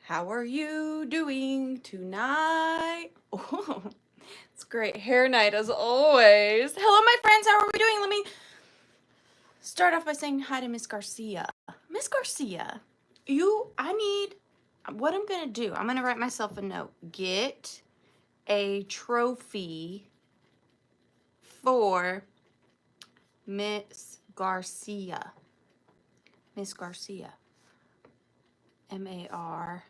How are you doing tonight? Oh, it's great hair night as always. Hello, my friends. How are we doing? Let me start off by saying hi to Miss Garcia. Miss Garcia, what I'm going to do, I'm going to write myself a note. Get a trophy for Miss Garcia. Miss Garcia. Mariateresa.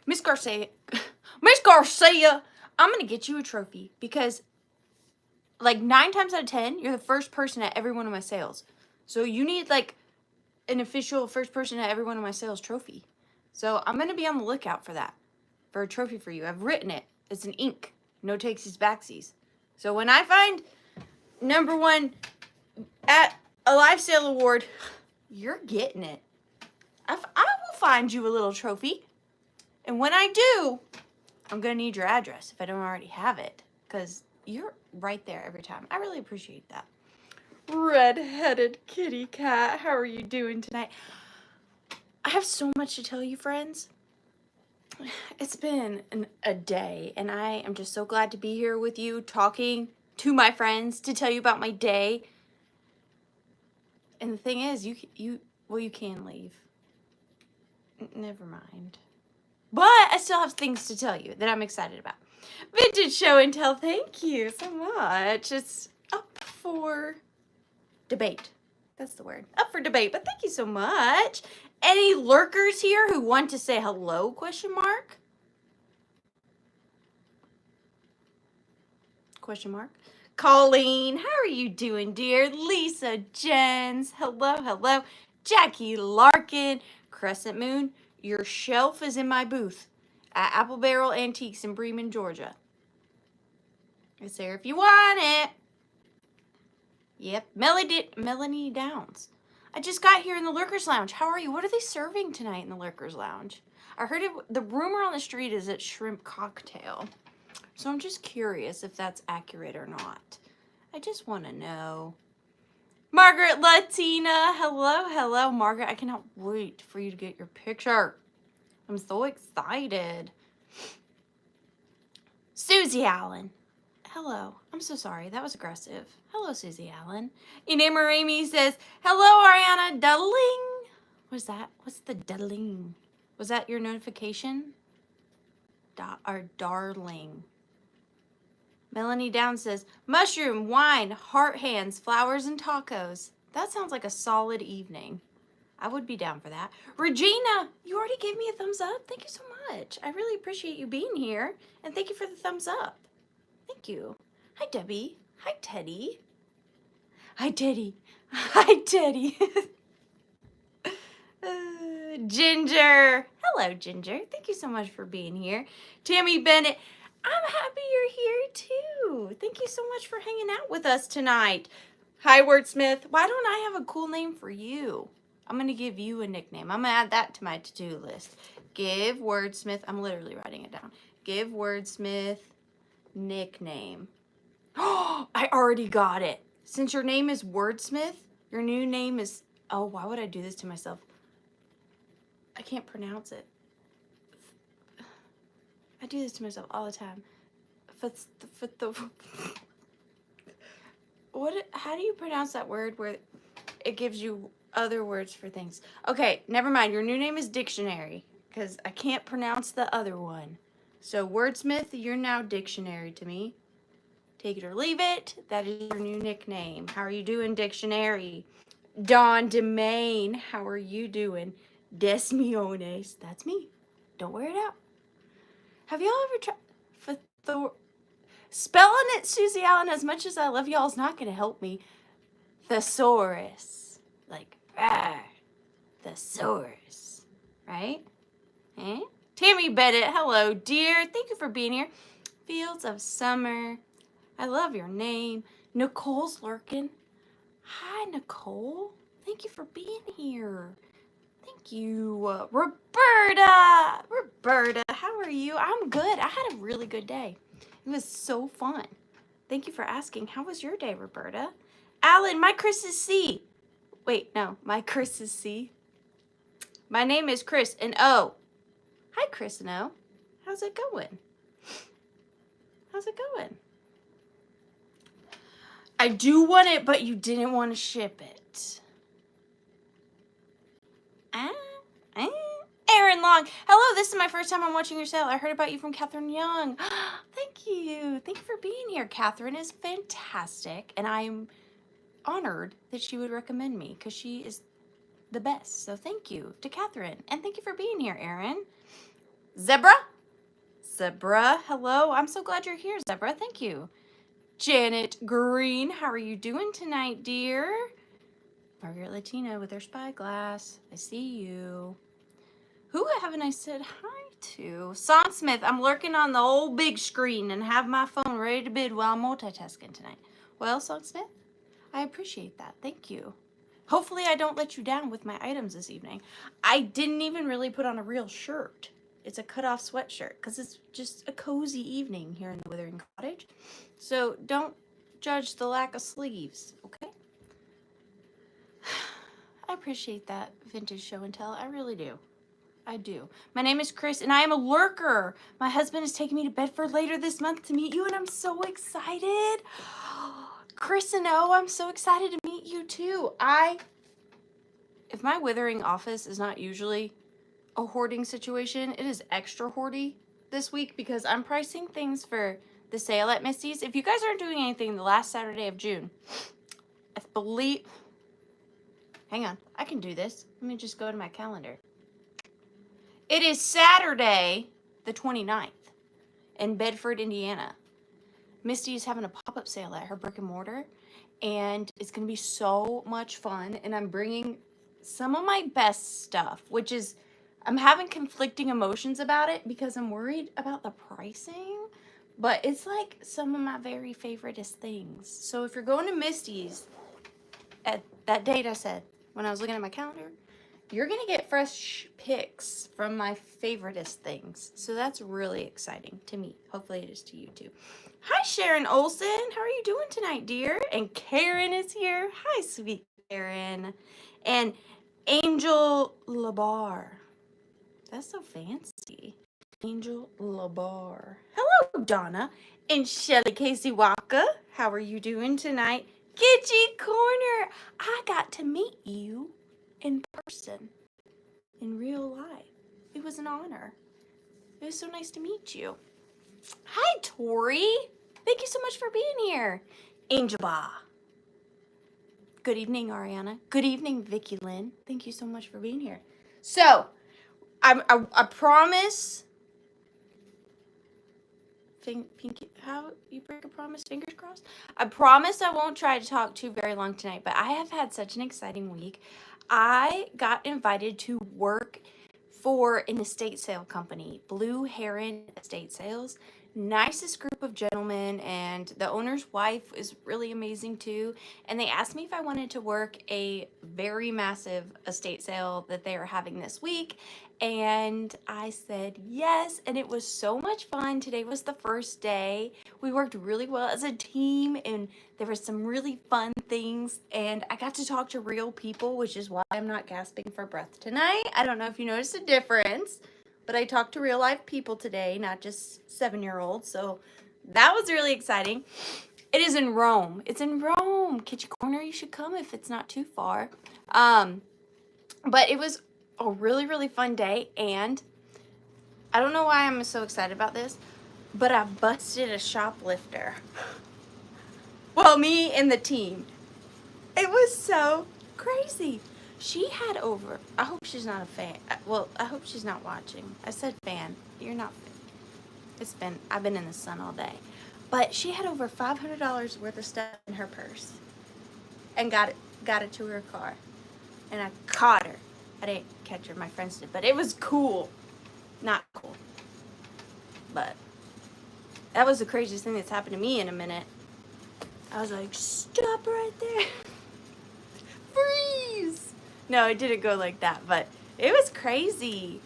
Miss Garcia, Miss Garcia, I'm going to get you a trophy because like 9 times out of 10, you're the first person at every one of my sales. So you need like an official first person at every one of my sales trophy. So I'm going to be on the lookout for that, for a trophy for you. I've written it. It's in ink. No takesies backsies. So when I find number 1 at a live sale award, you're getting it. I will find you a little trophy. And when I do, I'm going to need your address if I don't already have it. Because you're right there every time. I really appreciate that. Red-headed kitty cat, how are you doing tonight? I have so much to tell you, friends. It's been a day, and I am just so glad to be here with you, talking to my friends to tell you about my day. And the thing is, you can leave. Never mind. But I still have things to tell you that I'm excited about. Vintage Show and Tell, thank you so much. It's up for debate. That's the word. Up for debate, but thank you so much. Any lurkers here who want to say hello, question mark? Question mark. Colleen, how are you doing, dear? Lisa Jens, hello, hello. Jackie Larkin, Crescent Moon, your shelf is in my booth at Apple Barrel Antiques in Bremen, Georgia. It's there if you want it. Yep, Melanie Downs. I just got here in the Lurkers Lounge. How are you? What are they serving tonight in the Lurkers Lounge? I heard the rumor on the street is it's shrimp cocktail. So I'm just curious if that's accurate or not. I just want to know. Margaret Latina, hello, hello. Margaret, I cannot wait for you to get your picture. I'm so excited. Susie Allen. Hello. I'm so sorry. That was aggressive. Hello, Susie Allen. Inema Amy says, hello, Ariana Duddling. What's that? What's the duddling? Was that your notification? Darling. Melanie Down says, mushroom, wine, heart hands, flowers, and tacos. That sounds like a solid evening. I would be down for that. Regina, you already gave me a thumbs up. Thank you so much. I really appreciate you being here. And thank you for the thumbs up. Thank you. Hi, Debbie. Hi, Teddy. Hi, Teddy. Hi, Teddy. Ginger. Hello, Ginger. Thank you so much for being here. Tammy Bennett. I'm happy you're here, too. Thank you so much for hanging out with us tonight. Hi, Wordsmith. Why don't I have a cool name for you? I'm going to give you a nickname. I'm going to add that to my to-do list. Give Wordsmith. I'm literally writing it down. Give Wordsmith nickname. Oh, I already got it. Since your name is Wordsmith, your new name is... Oh, why would I do this to myself? I can't pronounce it. I do this to myself all the time. How do you pronounce that word where it gives you other words for things? Okay, never mind. Your new name is Dictionary because I can't pronounce the other one. So Wordsmith, you're now Dictionary to me. Take it or leave it. That is your new nickname. How are you doing, Dictionary? Dawn Demain, how are you doing? Desmiones, that's me. Don't wear it out. Have y'all ever tried... Spelling it, Susie Allen, as much as I love y'all, is not going to help me. Thesaurus. Like, thesaurus. Right? Eh? Tammy Bennett, hello, dear. Thank you for being here. Fields of Summer. I love your name. Nicole's lurking. Hi, Nicole. Thank you for being here. Thank you. Roberta. Roberta, how are you? I'm good. I had a really good day. It was so fun. Thank you for asking. How was your day, Roberta? Alan, my Chris is C. Wait, no. My Chris is C. My name is Chris and O. Hi, Chris and O. How's it going? How's it going? I do want it, but you didn't want to ship it. Aaron Long. Hello, this is my first time I'm watching your sale. I heard about you from Catherine Young. Thank you. Thank you for being here. Catherine is fantastic, and I'm honored that she would recommend me because she is the best. So thank you to Catherine, and thank you for being here, Aaron. Zebra? Zebra, hello. I'm so glad you're here, Zebra. Thank you. Janet Green, how are you doing tonight, dear? Margaret Latina with her spyglass. I see you. Who haven't I said hi to? Son Smith, I'm lurking on the old big screen and have my phone ready to bid while I'm multitasking tonight. Well, Son Smith, I appreciate that. Thank you. Hopefully I don't let you down with my items this evening. I didn't even really put on a real shirt. It's a cut-off sweatshirt because it's just a cozy evening here in the Withering Cottage. So don't judge the lack of sleeves, okay? I appreciate that vintage show and tell. I really do. I do. My name is Chris, and I am a lurker. My husband is taking me to Bedford later this month to meet you, and I'm so excited. Chris and O, I'm so excited to meet you, too. If my Withering office is not usually a hoarding situation, it is extra hoardy this week because I'm pricing things for the sale at Misty's. If you guys aren't doing anything the last Saturday of June, I believe... Hang on. I can do this. Let me just go to my calendar. It is Saturday, the 29th, in Bedford, Indiana. Misty is having a pop-up sale at her brick and mortar, and it's going to be so much fun. And I'm bringing some of my best stuff, which is, I'm having conflicting emotions about it because I'm worried about the pricing, but it's like some of my very favoriteest things. So if you're going to Misty's at that date I said when I was looking at my calendar, you're going to get fresh picks from my favoriteest things. So that's really exciting to me. Hopefully it is to you too. Hi, Sharon Olson. How are you doing tonight, dear? And Karen is here. Hi, sweet Karen. And Angel Labar. That's so fancy. Angel Labar. Hello, Donna. And Shelly Casey Walker. How are you doing tonight? Gidgy Corner. I got to meet you in person, in real life. It was an honor. It was so nice to meet you. Hi, Tori. Thank you so much for being here. Angel Ba. Good evening, Ariana. Good evening, Vicky Lynn. Thank you so much for being here. So, I promise... Pinky, how you break a promise? Fingers crossed. I promise I won't try to talk too very long tonight, but I have had such an exciting week. I got invited to work for an estate sale company, Blue Heron Estate Sales. Nicest group of gentlemen, and the owner's wife is really amazing too. And they asked me if I wanted to work a very massive estate sale that they are having this week. And I said yes, and it was so much fun. Today was the first day. We worked really well as a team, and there were some really fun things, and I got to talk to real people, which is why I'm not gasping for breath tonight. I don't know if you noticed a difference, but I talked to real life people today, not just 7-year-olds, so that was really exciting. It is in Rome. It's in Rome. Kitchen Corner, you should come if it's not too far. But it was a really, really fun day, and I don't know why I'm so excited about this, but I busted a shoplifter. Well, me and the team. It was so crazy. She had over, I hope she's not a fan. Well, I hope she's not watching. I said fan. You're not fan. I've been in the sun all day. But she had over $500 worth of stuff in her purse and got it to her car. And I caught her. I didn't catch her, my friends did, but it was cool. Not cool. But that was the craziest thing that's happened to me in a minute. I was like, stop right there. Freeze. No, it didn't go like that, but it was crazy.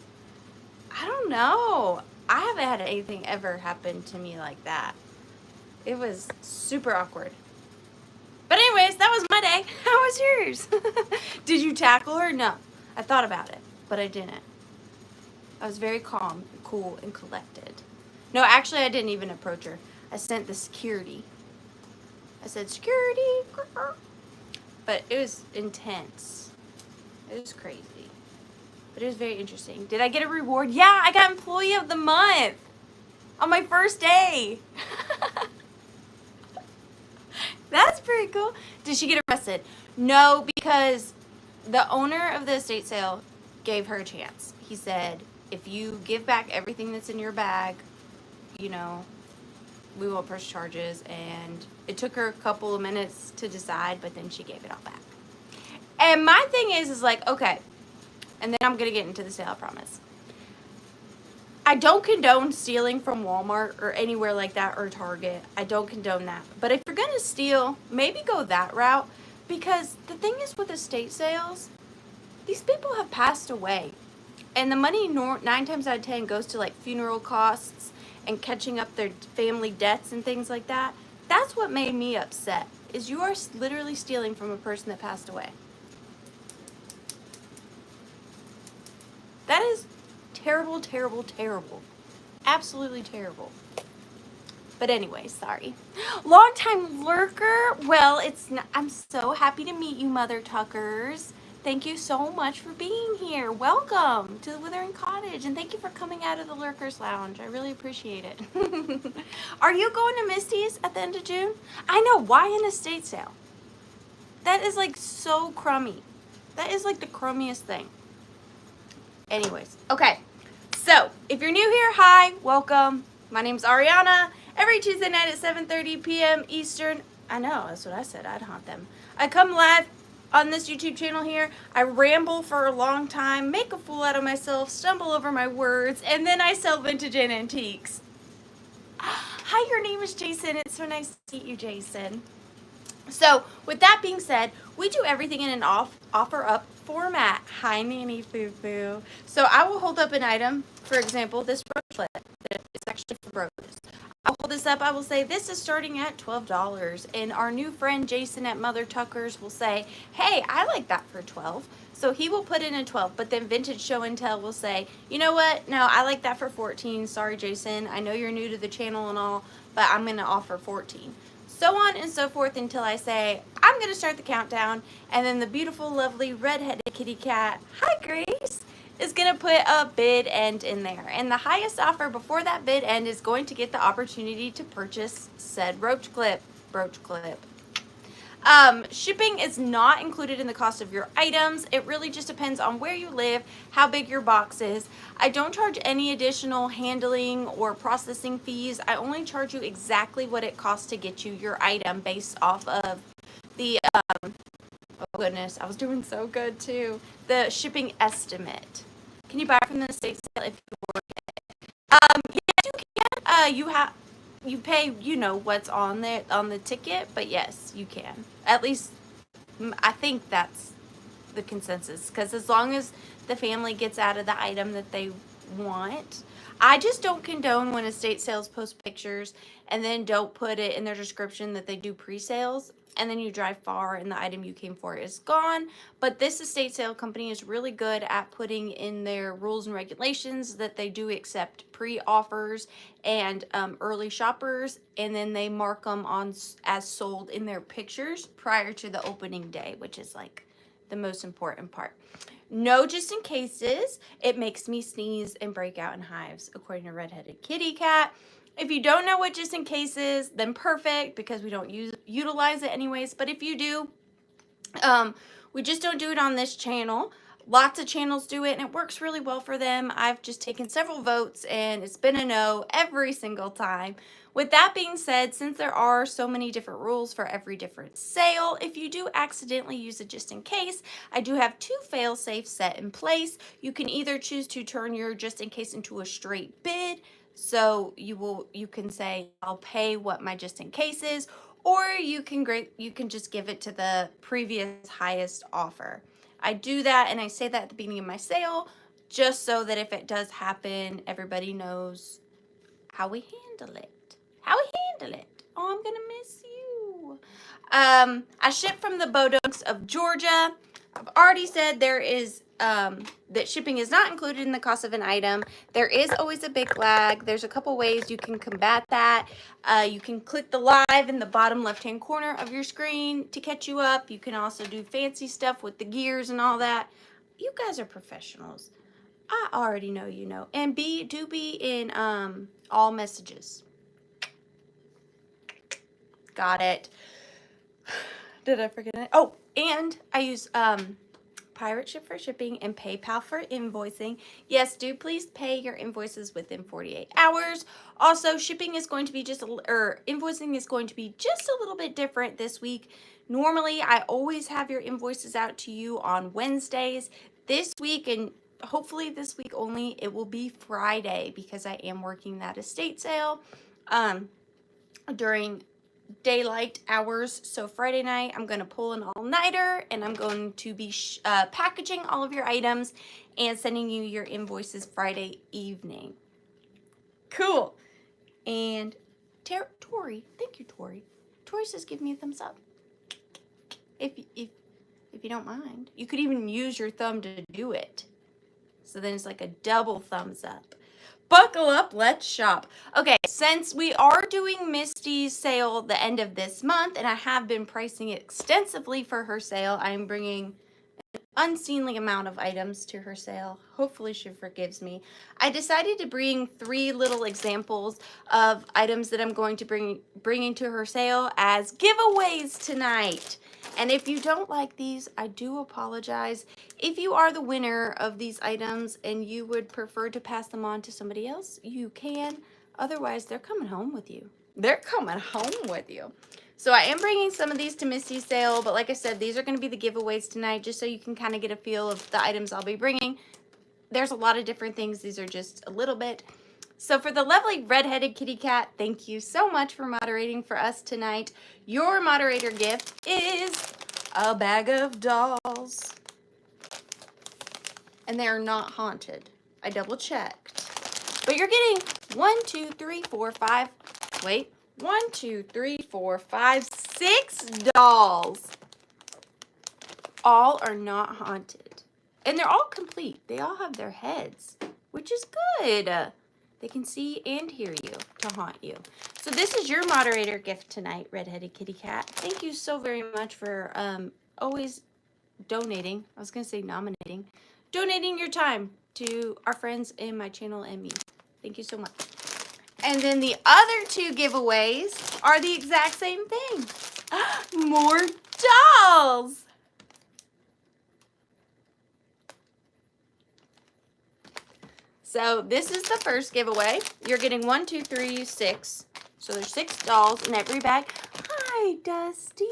I don't know. I haven't had anything ever happen to me like that. It was super awkward. But anyways, that was my day. How was Did you tackle her? No. I thought about it, but I didn't. I was very calm, cool, and collected. No, actually, I didn't even approach her. I sent the security. I said, security. But it was intense. It was crazy. But it was very interesting. Did I get a reward? Yeah, I got Employee of the Month on my first day. That's pretty cool. Did she get arrested? No, because the owner of the estate sale gave her a chance. He said, if you give back everything that's in your bag, you know, we won't press charges. And it took her a couple of minutes to decide, but then she gave it all back. And my thing is like, okay, and then I'm going to get into the sale, I promise. I don't condone stealing from Walmart or anywhere like that, or Target. I don't condone that. But if you're going to steal, maybe go that route. Because the thing is with estate sales, these people have passed away. And the money 9 times out of 10 goes to like funeral costs and catching up their family debts and things like that. That's what made me upset, is you are literally stealing from a person that passed away. That is terrible, terrible, terrible. Absolutely terrible. But anyway, sorry. Longtime lurker. Well, I'm so happy to meet you, Mother Tuckers. Thank you so much for being here. Welcome to the Withering.Cottage, and thank you for coming out of the Lurkers Lounge. I really appreciate it. Are you going to Misty's at the end of June? I know. Why an estate sale? That is like so crummy. That is like the crummiest thing. Anyways, okay. So, if you're new here, hi, welcome. My name's Ariana. Every Tuesday night at 7:30 p.m. Eastern. I know, that's what I said. I'd haunt them. I come live on this YouTube channel here. I ramble for a long time, make a fool out of myself, stumble over my words, and then I sell vintage and antiques. Hi, your name is Jason. It's so nice to meet you, Jason. So, with that being said, we do everything in an offer up format. Hi, Nanny Foo Foo. So, I will hold up an item, for example, this broochlet. It's actually for brooches. I'll hold this up. I will say, this is starting at $12. And our new friend, Jason at Mother Tuckers, will say, hey, I like that for $12. So, he will put in a 12. But then Vintage Show and Tell will say, you know what? No, I like that for 14. Sorry, Jason. I know you're new to the channel and all, but I'm going to offer 14. So on and so forth until I say, I'm going to start the countdown, and then the beautiful, lovely, red-headed kitty cat, hi Grace, is going to put a bid end in there. And the highest offer before that bid end is going to get the opportunity to purchase said brooch clip. Shipping is not included in the cost of your items. It really just depends on where you live, how big your box is. I don't charge any additional handling or processing fees. I only charge you exactly what it costs to get you your item based off of the, oh goodness, I was doing so good too, the shipping estimate. Can you buy from the estate sale if you work it? Yes, you can. You pay, you know, what's on there on the ticket, but yes, you can. At least, I think that's the consensus, because as long as the family gets out of the item that they want. I just don't condone when estate sales post pictures and then don't put it in their description that they do pre-sales, and then you drive far and the item you came for is gone. But this estate sale company is really good at putting in their rules and regulations that they do accept pre-offers and early shoppers, and then they mark them on as sold in their pictures prior to the opening day, which is like the most important part. No just in cases. It makes me sneeze and break out in hives, according to Redheaded Kitty Cat. If you don't know what just in case is, then perfect, because we don't utilize it anyways. But if you do, we just don't do it on this channel. Lots of channels do it, and it works really well for them. I've just taken several votes, and it's been a no every single time. With that being said, since there are so many different rules for every different sale, if you do accidentally use it just in case, I do have 2 fail-safes set in place. You can either choose to turn your just in case into a straight bid, so you can say, I'll pay what my just in case is, or you can just give it to the previous highest offer. I do that, and I say that at the beginning of my sale, just so that if it does happen, everybody knows how we handle it. Oh, I'm gonna miss you. I ship from the Bodunks of Georgia. I've already said there is that shipping is not included in the cost of an item. There is always a big lag. There's a couple ways you can combat that. You can click the live in the bottom left-hand corner of your screen to catch you up. You can also do fancy stuff with the gears and all that. You guys are professionals. I already know you know. And do be in all messages. Got it. Did I forget it? Oh, and I use Pirate Ship for shipping and PayPal for invoicing. Yes, do please pay your invoices within 48 hours. Also, shipping is going to be invoicing is going to be just a little bit different this week. Normally, I always have your invoices out to you on Wednesdays. This week, and hopefully this week only, it will be Friday because I am working that estate sale during daylight hours. So Friday night I'm going to pull an all-nighter and I'm going to be packaging all of your items and sending you your invoices Friday evening. Cool. And Tori, thank you, Tori. Tori says give me a thumbs up. If you don't mind. You could even use your thumb to do it. So then it's like a double thumbs up. Buckle up, let's shop. Okay, since we are doing Misty's sale the end of this month, and I have been pricing extensively for her sale, I am bringing an unseemly amount of items to her sale. Hopefully she forgives me. I decided to bring 3 little examples of items that I'm going to bring into her sale as giveaways tonight. And if you don't like these, I do apologize. If you are the winner of these items and you would prefer to pass them on to somebody else, you can. Otherwise, they're coming home with you. They're coming home with you. So I am bringing some of these to Misty's sale, but like I said, these are going to be the giveaways tonight, just so you can kind of get a feel of the items I'll be bringing. There's a lot of different things. These are just a little bit. So for the lovely red-headed kitty cat, thank you so much for moderating for us tonight. Your moderator gift is a bag of dolls. And they are not haunted. I double checked. But you're getting 1, 2, 3, 4, 5. Wait. 1, 2, 3, 4, 5, 6 dolls. All are not haunted. And they're all complete. They all have their heads, which is good. They can see and hear you to haunt you. So this is your moderator gift tonight, Red-Headed Kitty Cat. Thank you so very much for always donating. I was going to say nominating. Donating your time to our friends in my channel and me. Thank you so much. And then the other 2 giveaways are the exact same thing. More dolls. So this is the first giveaway. You're getting 1, 2, 3, 6. So there's 6 dolls in every bag. Hi, Dusty.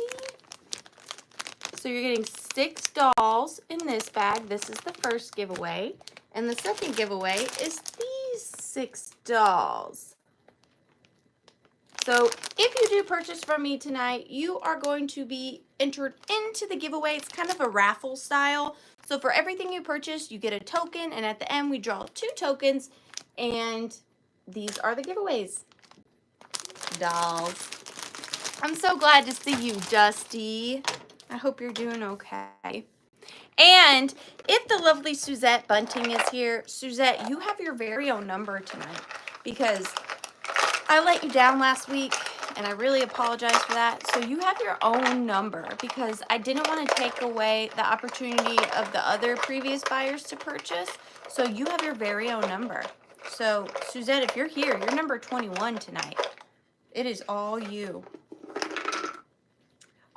So you're getting 6 dolls in this bag. This is the first giveaway. And the second giveaway is these 6 dolls. So if you do purchase from me tonight, you are going to be entered into the giveaway. It's kind of a raffle style. So for everything you purchase, you get a token, and at the end we draw 2 tokens, and these are the giveaways. Dolls. I'm so glad to see you, Dusty. I hope you're doing okay. And if the lovely Suzette Bunting is here, Suzette, you have your very own number tonight, because I let you down last week, and I really apologize for that. So you have your own number, because I didn't want to take away the opportunity of the other previous buyers to purchase. So you have your very own number. So Suzette, if you're here, you're number 21 tonight. It is all you.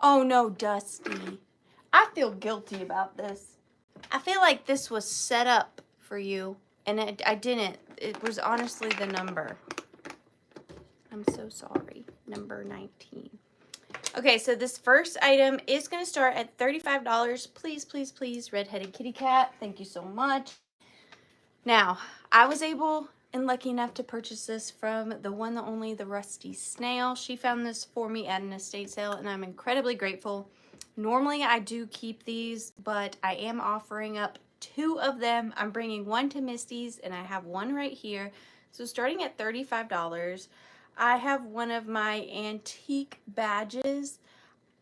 Oh no, Dusty. I feel guilty about this. I feel like this was set up for you, and I didn't. It was honestly the number. I'm so sorry. Number 19. Okay, so this first item is going to start at $35. Please, please, please, Red-Headed Kitty Cat. Thank you so much. Now, I was able and lucky enough to purchase this from the one, the only, the Rusty Snail. She found this for me at an estate sale, and I'm incredibly grateful. Normally, I do keep these, but I am offering up 2 of them. I'm bringing 1 to Misty's, and I have 1 right here. So starting at $35, I have one of my antique badges.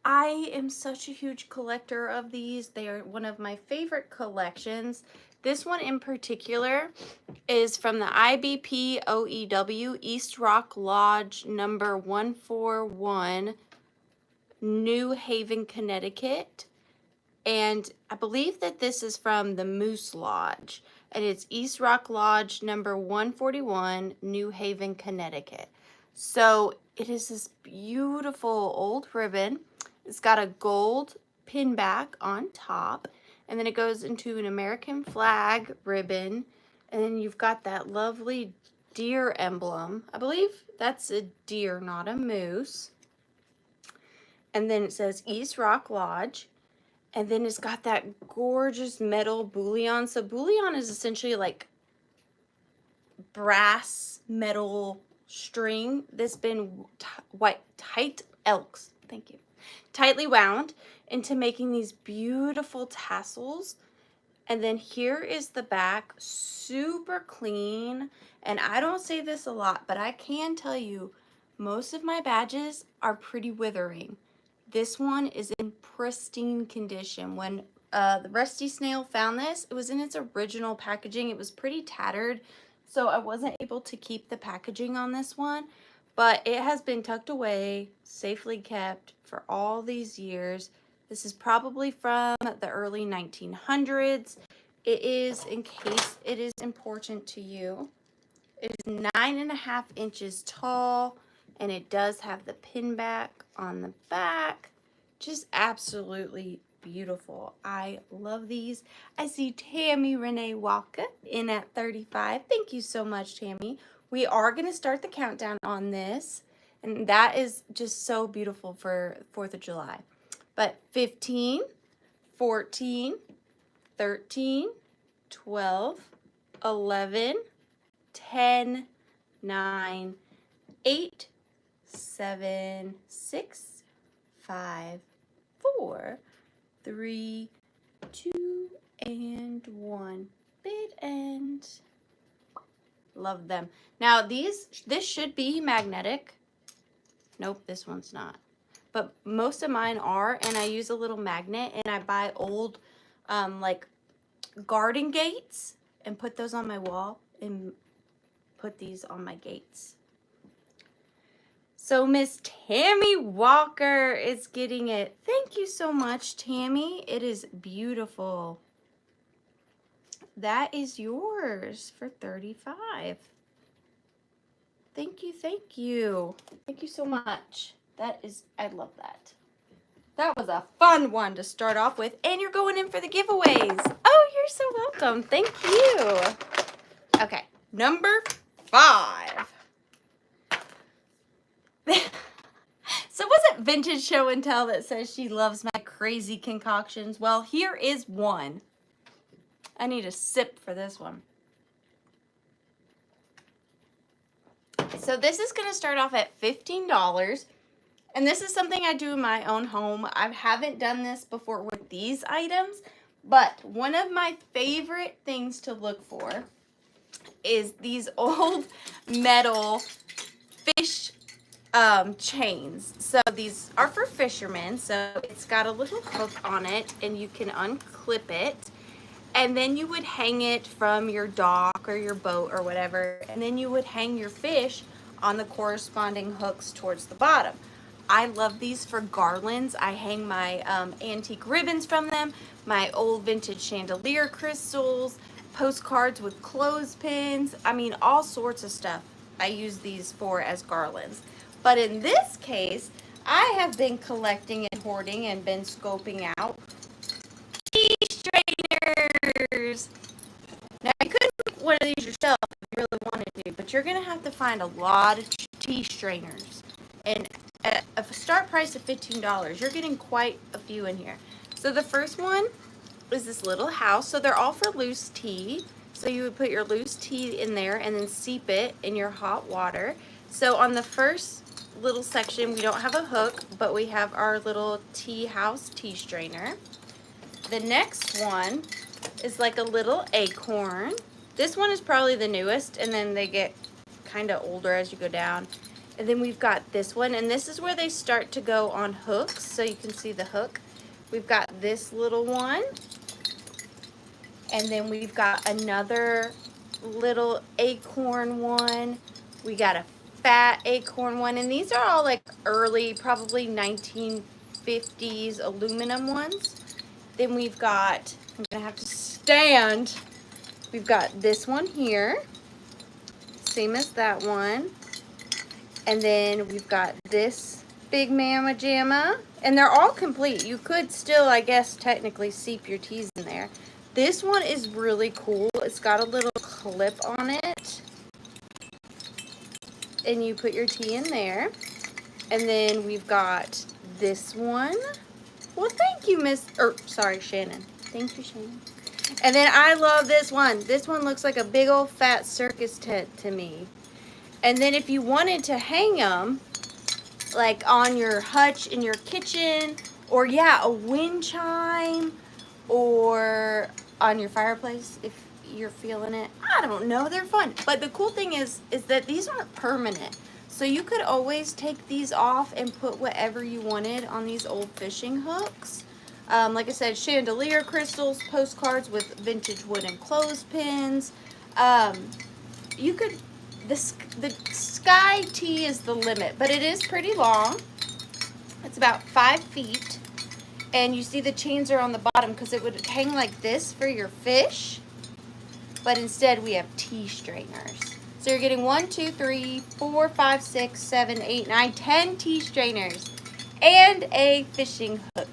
I am such a huge collector of these. They are one of my favorite collections. This one in particular is from the IBPOEW East Rock Lodge number 141, New Haven, Connecticut. And I believe that this is from the Moose Lodge. And it's East Rock Lodge number 141, New Haven, Connecticut. So it is this beautiful old ribbon. It's got a gold pin back on top. And then it goes into an American flag ribbon. And then you've got that lovely deer emblem. I believe that's a deer, not a moose. And then it says East Rock Lodge. And then it's got that gorgeous metal bullion. So bullion is essentially like brass metal string that's been tightly wound into making these beautiful tassels. And then here is the back, super clean. And I don't say this a lot, but I can tell you most of my badges are pretty withering. This one is in pristine condition. When the Rusty Snail found this, it was in its original packaging. It was pretty tattered, so I wasn't able to keep the packaging on this one, but it has been tucked away, safely kept for all these years. This is probably from the early 1900s. It is, in case it is important to you, it is 9.5 inches tall, and it does have the pin back on the back. Just absolutely beautiful. I love these. I see Tammy Renee Walker in at 35. Thank you so much, Tammy. We are going to start the countdown on this, and that is just so beautiful for 4th of July. But 15, 14, 13, 12, 11, 10, 9, 8, 7, 6, 5, 4, 3, 2, and 1. Bid end. Love them. Now this should be magnetic. Nope, this one's not. But most of mine are, and I use a little magnet, and I buy old like garden gates and put those on my wall and put these on my gates. So Miss Tammy Walker is getting it. Thank you so much, Tammy. It is beautiful. That is yours for 35. Thank you, thank you. Thank you so much. That is, I love that. That was a fun one to start off with, and you're going in for the giveaways. Oh, you're so welcome. Thank you. Okay, number 5. So was it Vintage Show and Tell that says she loves my crazy concoctions? Well, here is one. I need a sip for this one. So this is going to start off at $15. And this is something I do in my own home. I haven't done this before with these items, but one of my favorite things to look for is these old metal fish chains. So these are for fishermen. So it's got a little hook on it, and you can unclip it. And then you would hang it from your dock or your boat or whatever. And then you would hang your fish on the corresponding hooks towards the bottom. I love these for garlands. I hang my antique ribbons from them, my old vintage chandelier crystals, postcards with clothespins. I mean, all sorts of stuff I use these for as garlands. But in this case, I have been collecting and hoarding and been scoping out tea strainers. Now, you could make one of these yourself if you really wanted to, but you're going to have to find a lot of tea strainers. And at a start price of $15, you're getting quite a few in here. So the first one is this little house. So they're all for loose tea. So you would put your loose tea in there and then steep it in your hot water. So on the first little section, we don't have a hook, but we have our little tea house tea strainer. The next one is like a little acorn. This one is probably the newest, and then they get kind of older as you go down. And then we've got this one, and this is where they start to go on hooks, so you can see the hook. We've got this little one, and then we've got another little acorn one. We got a fat acorn one, and these are all like early, probably 1950s aluminum ones. Then we've got, I'm gonna have to stand, we've got this one here, same as that one. And then we've got this big mamma jamma, and they're all complete. You could still, I guess, technically seep your teas in there. This one is really cool. It's got a little clip on it, and you put your tea in there. And then we've got this one. Well, thank you, Shannon. Thank you, Shannon. And then I love this one. This one looks like a big old fat circus tent to me. And then if you wanted to hang them, like on your hutch in your kitchen, or yeah, a wind chime, or on your fireplace if you're feeling it. I don't know, they're fun. But the cool thing is that these aren't permanent. So you could always take these off and put whatever you wanted on these old fishing hooks. Like I said, chandelier crystals, postcards with vintage wooden clothespins. You could, the sky tee is the limit, but it is pretty long. It's about 5 feet. And you see the chains are on the bottom because it would hang like this for your fish. But instead we have tea straighteners. So you're getting 1, 2, 3, 4, 5, 6, 7, 8, 9, 10 tea strainers and a fishing hook.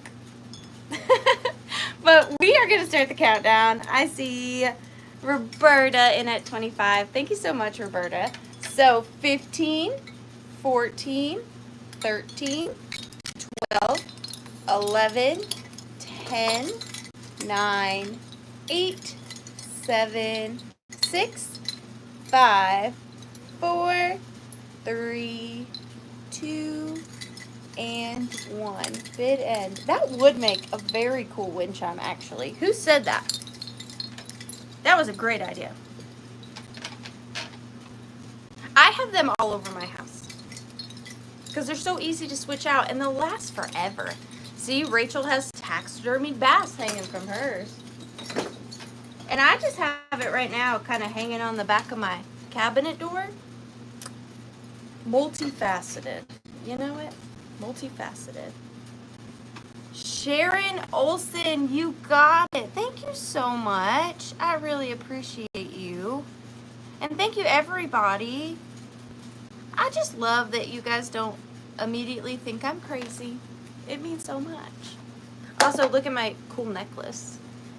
But we are going to start the countdown. I see Roberta in at 25. Thank you so much, Roberta. So 15, 14, 13, 12, 11, 10, 9, 8, 7, 6, 5, 4, 3, 2, and 1. Bid end. That would make a very cool wind chime, actually. Who said that? That was a great idea. I have them all over my house because they're so easy to switch out and they'll last forever. See, Rachel has taxidermied bass hanging from hers. And I just have it right now kind of hanging on the back of my cabinet door. Multifaceted. You know it? Multifaceted. Sharon Olson, you got it. Thank you so much. I really appreciate you. And thank you, everybody. I just love that you guys don't immediately think I'm crazy. It means so much. Also, look at my cool necklace.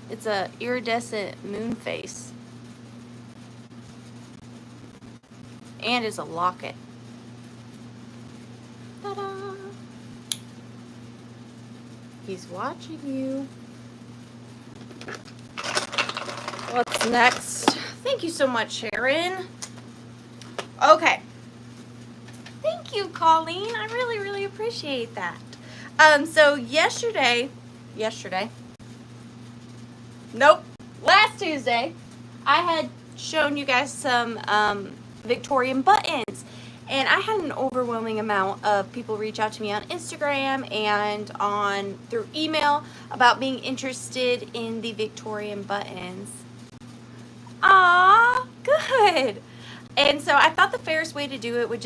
It's a iridescent moon face. And it's a locket. Ta-da! He's watching you. What's next? Thank you so much, Sharon. Okay. Thank you, Colleen. I really, really appreciate that. So yesterday, nope, last Tuesday, I had shown you guys some Victorian buttons. And I had an overwhelming amount of people reach out to me on Instagram and through email about being interested in the Victorian buttons. Ah, good. And so I thought the fairest way to do it would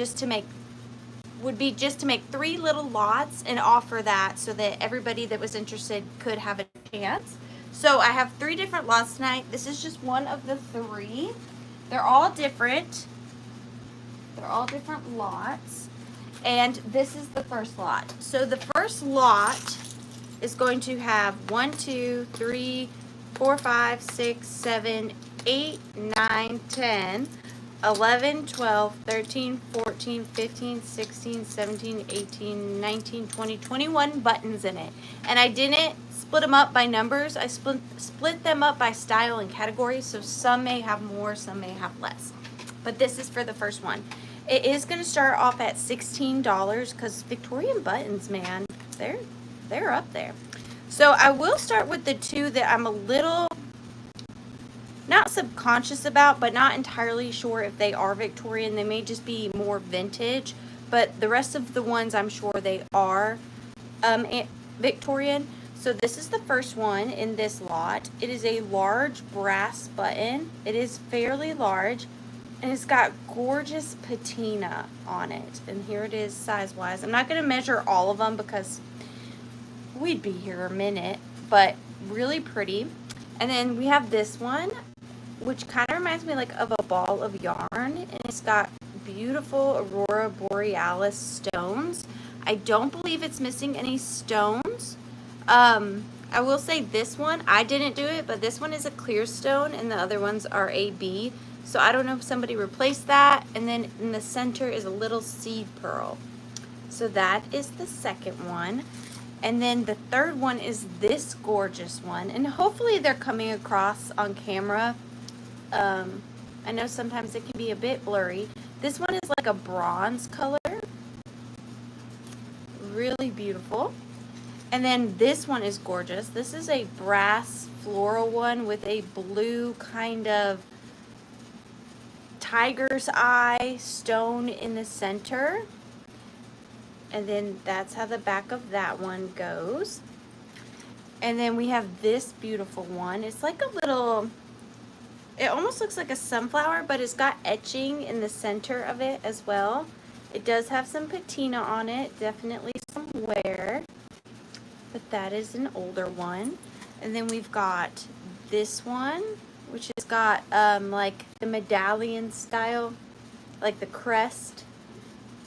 be just to make 3 little lots and offer that so that everybody that was interested could have a chance. So I have 3 different lots tonight. This is just one of the 3. They're all different. They're all different lots. And this is the first lot. So the first lot is going to have 1, 2, 3, 4, 5, 6, 7, 8, 9, 10, 11, 12, 13, 14, 15, 16, 17, 18, 19, 20, 21 buttons in it. And I didn't split them up by numbers. I split them up by style and category. So some may have more, some may have less. But this is for the first one. It is going to start off at $16 because Victorian buttons, man, they're up there. So I will start with the 2 that I'm a little not subconscious about, but not entirely sure if they are Victorian. They may just be more vintage. but the rest of the ones I'm sure they are Victorian. So this is the first one in this lot. It is a large brass button. It is fairly large, and it's got gorgeous patina on it. And here it is size-wise. I'm not going to measure all of them because we'd be here a minute, but really pretty. And then we have this one, which kind of reminds me like of a ball of yarn, and it's got beautiful Aurora Borealis stones. I don't believe it's missing any stones. I will say this one, I didn't do it, but this one is a clear stone and the other ones are AB. So I don't know if somebody replaced that. And then in the center is a little seed pearl. So that is the second one. And then the third one is this gorgeous one. And hopefully they're coming across on camera. I know sometimes it can be a bit blurry. This one is like a bronze color. Really beautiful. And then this one is gorgeous. This is a brass floral one with a blue kind of tiger's eye stone in the center. And then that's how the back of that one goes. And then we have this beautiful one. It's like a little, it almost looks like a sunflower, but it's got etching in the center of it as well. It does have some patina on it, definitely some wear. But that is an older one. And then we've got this one, which has got like the medallion style, like the crest.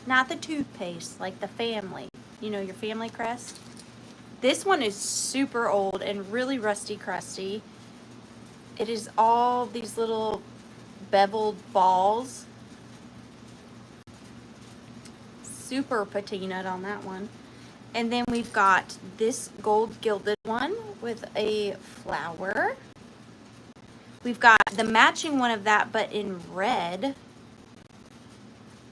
Not the toothpaste, like the family. You know, your family crest. This one is super old and really rusty crusty. It is all these little beveled balls. Super patinaed on that one. And then we've got this gold gilded one with a flower. We've got the matching one of that, but in red.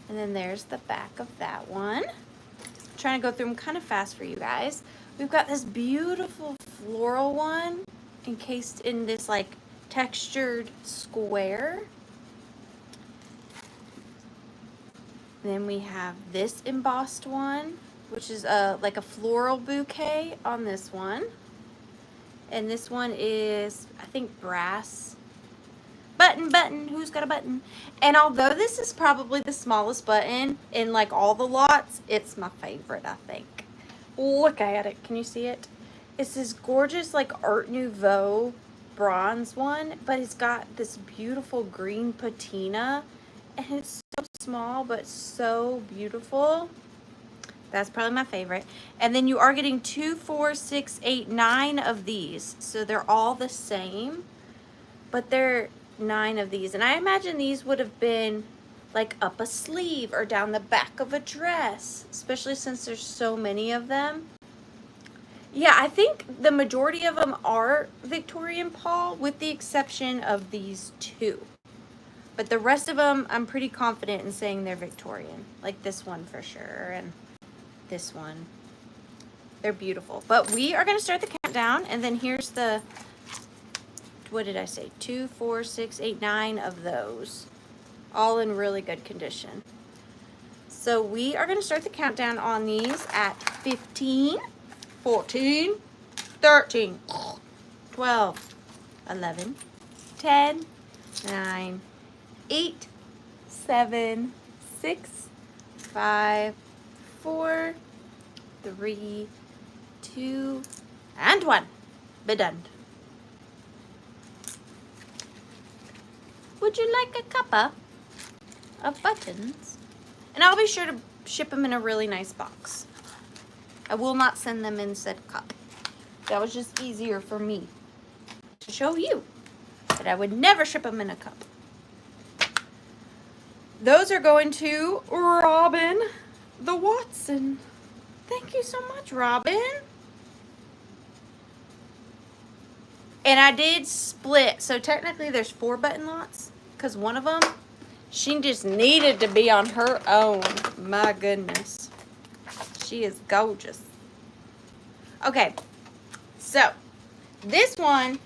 And then there's the back of that one. I'm trying to go through them kind of fast for you guys. We've got this beautiful floral one encased in this like textured square. Then we have this embossed one, which is like a floral bouquet on this one. And this one is, I think, brass. Button, who's got a button? And although this is probably the smallest button in like all the lots, it's my favorite, I think. Look at it, can you see it? It's this gorgeous like Art Nouveau bronze one, but it's got this beautiful green patina. And it's so small, but so beautiful. That's probably my favorite. And then you are getting 2, 4, 6, 8, 9 of these. So they're all the same, but they're 9 of these. And I imagine these would have been like up a sleeve or down the back of a dress, especially since there's so many of them. Yeah, I think the majority of them are Victorian, Paul, with the exception of these 2. But the rest of them, I'm pretty confident in saying they're Victorian. Like this one for sure, and this one. They're beautiful. But we are going to start the countdown, and then here's the, what did I say? 2, 4, 6, 8, 9 of those. All in really good condition. So we are going to start the countdown on these at 15, 14, 13, 12, 11, 10, 9, 8, 7, 6, 5, 4, 3, 2, and 1. Be done. Would you like a cuppa of buttons? And I'll be sure to ship them in a really nice box. I will not send them in said cup. That was just easier for me to show you that I would never ship them in a cup. Those are going to Robin the Watson. Thank you so much, Robin. And I did split. So technically there's 4 button lots because one of them, she just needed to be on her own. My goodness. She is gorgeous. Okay. So this one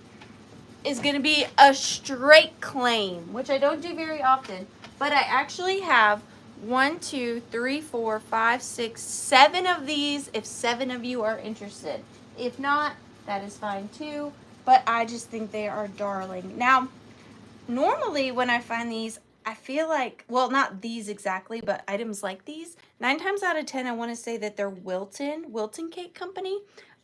is going to be a straight claim, which I don't do very often. But I actually have 1, 2, 3, 4, 5, 6, 7 of these if 7 of you are interested. If not, that is fine too, but I just think they are darling. Now, normally when I find these, I feel like, well, not these exactly, but items like these, 9 times out of 10, I want to say that they're Wilton Cake Company.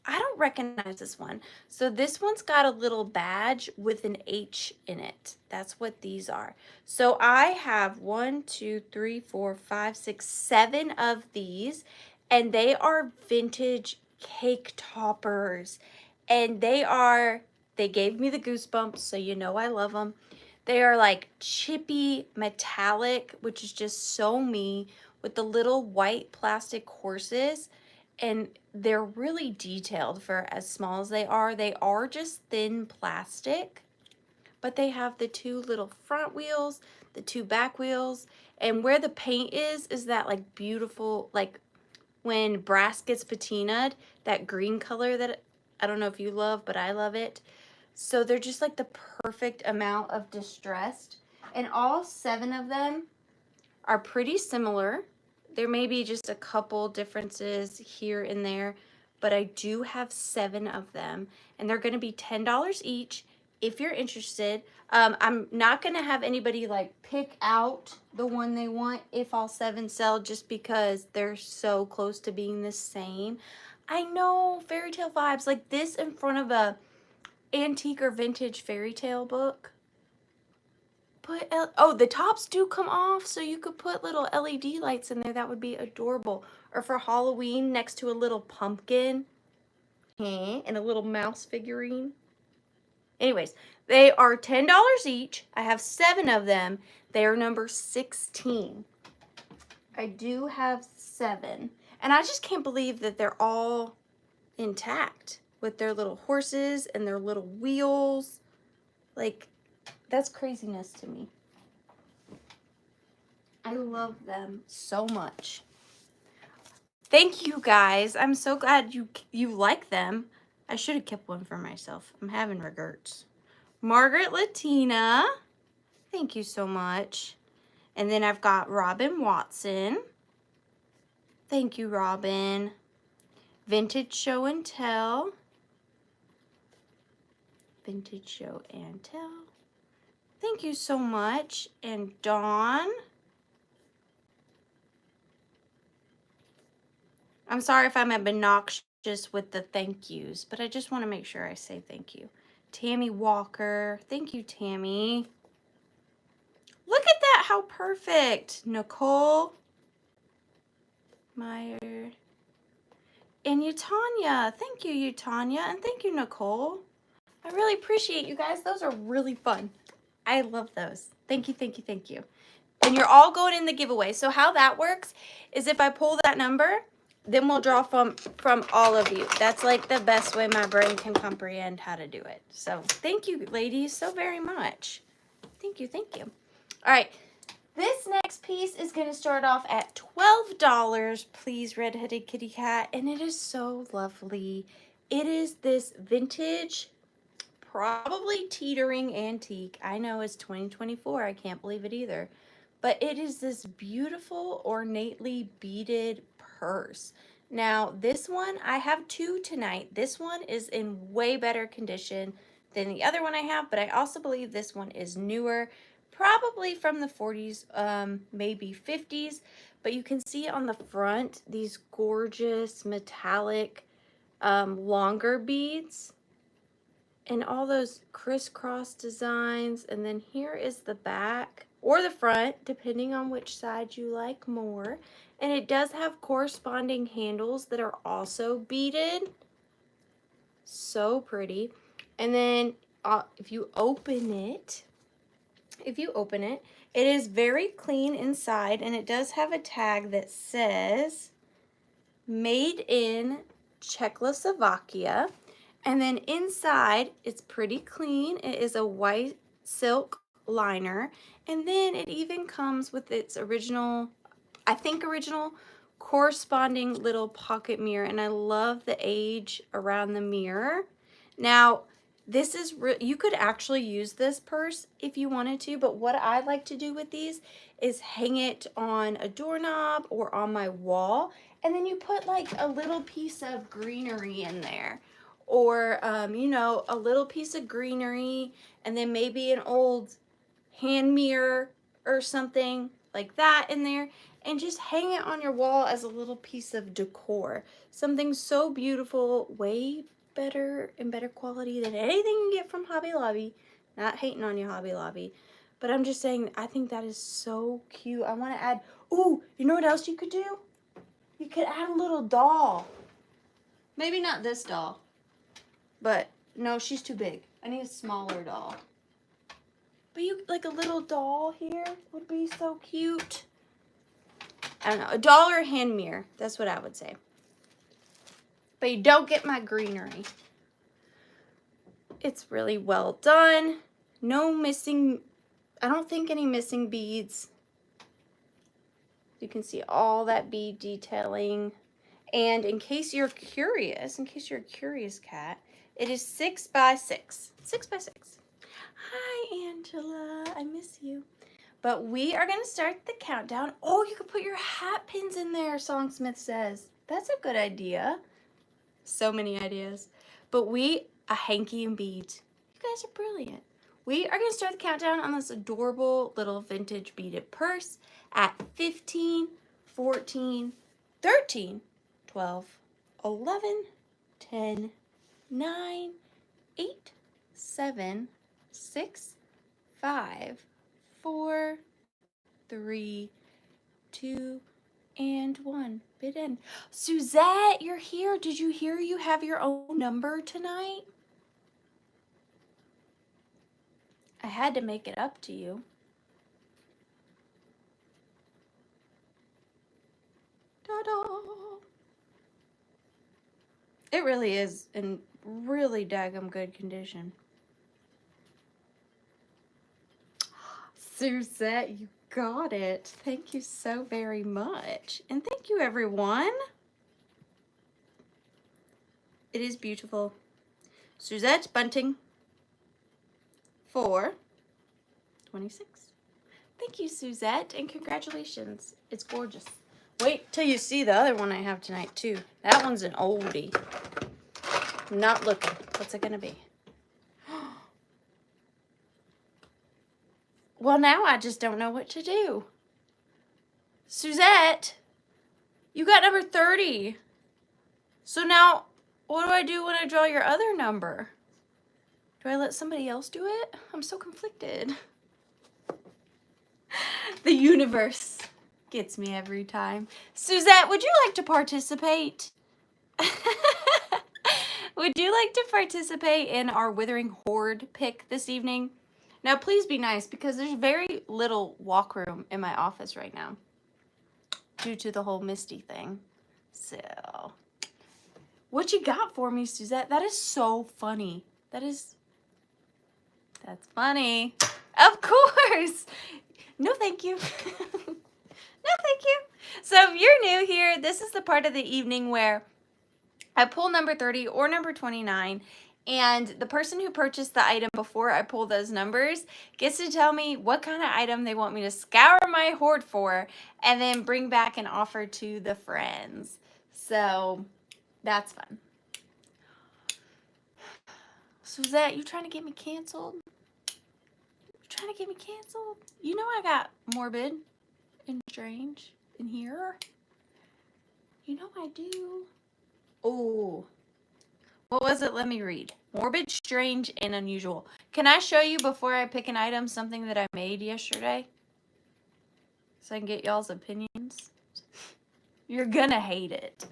I don't recognize this one. So this one's got a little badge with an H in it. That's what these are. So I have 1, 2, 3, 4, 5, 6, 7 of these, and they are vintage cake toppers. And they gave me the goosebumps, so you know I love them. They are like chippy metallic, which is just so me, with the little white plastic horses. And they're really detailed for as small as they are. They are just thin plastic, but they have the 2 little front wheels, the 2 back wheels, and where the paint is that like beautiful, like when brass gets patinaed, that green color that I don't know if you love, but I love it. So they're just like the perfect amount of distressed. And all 7 of them are pretty similar. There may be just a couple differences here and there, but I do have 7 of them, and they're going to be $10 each if you're interested. I'm not going to have anybody like pick out the one they want if all 7 sell, just because they're so close to being the same. I know, fairy tale vibes, like this in front of a antique or vintage fairy tale book. Oh, the tops do come off, so you could put little LED lights in there. That would be adorable. Or for Halloween, next to a little pumpkin and a little mouse figurine. Anyways, they are $10 each. I have 7 of them. They are number 16. I do have 7. And I just can't believe that they're all intact with their little horses and their little wheels. Like, that's craziness to me. I love them so much. Thank you guys. I'm so glad you like them. I should have kept one for myself. I'm having regrets. Margaret Latina. Thank you so much. And then I've got Robin Watson. Thank you, Robin. Vintage Show and Tell. Vintage Show and Tell. Thank you so much. And Dawn. I'm sorry if I'm obnoxious with the thank yous, but I just want to make sure I say thank you. Tammy Walker. Thank you, Tammy. Look at that. How perfect. Nicole Meyer. And Utanya. Thank you, Utanya. And thank you, Nicole. I really appreciate you guys. Those are really fun. I love those. Thank you, thank you, thank you. And you're all going in the giveaway. So how that works is if I pull that number, then we'll draw from all of you. That's like the best way my brain can comprehend how to do it. So thank you, ladies, so very much. Thank you, thank you. All right, this next piece is going to start off at $12, please, Redheaded Kitty Cat, and it is so lovely. It is this vintage, probably teetering antique. I know it's 2024. I can't believe it either. But it is this beautiful, ornately beaded purse. Now, this one, I have 2 tonight. This one is in way better condition than the other one I have, but I also believe this one is newer, probably from the 40s, maybe 50s. But you can see on the front these gorgeous metallic longer beads and all those crisscross designs. And then here is the back or the front, depending on which side you like more. And it does have corresponding handles that are also beaded. So pretty. And then if you open it, it is very clean inside, and it does have a tag that says made in Czechoslovakia. And then inside, it's pretty clean. It is a white silk liner. And then it even comes with its original, I think original, corresponding little pocket mirror. And I love the age around the mirror. Now, This is you could actually use this purse if you wanted to, but what I like to do with these is hang it on a doorknob or on my wall, and then you put like a little piece of greenery in there, or you know, a little piece of greenery, and then maybe an old hand mirror or something like that in there, and just hang it on your wall as a little piece of decor. Something so beautiful, way better and better quality than anything you get from Hobby Lobby. Not hating on you, Hobby Lobby, but I'm just saying I think that is so cute. I want to add, ooh, you know what else you could do? You could add a little doll. Maybe not this doll, but no, she's too big. I need a smaller doll. But you, like a little doll here would be so cute. I don't know, a doll or a hand mirror. That's what I would say. But you don't get my greenery. It's really well done. No missing, I don't think any missing beads. You can see all that bead detailing. And in case you're curious, cat, it is 6 by 6. 6 by 6. Hi, Angela. I miss you. But we are going to start the countdown. Oh, you could put your hat pins in there, Songsmith says. That's a good idea. So many ideas. But a hanky and beads. You guys are brilliant. We are going to start the countdown on this adorable little vintage beaded purse at 15, 14, 13, 12, 11, 10, 9, 8, 7, 6, 5, 4, 3, 2, and 1. Bid end. Suzette, you're here. Did you hear you have your own number tonight? I had to make it up to you. Ta-da! It really is in really daggum good condition. Suzette, you got it. Thank you so very much. And thank you, everyone. It is beautiful. Suzette Bunting. 4/26. Thank you, Suzette, and congratulations. It's gorgeous. Wait till you see the other one I have tonight, too. That one's an oldie. Not looking. What's it going to be? Well, now I just don't know what to do. Suzette, you got number 30. So now, what do I do when I draw your other number? Do I let somebody else do it? I'm so conflicted. The universe gets me every time. Suzette, would you like to participate? Would you like to participate in our Withering Horde pick this evening? Now, please be nice because there's very little walk room in my office right now due to the whole Misty thing. So, what you got for me, Suzette? That is so funny. That's funny. Of course. No, thank you. No, thank you. So if you're new here, this is the part of the evening where I pull number 30 or number 29, and the person who purchased the item before I pull those numbers gets to tell me what kind of item they want me to scour my hoard for and then bring back and offer to the friends. So that's fun. Suzette, you trying to get me canceled? Trying to get me canceled? You know I got morbid and strange in here. You know I do. Oh, what was it? Let me read. Morbid, strange, and unusual. Can I show you before I pick an item something that I made yesterday? So I can get y'all's opinions. You're gonna hate it.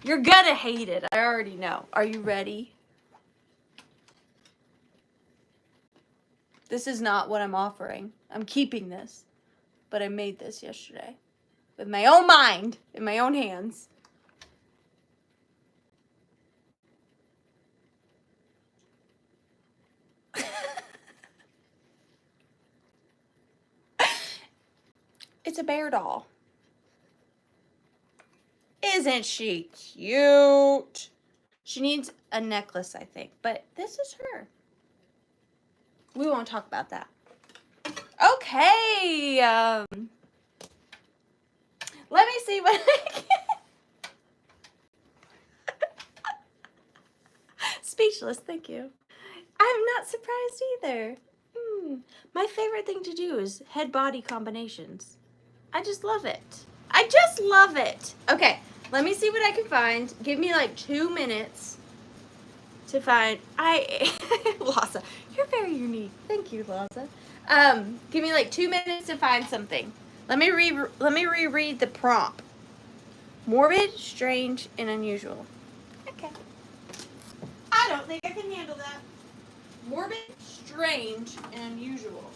You're gonna hate it. I already know. Are you ready? This is not what I'm offering. I'm keeping this. But I made this yesterday. With my own mind. In my own hands. It's a bear doll. Isn't she cute? She needs a necklace, I think. But this is her. We won't talk about that. Okay. Let me see what I can. Speechless, thank you. I'm not surprised either. My favorite thing to do is head-body combinations. I just love it. I just love it. Okay, let me see what I can find. Give me like 2 minutes to find. Laza, you're very unique. Thank you, Laza. Give me like 2 minutes to find something. Let me reread the prompt. Morbid, strange, and unusual. Okay. I don't think I can handle that. Morbid, strange, and unusual.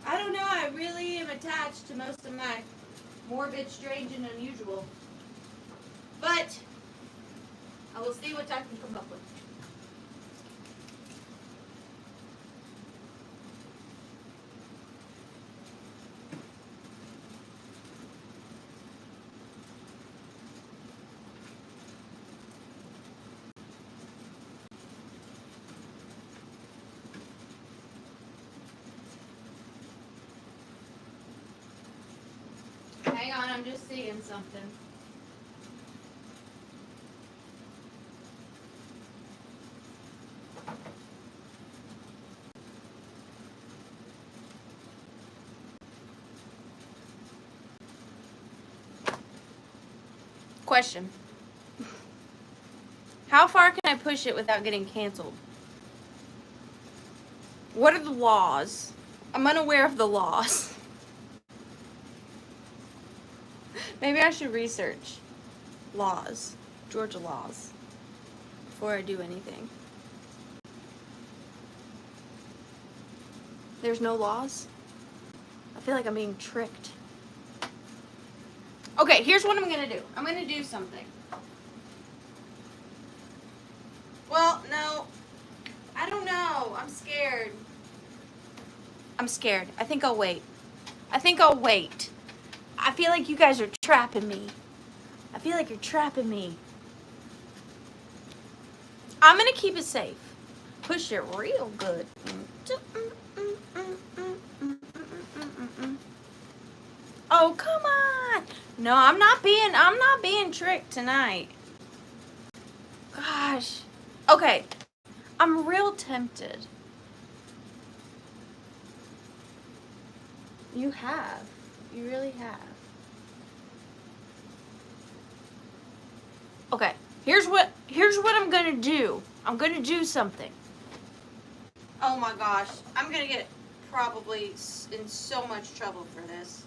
I don't know. I really am attached to most of my morbid, strange, and unusual. But I will see what I can come up with. Hang on, I'm just seeing something. Question. How far can I push it without getting canceled? What are the laws? I'm unaware of the laws. Maybe I should research laws, Georgia laws, before I do anything. There's no laws? I feel like I'm being tricked. Okay, here's what I'm gonna do. I'm gonna do something. Well, no. I don't know. I'm scared. I'm scared. I think I'll wait. I feel like you guys are trapping me. I feel like you're trapping me. I'm gonna keep it safe. Push it real good. Oh, come on. No, I'm not being tricked tonight. Gosh. Okay. I'm real tempted. You have. You really have. Okay. Here's what I'm gonna do. I'm gonna do something. Oh my gosh. I'm gonna get probably in so much trouble for this.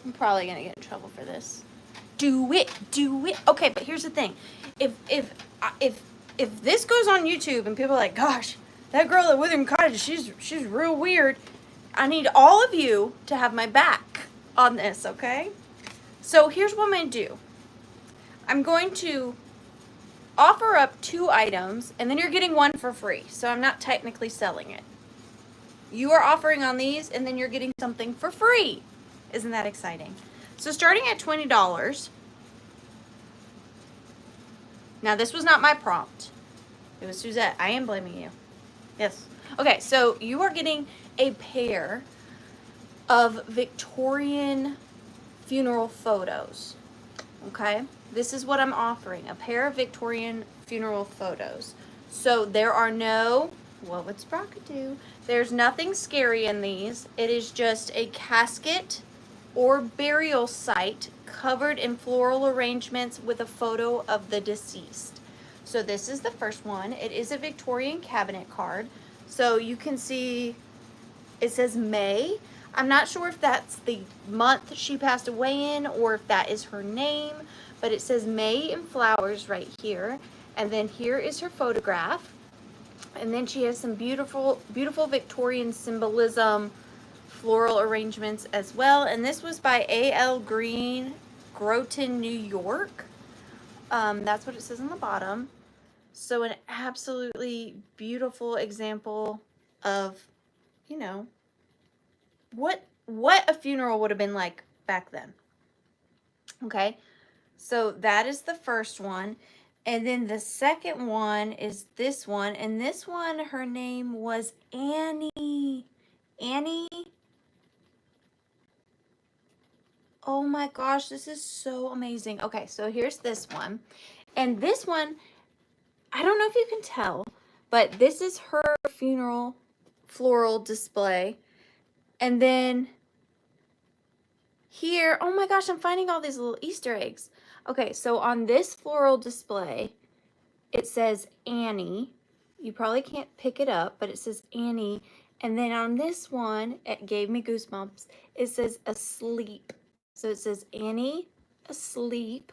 I'm probably gonna get in trouble for this. Do it. Okay, but here's the thing. If this goes on YouTube and people are like, gosh, that girl at The.Withering.Cottage, she's real weird. I need all of you to have my back on this, okay? So here's what I'm gonna do. I'm going to offer up 2 items, and then you're getting 1 for free. So I'm not technically selling it. You are offering on these, and then you're getting something for free. Isn't that exciting? So starting at $20. Now this was not my prompt. It was Suzette. I am blaming you. Yes. Okay, so you are getting a pair of Victorian funeral photos. Okay? This is what I'm offering. A pair of Victorian funeral photos. So there are no, what would Sprocket do? There's nothing scary in these. It is just a casket or burial site covered in floral arrangements with a photo of the deceased. So this is the first one. It is a Victorian cabinet card. So you can see it says May. I'm not sure if that's the month she passed away in or if that is her name, but it says May in flowers right here. And then here is her photograph. And then she has some beautiful, beautiful Victorian symbolism, floral arrangements as well. And this was by A.L. Green, Groton, New York. That's what it says on the bottom. So an absolutely beautiful example of, you know, what a funeral would have been like back then. Okay, so that is the first one. And then the second one is this one. And this one, her name was Annie. Annie. Oh my gosh, this is so amazing. Okay, so here's this one. And this one, I don't know if you can tell, but this is her funeral floral display. And then here, oh my gosh, I'm finding all these little Easter eggs. Okay, so on this floral display, it says Annie. You probably can't pick it up, but it says Annie. And then on this one, it gave me goosebumps. It says asleep. So it says Annie asleep.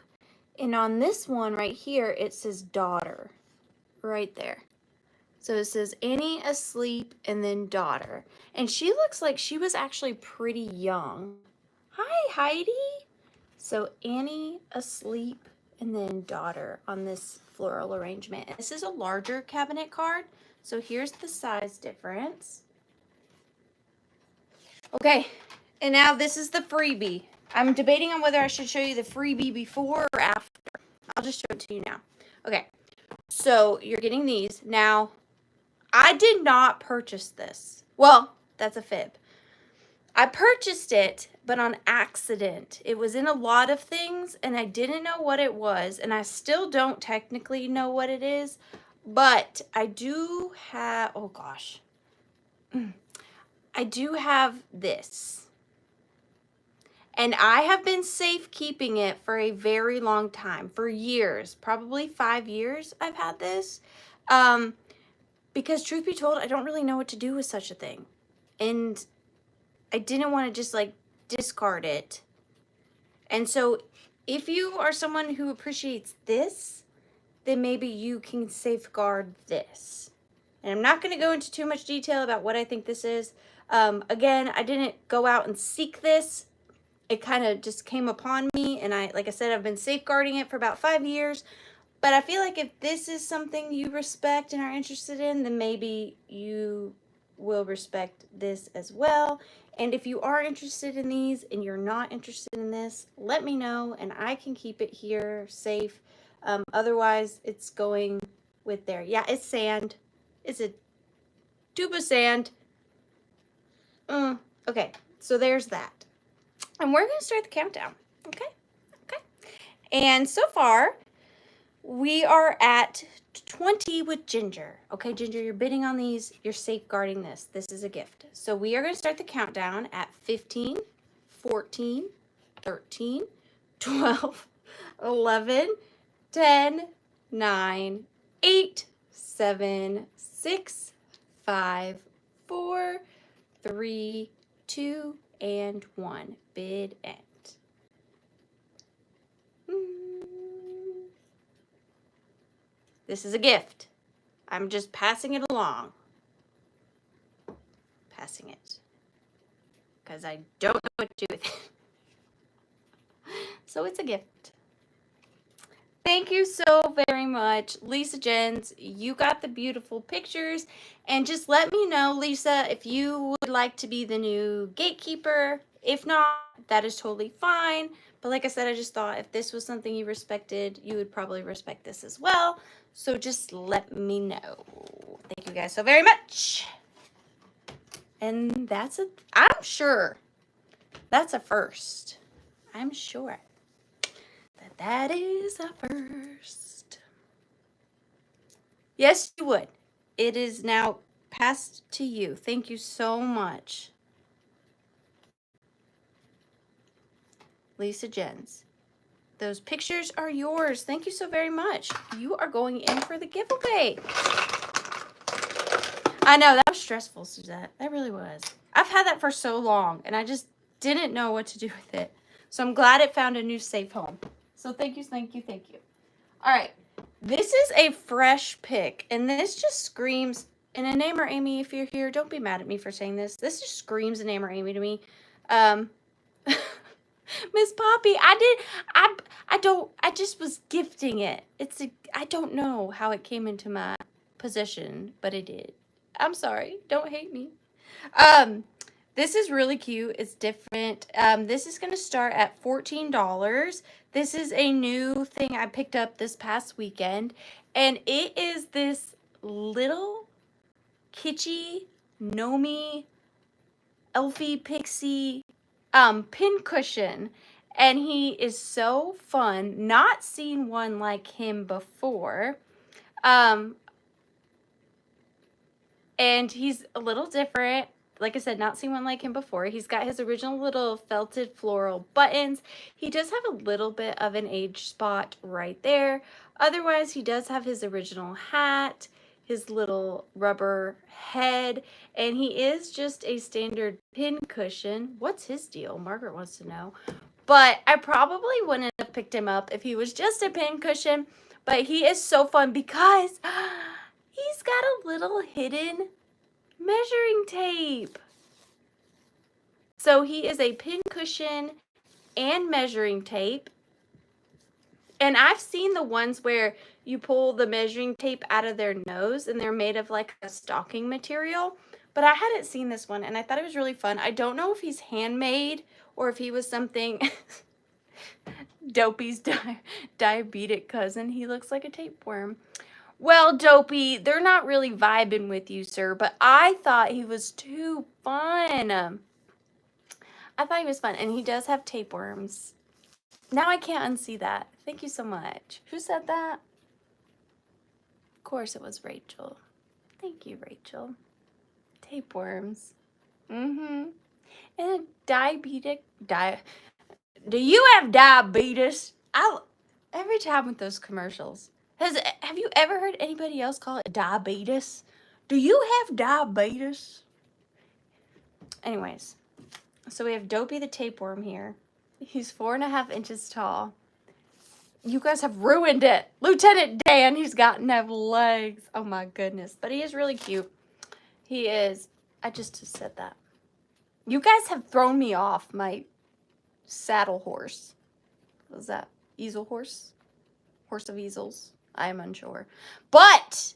And on this one right here, it says daughter right there. So it says Annie asleep and then daughter. And she looks like she was actually pretty young. Hi, Heidi. So Annie asleep and then daughter on this floral arrangement. And this is a larger cabinet card. So here's the size difference. Okay, and now this is the freebie. I'm debating on whether I should show you the freebie before or after. I'll just show it to you now. Okay, so you're getting these. Now, I did not purchase this. Well, that's a fib. I purchased it, but on accident. It was in a lot of things, and I didn't know what it was, and I still don't technically know what it is, but I do have, oh gosh. I do have this. And I have been safekeeping it for a very long time, for years, probably 5 years I've had this. Because truth be told, I don't really know what to do with such a thing. And I didn't want to just like discard it. And so if you are someone who appreciates this, then maybe you can safeguard this. And I'm not going to go into too much detail about what I think this is. Again, I didn't go out and seek this. It kind of just came upon me. And like I said, I've been safeguarding it for about 5 years. But I feel like if this is something you respect and are interested in, then maybe you will respect this as well. And if you are interested in these and you're not interested in this, let me know and I can keep it here safe. Otherwise, it's going with there. Yeah, it's sand. It's a tube of sand. Okay, so there's that. And we're going to start the countdown. Okay? Okay. And so far, we are at 20 with Ginger. Okay, Ginger, you're bidding on these. You're safeguarding this. This is a gift. So we are going to start the countdown at 15, 14, 13, 12, 11, 10, 9, 8, 7, 6, 5, 4, 3, 2, and 1. Bid end. This is a gift. I'm just passing it along. Passing it. Because I don't know what to do with it. So it's a gift. Thank you so very much, Lisa Jens. You got the beautiful pictures. And just let me know, Lisa, if you would like to be the new gatekeeper. If not, that is totally fine. But like I said, I just thought if this was something you respected, you would probably respect this as well. So just let me know. Thank you guys so very much. And that's I'm sure that's a first. I'm sure that is a first. Yes, you would. It is now passed to you. Thank you so much. Lisa Jens. Those pictures are yours. Thank you so very much. You are going in for the giveaway. I know, that was stressful, Suzette. That really was. I've had that for so long, and I just didn't know what to do with it. So I'm glad it found a new safe home. So thank you, thank you, thank you. All right. This is a fresh pick, and this just screams, and a name or Amy, if you're here, don't be mad at me for saying this. This just screams a name or Amy to me. Miss Poppy, I just was gifting it. I don't know how it came into my possession, but it did. I'm sorry. Don't hate me. This is really cute. It's different. This is going to start at $14. This is a new thing I picked up this past weekend. And it is this little kitschy, gnomey, Elfie, pixie pin cushion. And he is so fun. Not seen one like him before. And he's a little different. Like I said, not seen one like him before. He's got his original little felted floral buttons. He does have a little bit of an age spot right there. Otherwise, he does have his original hat, his little rubber head, and he is just a standard pin cushion. What's his deal? Margaret wants to know. But I probably wouldn't have picked him up if he was just a pin cushion. But he is so fun because he's got a little hidden measuring tape. So he is a pin cushion and measuring tape. And I've seen the ones where you pull the measuring tape out of their nose and they're made of like a stocking material. But I hadn't seen this one and I thought it was really fun. I don't know if he's handmade or if he was something... Dopey's diabetic cousin. He looks like a tapeworm. Well, Dopey, they're not really vibing with you, sir, but I thought he was too fun. I thought he was fun, and he does have tapeworms. Now I can't unsee that. Thank you so much. Who said that? Of course it was Rachel. Thank you, Rachel. Tapeworms. Mm-hmm. And a diabetic... Do you have diabetes? Every time with those commercials. Have you ever heard anybody else call it diabetes? Do you have diabetes? Anyways, so we have Dopey the tapeworm here. He's 4.5 inches tall. You guys have ruined it. Lieutenant Dan, he's got no legs. Oh my goodness. But he is really cute. He is. I just said that. You guys have thrown me off my saddle horse. What was that? Easel horse? Horse of easels? I am unsure. But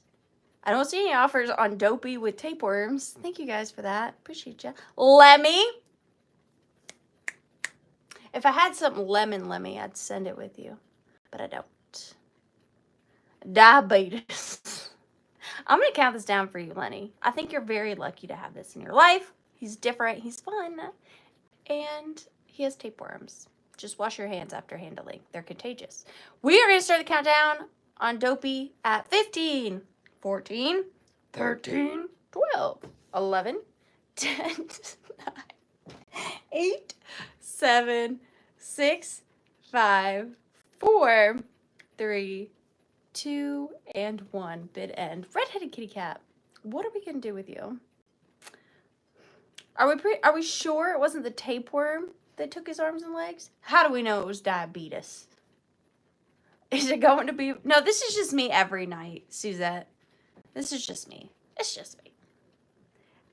I don't see any offers on Dopey with tapeworms. Thank you guys for that. Appreciate you. Lemmy. If I had something lemmy, I'd send it with you. But I don't. Diabetes. I'm going to count this down for you, Lenny. I think you're very lucky to have this in your life. He's different. He's fun. And he has tapeworms. Just wash your hands after handling. They're contagious. We are going to start the countdown on Dopey at 15, 14, 13, 12, 11, 10, 9, 8, 7, 6, 5, 4, 3, 2, and 1. Bid end. Red-headed kitty cat. What are we going to do with you? Are we sure it wasn't the tapeworm that took his arms and legs? How do we know it was diabetes? Is it going to be... No, this is just me every night, Suzette. This is just me. It's just me.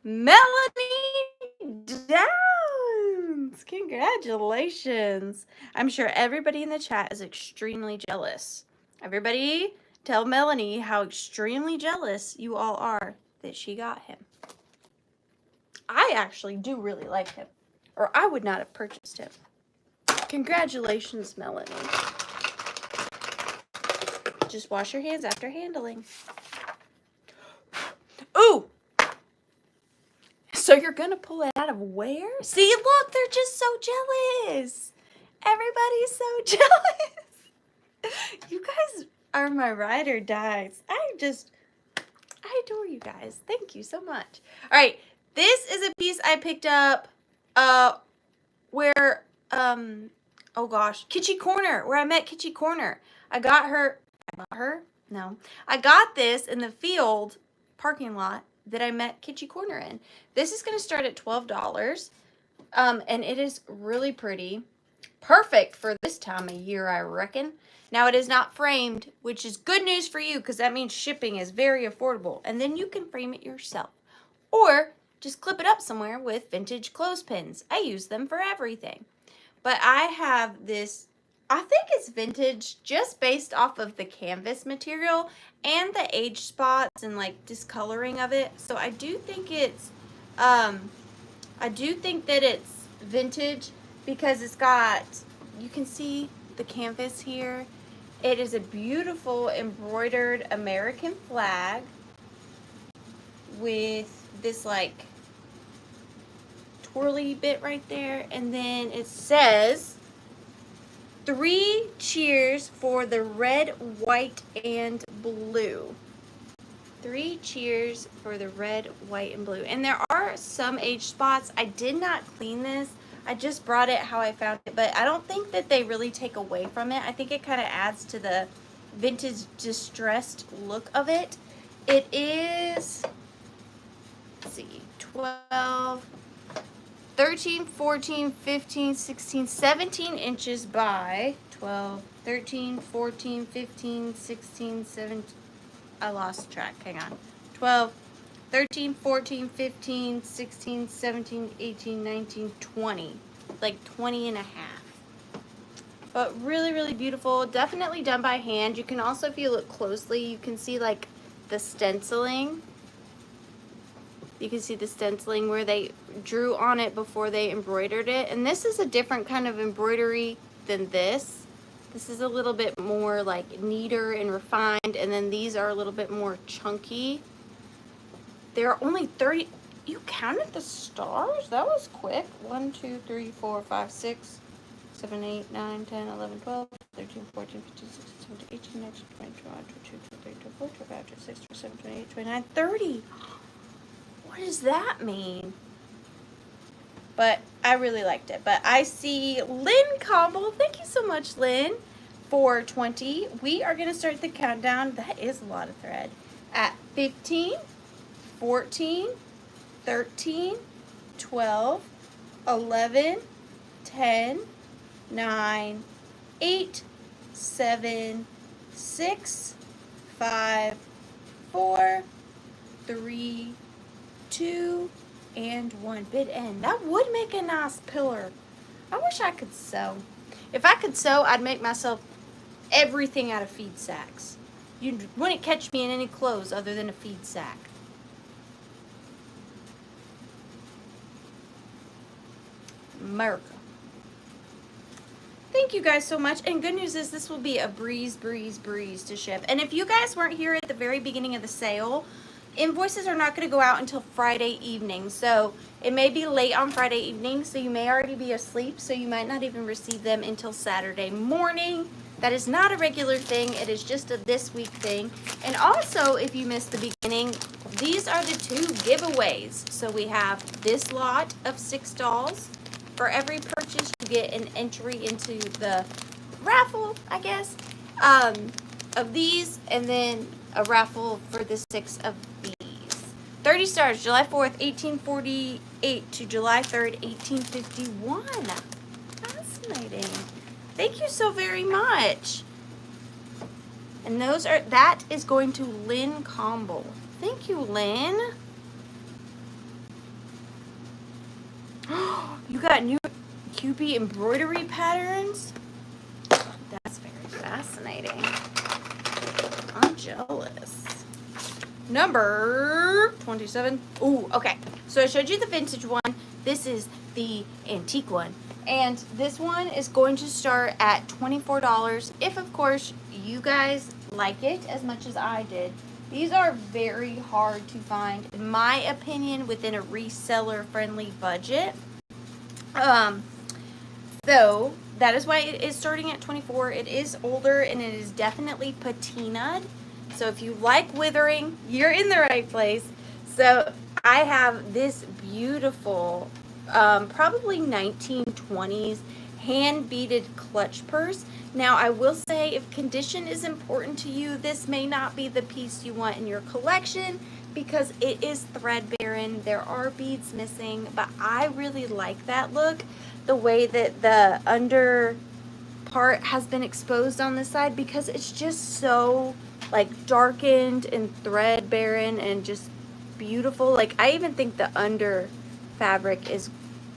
Melanie Downs! Congratulations. I'm sure everybody in the chat is extremely jealous. Everybody tell Melanie how extremely jealous you all are that she got him. I actually do really like him, or I would not have purchased him. Congratulations, Melanie. Just wash your hands after handling. Ooh! So you're gonna pull it out of where? See, look, they're just so jealous. Everybody's so jealous. You guys are my ride or dies. I adore you guys. Thank you so much. All right. This is a piece I picked up where, oh gosh, Kitschy Corner, where I met Kitschy Corner. I got this in the field parking lot that I met Kitschy Corner in. This is going to start at $12, and it is really pretty. Perfect for this time of year, I reckon. Now, it is not framed, which is good news for you because that means shipping is very affordable, and then you can frame it yourself. Or just clip it up somewhere with vintage clothespins. I use them for everything. But I have this, I think it's vintage just based off of the canvas material and the age spots and like discoloring of it. So I do think it's, I I do think that it's vintage because it's got, you can see the canvas here. It is a beautiful embroidered American flag with this like twirly bit right there. And then it says, 3 cheers for the red, white, and blue. 3 cheers for the red, white, and blue. And there are some age spots. I did not clean this. I just brought it how I found it, but I don't think that they really take away from it. I think it kind of adds to the vintage distressed look of it. It is, let's see, 12, 13, 14, 15, 16, 17 inches by 12, 13, 14, 15, 16, 17, I lost track, hang on. 12, 13, 14, 15, 16, 17, 18, 19, 20. Like 20 and a half. But really, really beautiful. Definitely done by hand. You can also, if you look closely, you can see like the stenciling. You can see the stenciling where they drew on it before they embroidered it. And this is a different kind of embroidery than this. This is a little bit more like neater and refined, and then these are a little bit more chunky. There are only 30, you counted the stars? That was quick. 1, 2, 3, 4, 5, 6, 7, 8, 9, 10, 11, 12, 13, 14, 15, 16, 17, 18, 19, 20, 21, 22, 23, 24, 25, 26, 27, 28, 29, 30. What does that mean? But I really liked it. But I see Lynn Comble. Thank you so much, Lynn, for 20. We are going to start the countdown. That is a lot of thread. At 15, 14, 13, 12, 11, 10, 9, 8, 7, 6, 5, 4, 3, 2, and 1. Bid end. That would make a nice pillar. I wish I could sew. If I could sew, I'd make myself everything out of feed sacks. You wouldn't catch me in any clothes other than a feed sack. America. Thank you guys so much. And good news is this will be a breeze to ship. And if you guys weren't here at the very beginning of the sale, invoices are not going to go out until Friday evening. So it may be late on Friday evening, so you may already be asleep, so you might not even receive them until Saturday morning. That is not a regular thing. It is just a this week thing. And also, if you missed the beginning, these are the 2 giveaways. So we have this lot of 6 dolls. For every purchase, you get an entry into the raffle, I guess, of these, and then a raffle for the 6 of these. 30 stars, July 4th, 1848 to July 3rd, 1851. Fascinating. Thank you so very much. And that is going to Lynn Comble. Thank you, Lynn. You got new QB embroidery patterns? That's very fascinating. I'm jealous. Number 27. Ooh, okay. So I showed you the vintage one. This is the antique one. And this one is going to start at $24 if, of course, you guys like it as much as I did. These are very hard to find, in my opinion, within a reseller-friendly budget. So that is why it is starting at $24. It is older and it is definitely patinaed. So if you like withering, you're in the right place. So I have this beautiful, probably 1920s hand beaded clutch purse. Now I will say, if condition is important to you, this may not be the piece you want in your collection because it is threadbare and there are beads missing, but I really like that look, the way that the under part has been exposed on this side, because it's just so like darkened and threadbare and just beautiful. Like I even think the under fabric is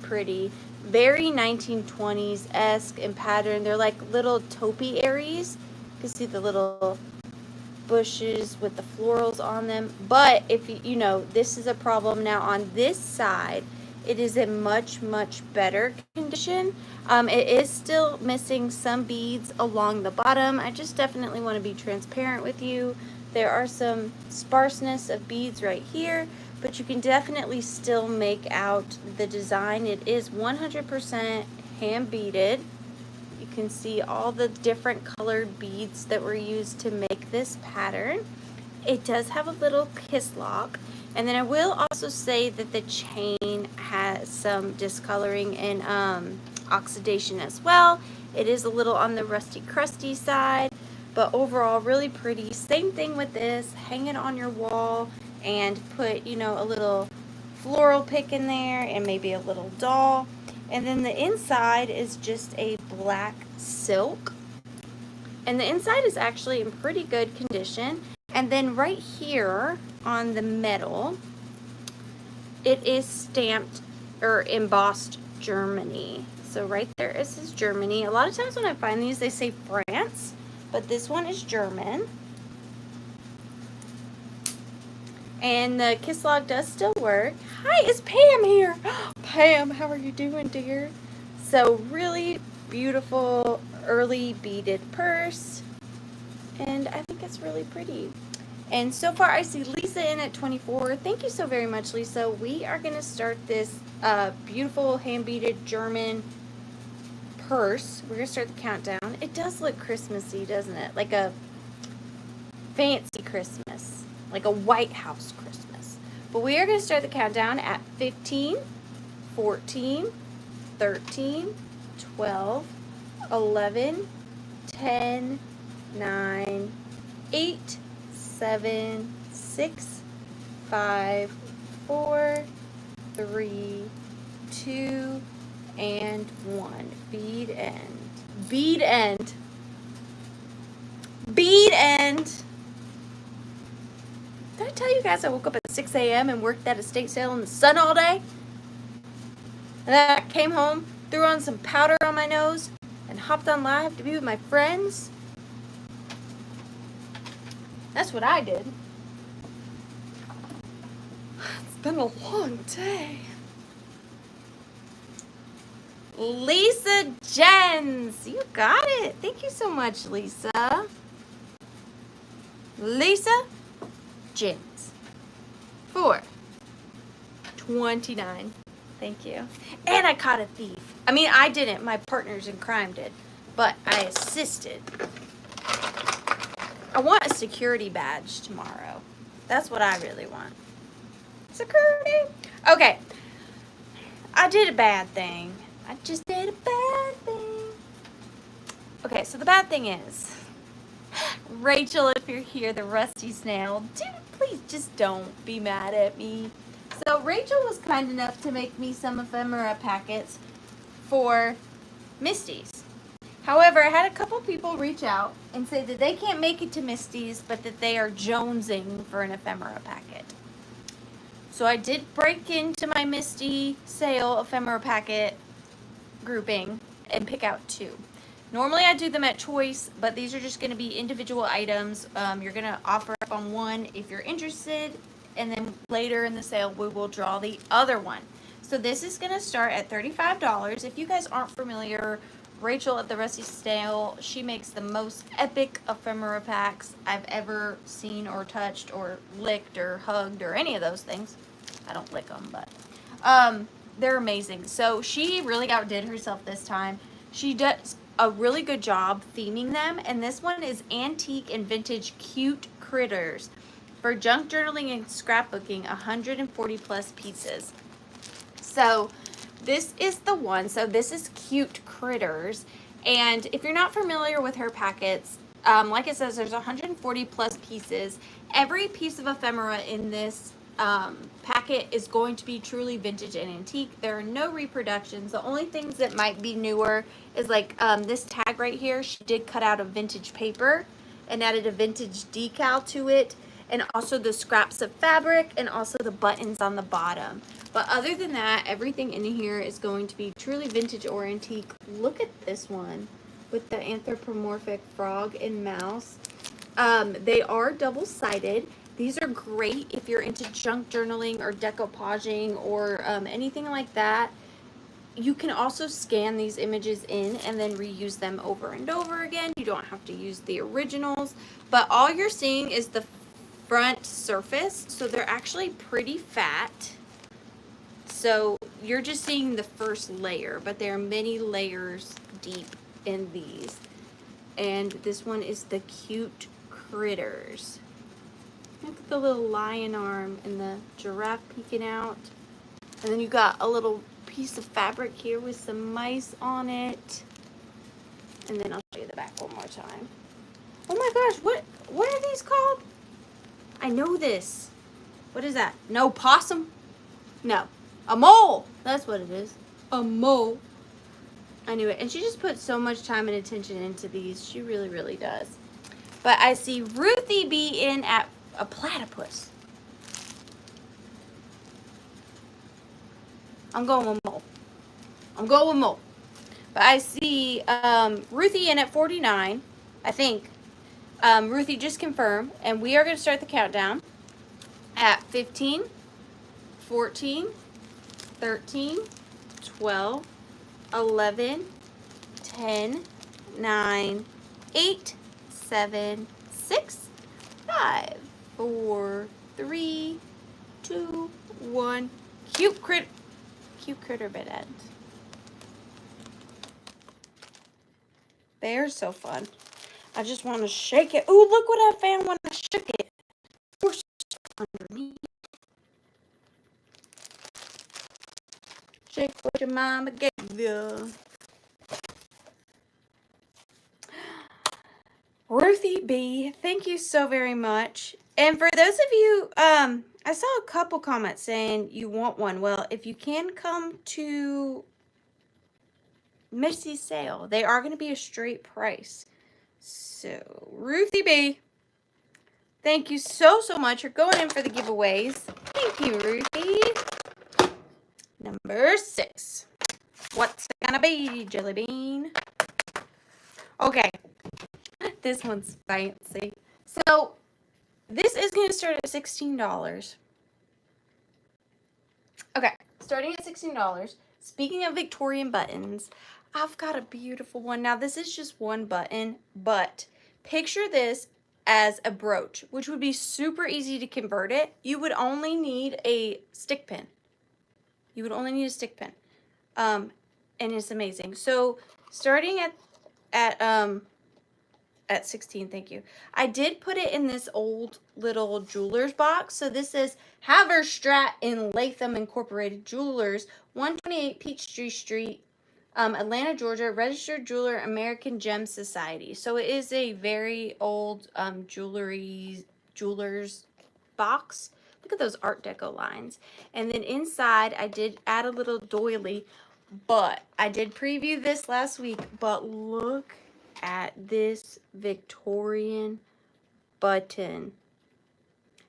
pretty. Very 1920s-esque in pattern. They're like little topiaries. You can see the little bushes with the florals on them. But if you know, this is a problem now on this side. it is in much, much better condition. It is still missing some beads along the bottom. I just definitely want to be transparent with you. There are some sparseness of beads right here, but you can definitely still make out the design. It is 100% hand beaded. You can see all the different colored beads that were used to make this pattern. It does have a little kiss lock. And then I will also say that the chain has some discoloring and oxidation as well. It is a little on the rusty crusty side, but overall really pretty. Same thing with this, hang it on your wall and put, you know, a little floral pick in there and maybe a little doll. And then the inside is just a black silk. And the inside is actually in pretty good condition. And then right here on the metal, it is stamped or embossed Germany. So right there it says Germany. A lot of times when I find these, they say France, but this one is German. And the kiss log does still work. Hi, is Pam here? Pam, how are you doing, dear? So really beautiful early beaded purse. And I think it's really pretty. And so far I see Lisa in at 24. Thank you so very much, Lisa. We are going to start this beautiful hand beaded German purse. We're going to start the countdown. It does look Christmassy, doesn't it? Like a fancy Christmas. Like a White House Christmas. But we are going to start the countdown at 15, 14, 13, 12, 11, 10, 9, 8, 7, 6, 5, 4, 3, 2, and 1. Bead end. Bead end. Bead end. Did I tell you guys I woke up at 6 a.m. and worked at a estate sale in the sun all day? And then I came home, threw on some powder on my nose, and hopped on live to be with my friends? That's what I did. It's been a long day. Lisa Jens, you got it. Thank you so much, Lisa. Lisa Jens. 4:29. Thank you. And I caught a thief. I mean, I didn't. My partners in crime did. But I assisted. I want a security badge tomorrow. That's what I really want. Security. Okay. I did a bad thing. I just did a bad thing. Okay, so the bad thing is, Rachel, if you're here, the rusty snail, dude, please just don't be mad at me. So Rachel was kind enough to make me some ephemera packets for Misty's. However, I had a couple people reach out and say that they can't make it to Misty's, but that they are jonesing for an ephemera packet. So I did break into my Misty sale ephemera packet grouping and pick out 2. Normally I do them at choice, but these are just going to be individual items. You're going to offer up on one if you're interested, and then later in the sale we will draw the other one. So this is going to start at $35. If you guys aren't familiar, Rachel at the Rusty Snail, she makes the most epic ephemera packs I've ever seen or touched or licked or hugged or any of those things. I don't lick them, but they're amazing. So she really outdid herself this time. She does a really good job theming them, and this one is antique and vintage cute critters. For junk journaling and scrapbooking, 140 plus pieces. So this is the one. So this is Cute Critters. And if you're not familiar with her packets, like it says, there's 140 plus pieces. Every piece of ephemera in this packet is going to be truly vintage and antique. There are no reproductions. The only things that might be newer is like this tag right here. She did cut out a vintage paper and added a vintage decal to it, and also the scraps of fabric and also the buttons on the bottom. But other than that, everything in here is going to be truly vintage or antique. Look at this one with the anthropomorphic frog and mouse. They are double-sided, These are great if you're into junk journaling or decoupaging or anything like that. You can also scan these images in and then reuse them over and over again. You don't have to use the originals, but all you're seeing is the front surface, so they're actually pretty fat. So you're just seeing the first layer, but there are many layers deep in these. And this one is the cute critters. Look at the little lion arm and the giraffe peeking out. And then you got a little piece of fabric here with some mice on it. And then I'll show you the back one more time. Oh my gosh, what are these called? I know this. What is that? No, possum? No. A mole. That's what it is. A mole. I knew it. And she just put so much time and attention into these. She really, really does. But I see Ruthie B in at a platypus. I'm going with mole. I'm going with mole. But I see Ruthie in at 49, I think. Ruthie just confirmed. And we are going to start the countdown at 15, 14, 13, 12, 11, 10, 9, 8, 7, 6, 5, 4, 3, 2, 1. Cute critter bit end. They're so fun. I just want to shake it. Ooh, look what I found when I shook it. Horse underneath. Shake what your mama gave you. Ruthie B, thank you so very much. And for those of you, I saw a couple comments saying you want one. Well, if you can come to Missy's sale, they are going to be a straight price. So, Ruthie B, thank you so much. You're going in for the giveaways. Thank you, Ruthie. Number 6. What's it gonna be, Jelly Bean? Okay. This one's fancy. So, this is going to start at $16. Okay, starting at $16. Speaking of Victorian buttons, I've got a beautiful one. Now, this is just one button, but picture this as a brooch, which would be super easy to convert it. You would only need a stick pin. You would only need a stick pin. And it's amazing. So, starting at 16, thank you. I did put it in this old little jeweler's box. So this is Haverstraat in Latham Incorporated Jewelers, 128 Peachtree Street, Atlanta, Georgia, registered jeweler, American Gem Society. So it is a very old jeweler's box. Look at those Art Deco lines. And then inside, I did add a little doily, but I did preview this last week, but look at this Victorian button.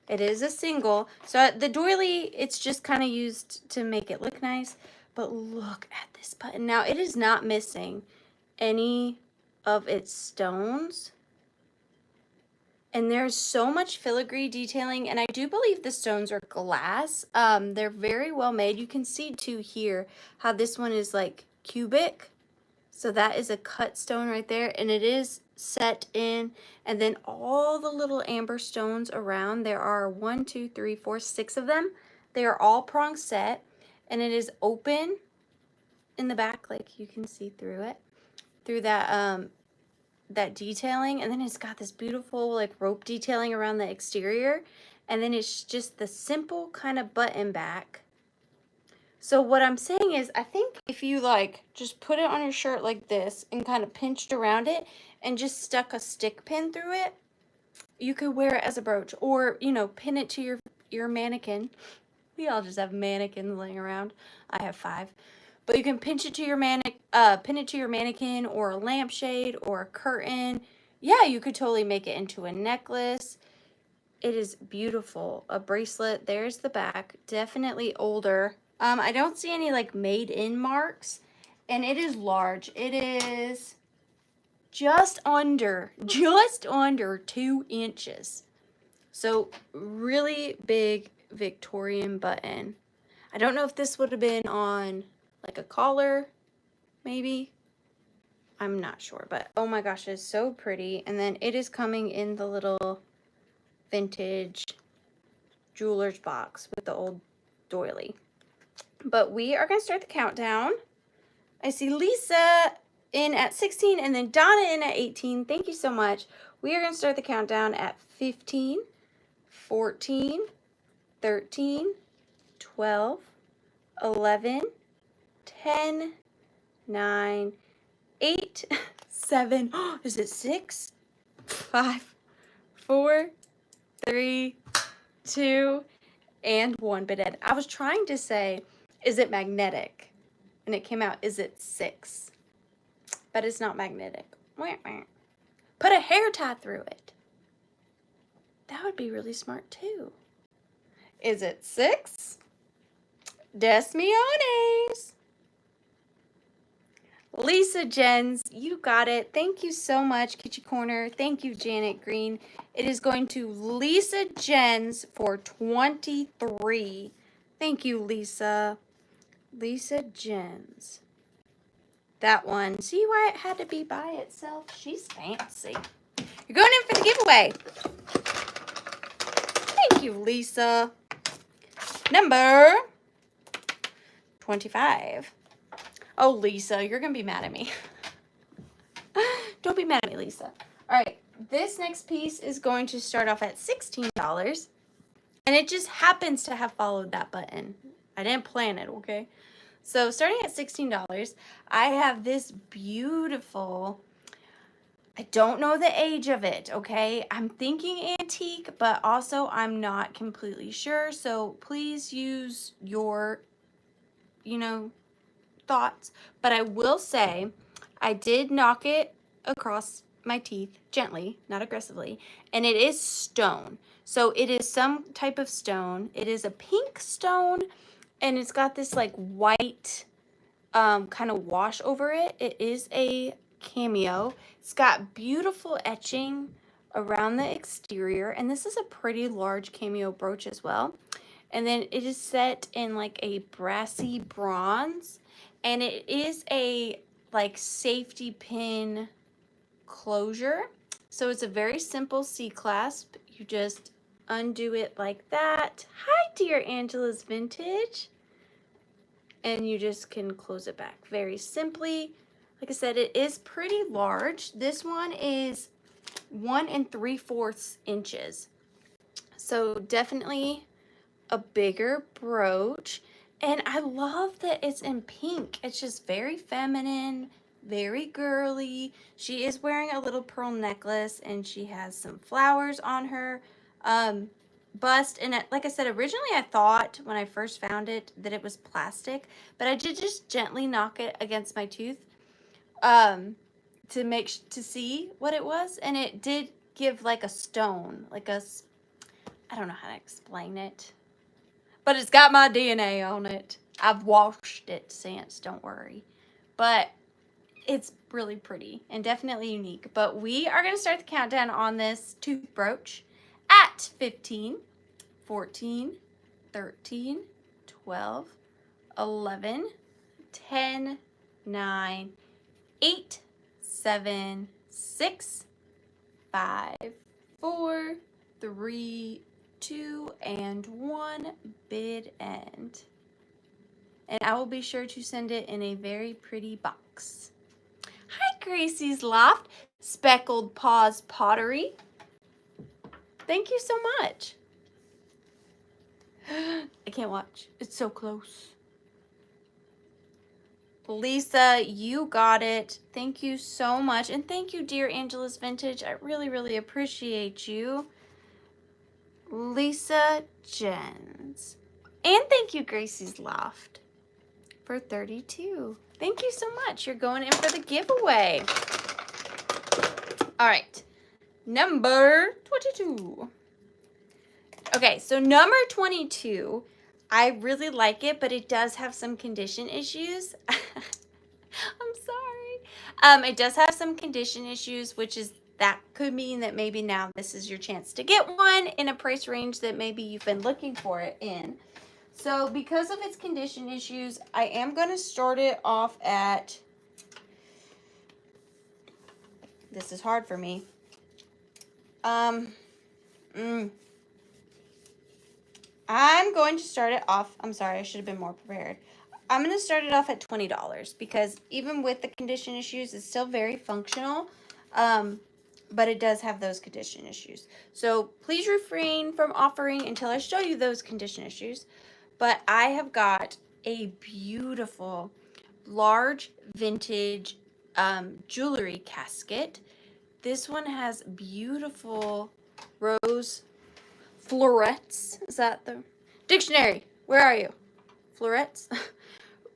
It is a single, so the doily, it's just kind of used to make it look nice, but look at this button. Now, it is not missing any of its stones, and there's so much filigree detailing, and I do believe the stones are glass. They're very well made. You can see too here how this one is like cubic. So that is a cut stone right there, and it is set in. And then all the little amber stones around, there are 1, 2, 3, 4, 6 of them. They are all prong set, and it is open in the back, like you can see through it, through that that detailing. And then it's got this beautiful like rope detailing around the exterior, and then it's just the simple kind of button back. So what I'm saying is, I think if you like just put it on your shirt like this and kind of pinched around it and just stuck a stick pin through it, you could wear it as a brooch, or, you know, pin it to your mannequin. We all just have mannequins laying around. I have 5. But you can pin it to your mannequin or a lampshade or a curtain. Yeah, you could totally make it into a necklace. It is beautiful. A bracelet. There's the back. Definitely older. I don't see any like made in marks, and it is large. It is just under 2 inches. So really big Victorian button. I don't know if this would have been on like a collar, maybe. I'm not sure, but oh my gosh, it's so pretty. And then it is coming in the little vintage jeweler's box with the old doily. But we are going to start the countdown. I see Lisa in at 16 and then Donna in at 18. Thank you so much. We are going to start the countdown at 15, 14, 13, 12, 11, 10, 9, 8, 7, is it 6, 5, 4, 3, 2, and 1. But I was trying to say, is it magnetic? And it came out, is it 6? But it's not magnetic. Put a hair tie through it. That would be really smart too. Is it 6? Desmiones. Lisa Jens, you got it. Thank you so much, Kitchen Corner. Thank you, Janet Green. It is going to Lisa Jens for 23. Thank you, Lisa. Lisa Jens. That one. See why it had to be by itself? She's fancy. You're going in for the giveaway. Thank you, Lisa. Number 25. Oh, Lisa, you're going to be mad at me. Don't be mad at me, Lisa. All right, this next piece is going to start off at $16. And it just happens to have followed that button. I didn't plan it, okay? So starting at $16, I have this beautiful, I don't know the age of it, okay? I'm thinking antique, but also I'm not completely sure. So please use your, thoughts. But I will say, I did knock it across my teeth gently, not aggressively, and it is stone. So it is some type of stone. It is a pink stone, and it's got this like white kind of wash over it. It is a cameo. It's got beautiful etching around the exterior, and this is a pretty large cameo brooch as well. And then it is set in like a brassy bronze, and it is a like safety pin closure. So it's a very simple C-clasp. You just undo it like that. Hi, dear Angela's Vintage. And you just can close it back very simply. Like I said, it is pretty large. This one is 1 3/4 inches. So definitely a bigger brooch. And I love that it's in pink. It's just very feminine, very girly. She is wearing a little pearl necklace, and she has some flowers on her bust. And like I said, originally I thought when I first found it that it was plastic, but I did just gently knock it against my tooth to see what it was, and it did give like a stone, like a, I don't know how to explain it, but it's got my DNA on it. I've washed it since, don't worry. But it's really pretty and definitely unique. But we are going to start the countdown on this tooth brooch at 15, 14, 13, 12, 11, 10, 9, 8, 7, 6, 5, 4, 3, 2, and 1 bid end. And I will be sure to send it in a very pretty box. Hi, Gracie's Loft, Speckled Paws Pottery. Thank you so much. I can't watch. It's so close. Lisa, you got it. Thank you so much. And thank you, dear Angela's Vintage. I really, really appreciate you. Lisa Jens. And thank you, Gracie's Loft, for 32. Thank you so much. You're going in for the giveaway. All right. Number 22. Okay, so number 22, I really like it, but it does have some condition issues. I'm sorry. It does have some condition issues, which is that could mean that maybe now this is your chance to get one in a price range that maybe you've been looking for it in. So because of its condition issues, I am going to start it off at, this is hard for me. I'm going to start it off, I'm sorry, I should have been more prepared. I'm going to start it off at $20 because even with the condition issues, it's still very functional, but it does have those condition issues. So please refrain from offering until I show you those condition issues. But I have got a beautiful, large, vintage jewelry casket. This one has beautiful rose florets. Is that the dictionary? Where are you? Florets?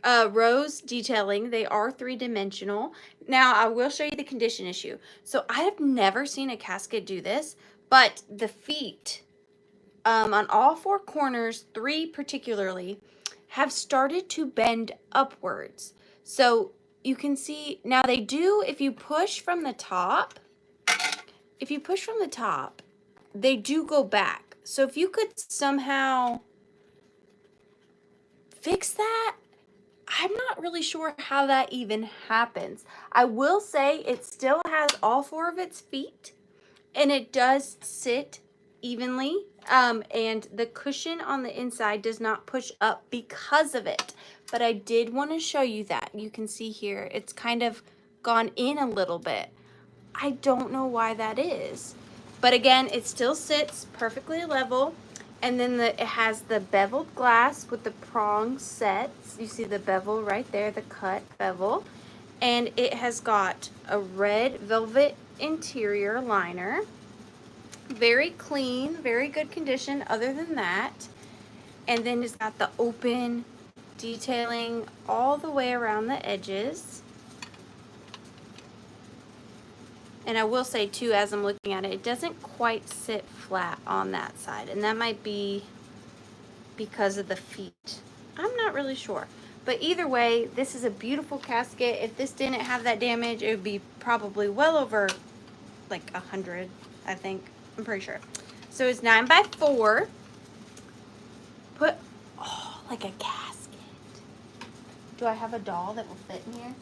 Rose detailing. They are 3-dimensional. Now, I will show you the condition issue. So, I have never seen a casket do this, but the feet on all 4 corners, 3 particularly, have started to bend upwards. So, you can see, now they do, if you push from the top, they do go back. So, if you could somehow fix that, I'm not really sure how that even happens. I will say it still has all 4 of its feet, and it does sit evenly, and the cushion on the inside does not push up because of it. But I did want to show you that. You can see here, it's kind of gone in a little bit. I don't know why that is. But again, it still sits perfectly level. And then it has the beveled glass with the prong sets. You see the bevel right there, the cut bevel. And it has got a red velvet interior liner. Very clean, very good condition other than that. And then it's got the open detailing all the way around the edges. And I will say too, as I'm looking at it, it doesn't quite sit flat on that side. And that might be because of the feet. I'm not really sure. But either way, this is a beautiful casket. If this didn't have that damage, it would be probably well over like 100, I think. I'm pretty sure. So it's 9x4. Like a casket. Do I have a doll that will fit in here?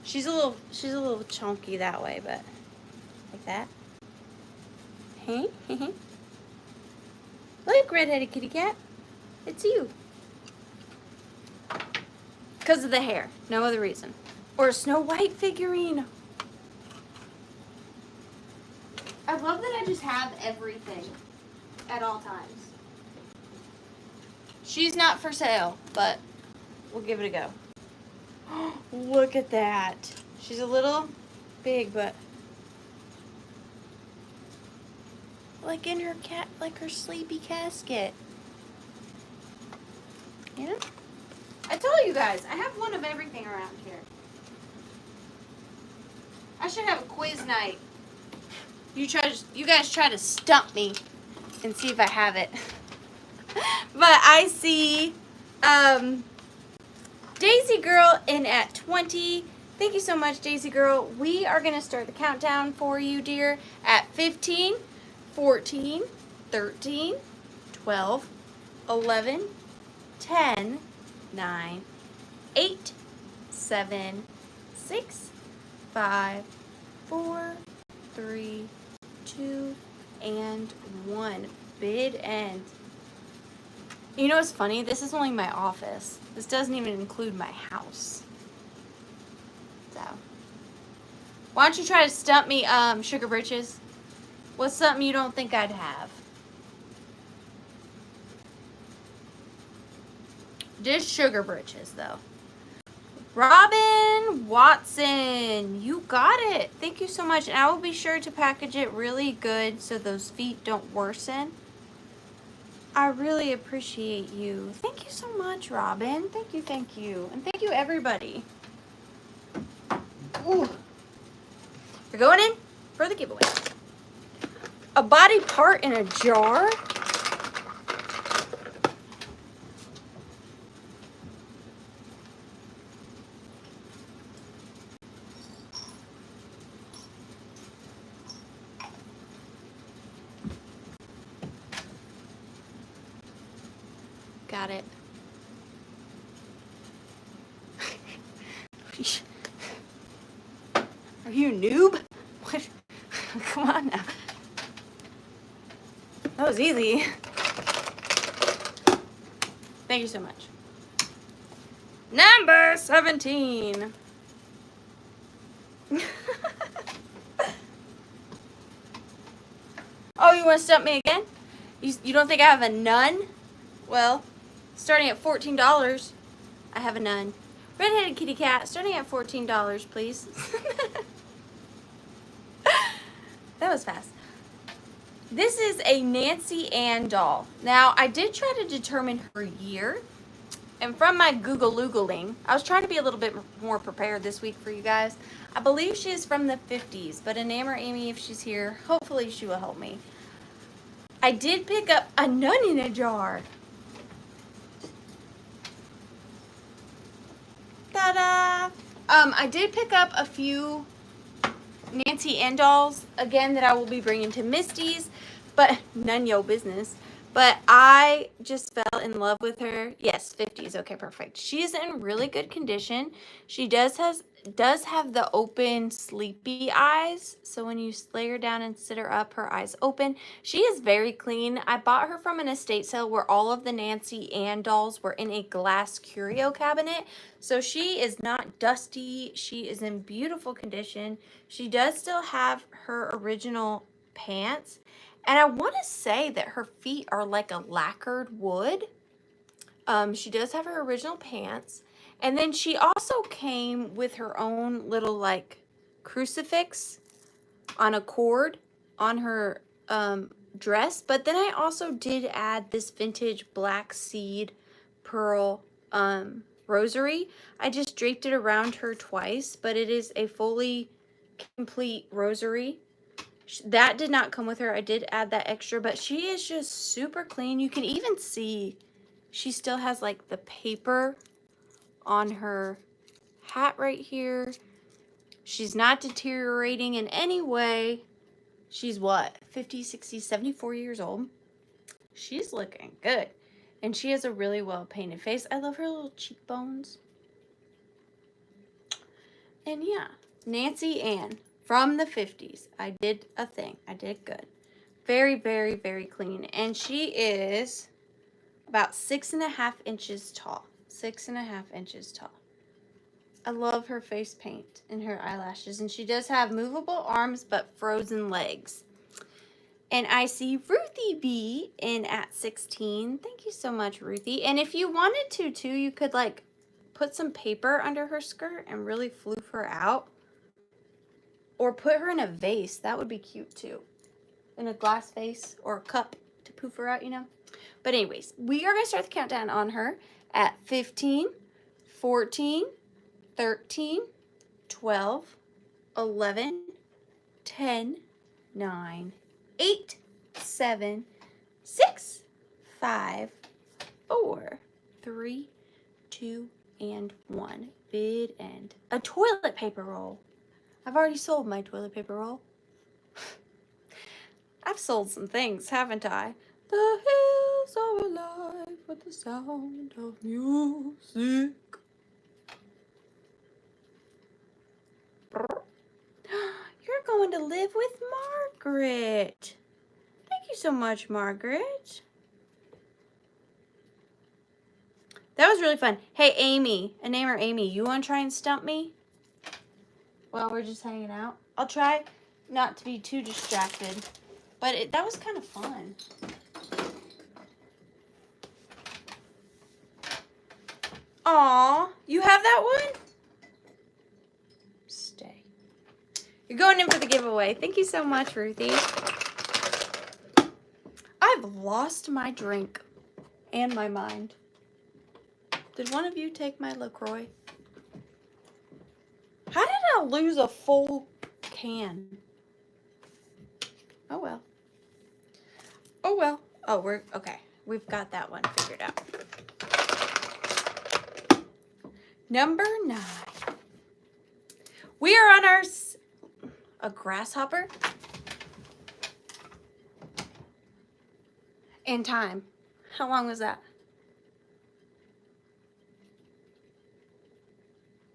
She's a little chunky that way, but like that. Hey. Look, redheaded kitty cat. It's you. Because of the hair. No other reason. Or a Snow White figurine. I love that I just have everything at all times. She's not for sale, but we'll give it a go. Look at that. She's a little big, but like in her her sleepy casket. Yeah. I told you guys, I have one of everything around here. I should have a quiz night. You guys try to stump me and see if I have it. But I see Daisy Girl in at 20. Thank you so much, Daisy Girl. We are going to start the countdown for you, dear, at 15, 14, 13, 12, 11, 10, 9, 8, 7, 6, 5, 4, 3, 2, and 1. Bid end. You know what's funny? This is only my office. This doesn't even include my house. So, why don't you try to stump me, Sugar Britches? What's something you don't think I'd have? Just Sugar Britches, though. Robin Watson, you got it. Thank you so much. And I will be sure to package it really good so those feet don't worsen. I really appreciate you. Thank you so much, Robin. Thank you. And thank you, everybody. Ooh. You're going in for the giveaway. A body part in a jar? at it. Are you a noob? What? Come on now. That was easy. Thank you so much. Number 17. Oh, you want to stump me again? You don't think I have a nun? Well, starting at $14, I have a nun. Redheaded kitty cat, starting at $14, please. That was fast. This is a Nancy Ann doll. Now, I did try to determine her year. And from my Googling, I was trying to be a little bit more prepared this week for you guys. I believe she is from the 50s, but Enamor Amy, if she's here, hopefully she will help me. I did pick up a nun in a jar. Ta-da! I did pick up a few Nancy Ann dolls, again, that I will be bringing to Misty's, but none yo business. But I just fell in love with her. Yes, 50s. Okay, perfect. She is in really good condition. She does have the open sleepy eyes. So when you lay her down and sit her up, her eyes open. She is very clean. I bought her from an estate sale where all of the Nancy Ann dolls were in a glass curio cabinet. So she is not dusty. She is in beautiful condition. She does still have her original pants. And I want to say that her feet are like a lacquered wood. She does have her original pants. And then she also came with her own little like crucifix on a cord on her dress. But then I also did add this vintage black seed pearl rosary. I just draped it around her twice, but it is a fully complete rosary. That did not come with her. I did add that extra, but she is just super clean. You can even see she still has like the paper on her hat right here. She's not deteriorating in any way. She's what? 50, 60, 74 years old. She's looking good. And she has a really well painted face. I love her little cheekbones. And yeah, Nancy Ann. From the 50s. I did a thing. I did good. Very, very, very clean. And she is about 6.5 inches tall. 6.5 inches tall. I love her face paint and her eyelashes. And she does have movable arms but frozen legs. And I see Ruthie B in at 16. Thank you so much, Ruthie. And if you wanted to, too, you could like put some paper under her skirt and really floof her out. Or put her in a vase. That would be cute too. In a glass vase or a cup to poof her out, you know. But anyways, we are going to start the countdown on her at 15, 14, 13, 12, 11, 10, 9, 8, 7, 6, 5, 4, 3, 2, and 1. Bid end. A toilet paper roll. I've already sold my toilet paper roll. I've sold some things, haven't I? The hills are alive with the sound of music. You're going to live with Margaret. Thank you so much, Margaret. That was really fun. Hey, Amy, a name or Amy, you want to try and stump me? While we're just hanging out. I'll try not to be too distracted. But that was kind of fun. Aw, you have that one? Stay. You're going in for the giveaway. Thank you so much, Ruthie. I've lost my drink and my mind. Did one of you take my LaCroix? How did I lose a full can? Oh well. Oh well. Oh, we're okay. We've got that one figured out. Number 9. We are on a grasshopper. And time. How long was that?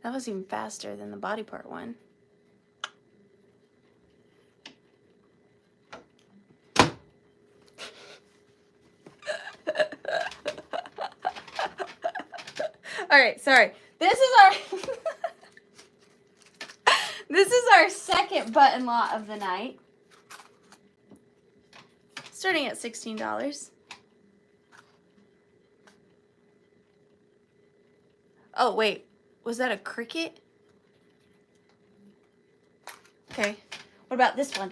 That was even faster than the body part one. All right, sorry. This is our this is our second button lot of the night. Starting at $16. Oh, wait. Was that a cricket? Okay. What about this one?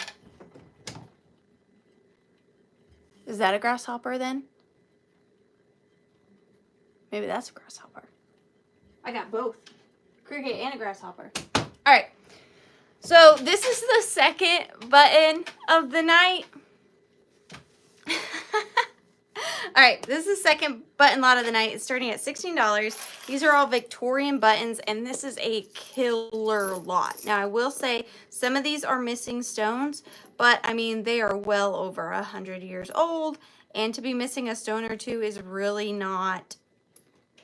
Is that a grasshopper then? Maybe that's a grasshopper. I got both. Cricket and a grasshopper. All right. So this is the second button of the night. All right, this is the second button lot of the night. It's starting at $16. These are all Victorian buttons, and this is a killer lot. Now, I will say some of these are missing stones, but I mean, they are well over 100 years old, and to be missing a stone or two is really not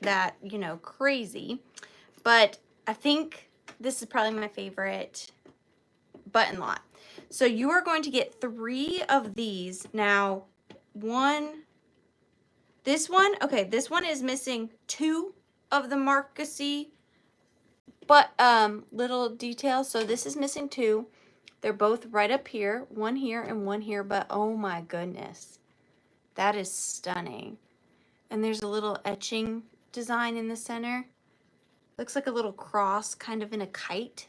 that, you know, crazy. But I think this is probably my favorite button lot. So you are going to get 3 of these. Now, this one is missing 2 of the marquisy, but little details. So this is missing 2. They're both right up here, one here and one here, but oh my goodness, that is stunning. And there's a little etching design in the center. Looks like a little cross kind of in a kite.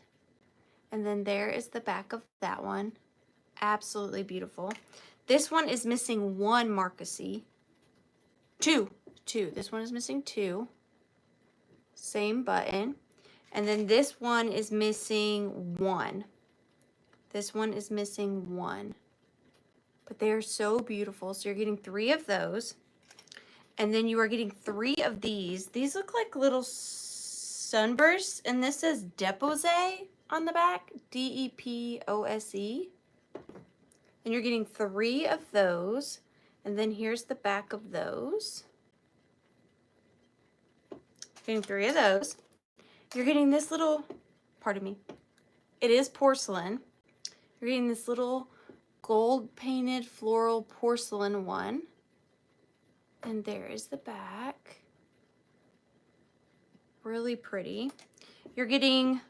And then there is the back of that one. Absolutely beautiful. This one is missing 1 marquisy. 2. This one is missing 2. Same button. And then this one is missing 1. This one is missing 1. But they are so beautiful. So you're getting 3 of those. And then you are getting 3 of these. These look like little sunbursts. And this says Depose on the back. D-E-P-O-S-E. And you're getting 3 of those. And then here's the back of those. Getting 3 of those. You're getting this little, pardon me, it is porcelain. You're getting this little gold painted floral porcelain one. And there is the back. Really pretty. You're getting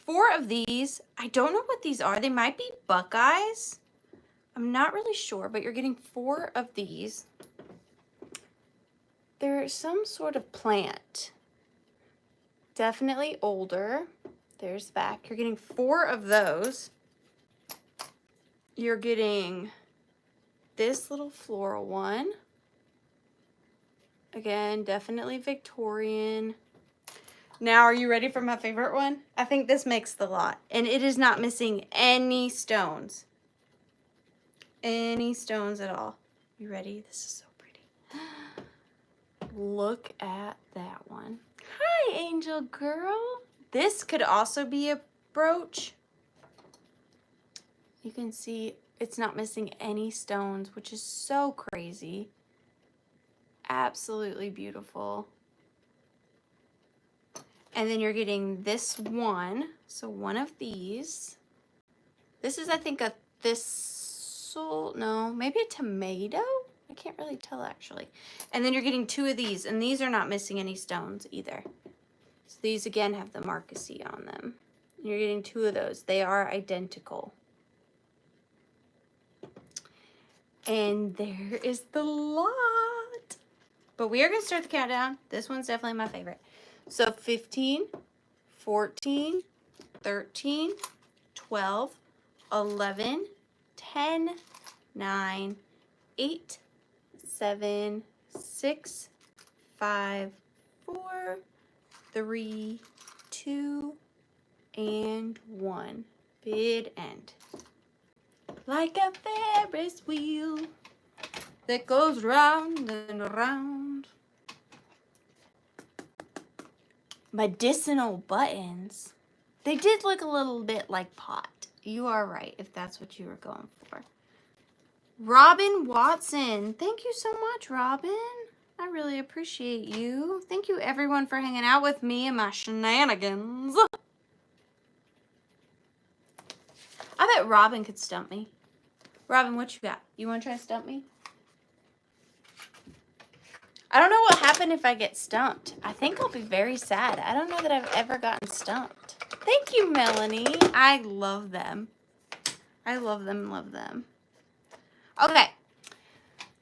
4 of these. I don't know what these are. They might be buckeyes. I'm not really sure, but you're getting 4 of these. They're some sort of plant. Definitely older. There's the back. You're getting 4 of those. You're getting this little floral one. Again, definitely Victorian. Now, are you ready for my favorite one? I think this makes the lot. And it is not missing any stones. Any stones at all. You ready? This is so pretty. Look at that one. Hi, Angel Girl. This could also be a brooch. You can see it's not missing any stones, which is so crazy. Absolutely beautiful. And then you're getting this one. So 1 of these. This is, I think, a thistle. No, maybe a tomato. I can't really tell actually. And then you're getting 2 of these, and these are not missing any stones either. So these again have the marquisy on them. You're getting 2 of those. They are identical. And there is the lot. But we are going to start the countdown. This one's definitely my favorite. So 15, 14, 13, 12, 11, 10, 9, 8, 7, 6, 5, 4, 3, 2, and 1. Bid end. Like a Ferris wheel that goes round and round. Medicinal buttons. They did look a little bit like pot. You are right if that's what you were going for. Robin Watson. Thank you so much, Robin. I really appreciate you. Thank you everyone for hanging out with me and my shenanigans. I bet Robin could stump me. Robin, what you got? You want to try to stump me? I don't know what happened if I get stumped. I think I'll be very sad. I don't know that I've ever gotten stumped. Thank you, Melanie. I love them. I love them, love them. Okay.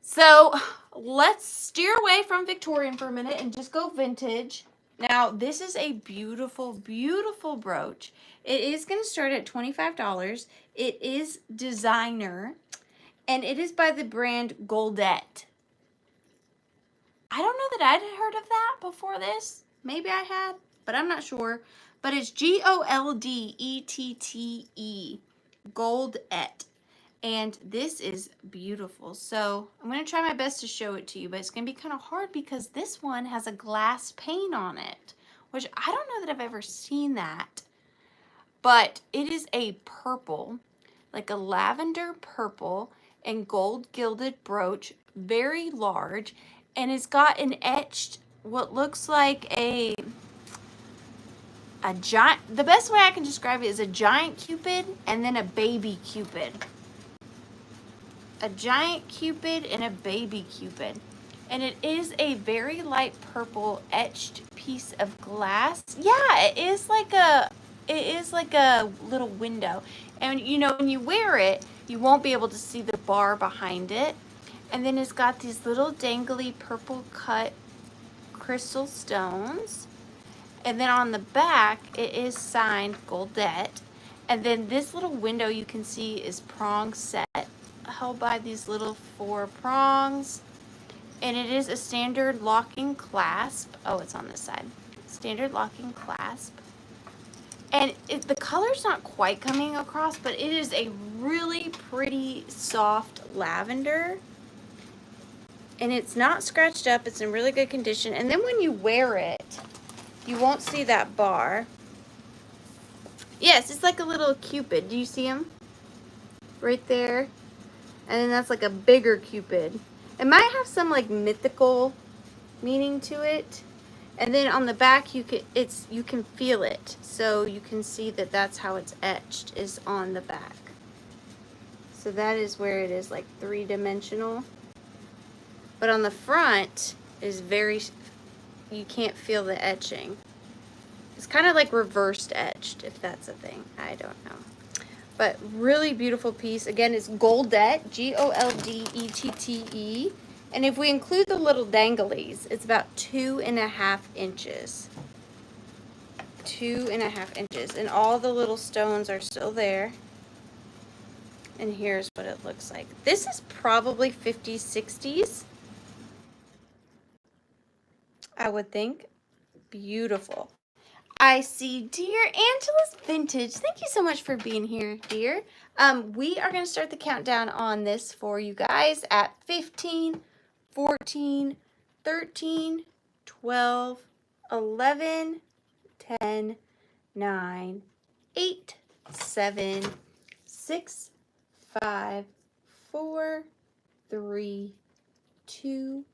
So let's steer away from Victorian for a minute and just go vintage. Now, this is a beautiful, beautiful brooch. It is going to start at $25. It is designer, and it is by the brand Goldette. I don't know that I'd heard of that before this. Maybe I had, but I'm not sure. But it's Goldette, Goldette. And this is beautiful. So I'm going to try my best to show it to you, but it's going to be kind of hard because this one has a glass pane on it, which I don't know that I've ever seen that. But it is a purple, like a lavender purple and gold gilded brooch, very large. And it's got an etched, what looks like a giant, the best way I can describe it is a giant cupid and then a baby cupid. A giant cupid and a baby cupid. And it is a very light purple etched piece of glass. Yeah, it is like a little window. And you know, when you wear it, you won't be able to see the bar behind it. And then it's got these little dangly purple cut crystal stones. And then on the back, it is signed Goldette. And then this little window you can see is prong set, held by these little 4 prongs. And it is a standard locking clasp. Oh, it's on this side. Standard locking clasp. And the color's not quite coming across, but it is a really pretty soft lavender. And it's not scratched up. It's in really good condition. And then when you wear it, you won't see that bar. Yes, it's like a little cupid. Do you see him? Right there. And then that's like a bigger cupid. It might have some like mythical meaning to it. And then on the back, you can feel it. So you can see that that's how it's etched, is on the back. So that is where it is like 3-dimensional. But on the front is you can't feel the etching. It's kind of like reversed etched, if that's a thing. I don't know. But really beautiful piece. Again, it's Goldette, Goldette. And if we include the little danglies, it's about 2.5 inches. 2.5 inches. And all the little stones are still there. And here's what it looks like. This is probably 50s, 60s. I would think. Beautiful. I see dear Angela's Vintage. Thank you so much for being here, dear. We are going to start the countdown on this for you guys at 15, 14, 13, 12, 11, 10, 9, 8, 7, 6, 5, 4, 3, 2,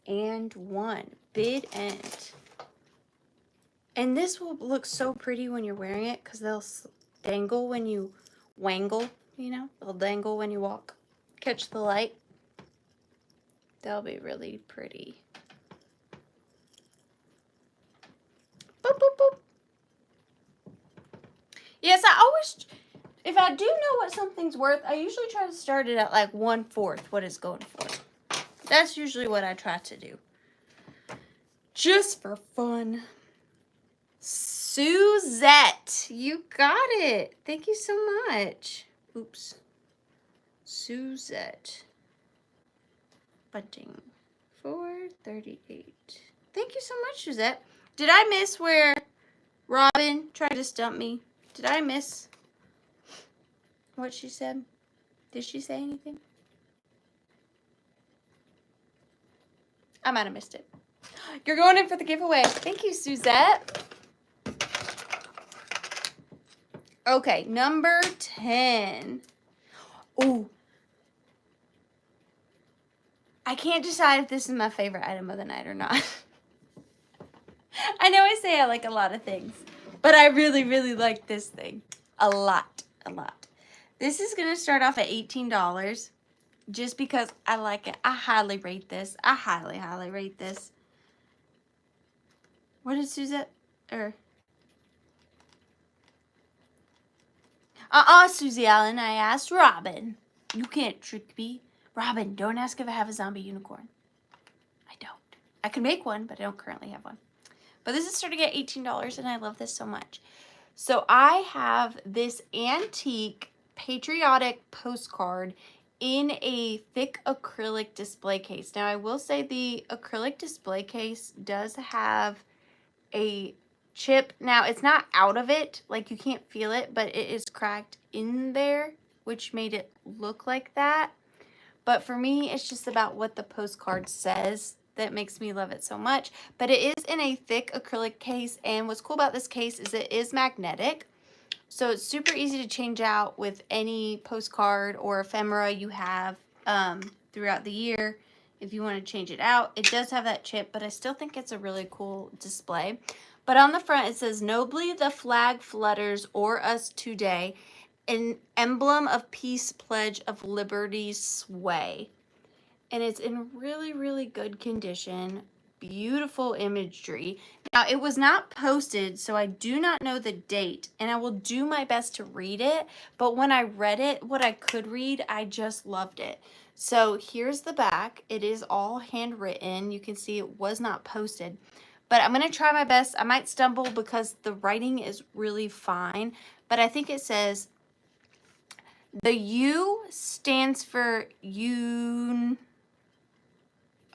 and 1. Bid end. And this will look so pretty when you're wearing it because they'll dangle when you wangle, you know? They'll dangle when you walk. Catch the light. They'll be really pretty. Boop, boop, boop. Yes, I always, if I do know what something's worth, I usually try to start it at like 1/4 what it's going for. That's usually what I try to do. Just for fun. Suzette, you got it. Thank you so much. Oops. Suzette. Bunting. 438. Thank you so much, Suzette. Did I miss where Robin tried to stump me? Did I miss what she said? Did she say anything? I might have missed it. You're going in for the giveaway. Thank you, Suzette. Okay, number 10. Ooh. I can't decide if this is my favorite item of the night or not. I know I say I like a lot of things, but I really, really like this thing. A lot, a lot. This is going to start off at $18 just because I like it. I highly rate this. I highly, highly rate this. What did Suzette, Susie Allen, I asked Robin. You can't trick me. Robin, don't ask if I have a zombie unicorn. I don't. I could make one, but I don't currently have one. But this is starting at $18, and I love this so much. So I have this antique Patriotic postcard in a thick acrylic display case. Now, I will say the acrylic display case does have a chip. Now, it's not out of it, like you can't feel it, but it is cracked in there, which made it look like that. But for me, it's just about what the postcard says that makes me love it so much. But it is in a thick acrylic case, and what's cool about this case is it is magnetic. So it's super easy to change out with any postcard or ephemera you have throughout the year if you want to change it out. It does have that chip, but I still think it's a really cool display. But on the front it says, "Nobly the flag flutters o'er us today, an emblem of peace, pledge of liberty's sway." And it's in really, really good condition. Beautiful imagery. Now, it was not posted, so I do not know the date, and I will do my best to read it. But when I read it, what I could read, I just loved it. So here's the back. It is all handwritten. You can see it was not posted. But I'm going to try my best. I might stumble because the writing is really fine. But I think it says, the U stands for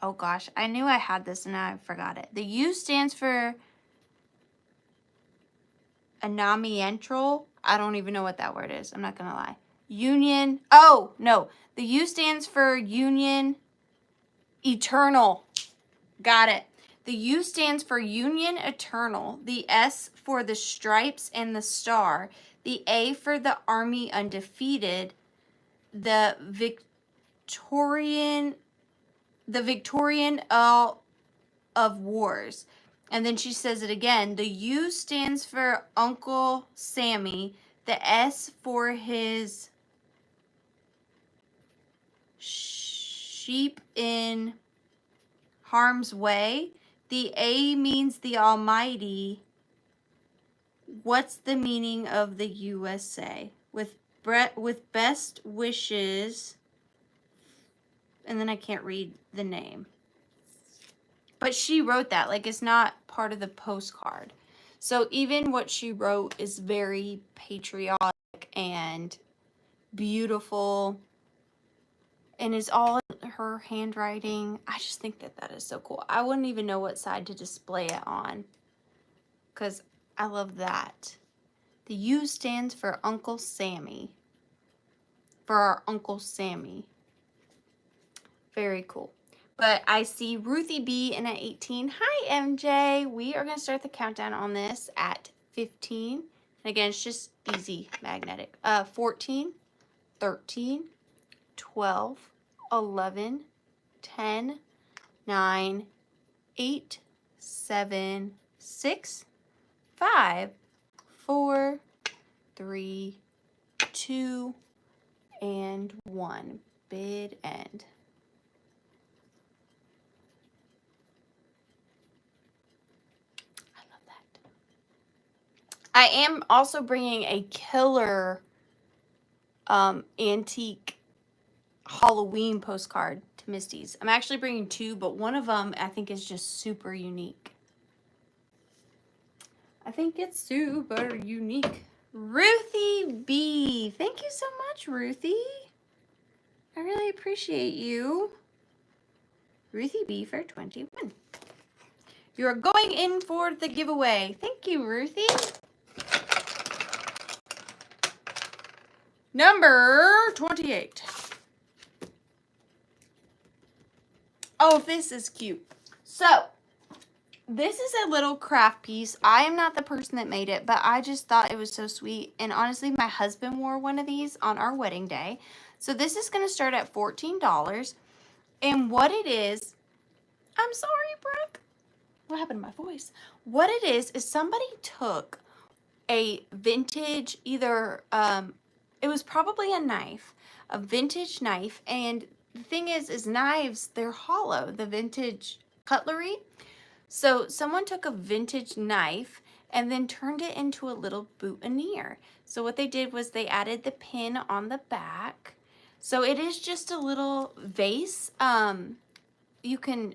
oh gosh, I knew I had this and I forgot it. The U stands for anamientral. I don't even know what that word is. I'm not going to lie. Union. Oh, no. The U stands for Union Eternal. Got it. The U stands for Union Eternal. The S for the stripes and the star. The A for the Army Undefeated. The Victorian of Wars. And then she says it again. The U stands for Uncle Sammy. The S for his sheep in harm's way. The A means the Almighty. What's the meaning of the USA? With best wishes. And then I can't read the name. But she wrote that, like it's not part of the postcard. So even what she wrote is very patriotic and beautiful and is all her handwriting. I just think that that is so cool. I wouldn't even know what side to display it on because I love that. The U stands for Uncle Sammy. For our Uncle Sammy. Very cool. But I see Ruthie B in at 18. Hi, MJ. We are going to start the countdown on this at 15. And again, it's just easy magnetic. 14, 13, 12, 11, 10, 9, 8, 7, 6, 5, 4, 3, 2, and 1. Bid end. I am also bringing a killer antique Halloween postcard to Misty's. I'm actually bringing two, but one of them I think is just super unique. I think it's super unique. Ruthie B. Thank you so much, Ruthie. I really appreciate you. Ruthie B for 21. You're going in for the giveaway. Thank you, Ruthie. Number 28. Oh, this is cute. So, this is a little craft piece. I am not the person that made it, but I just thought it was so sweet. And honestly, my husband wore one of these on our wedding day. So this is going to start at $14. And what it is, I'm sorry, Brooke. What happened to my voice? What it is somebody took a vintage, either, it was probably a vintage knife. And the thing is knives, they're hollow, the vintage cutlery. So someone took a vintage knife and then turned it into a little boutonniere. So what they did was they added the pin on the back. So it is just a little vase. You can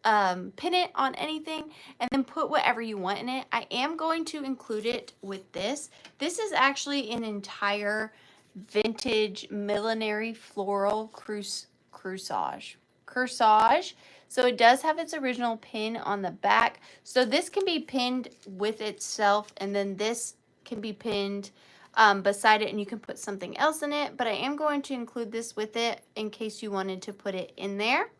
pin it on anything and then put whatever you want in it. I am going to include it with this. This is actually an entire vintage millinery floral corsage. So it does have its original pin on the back. So this can be pinned with itself, and then this can be pinned beside it, and you can put something else in it. But I am going to include this with it in case you wanted to put it in there.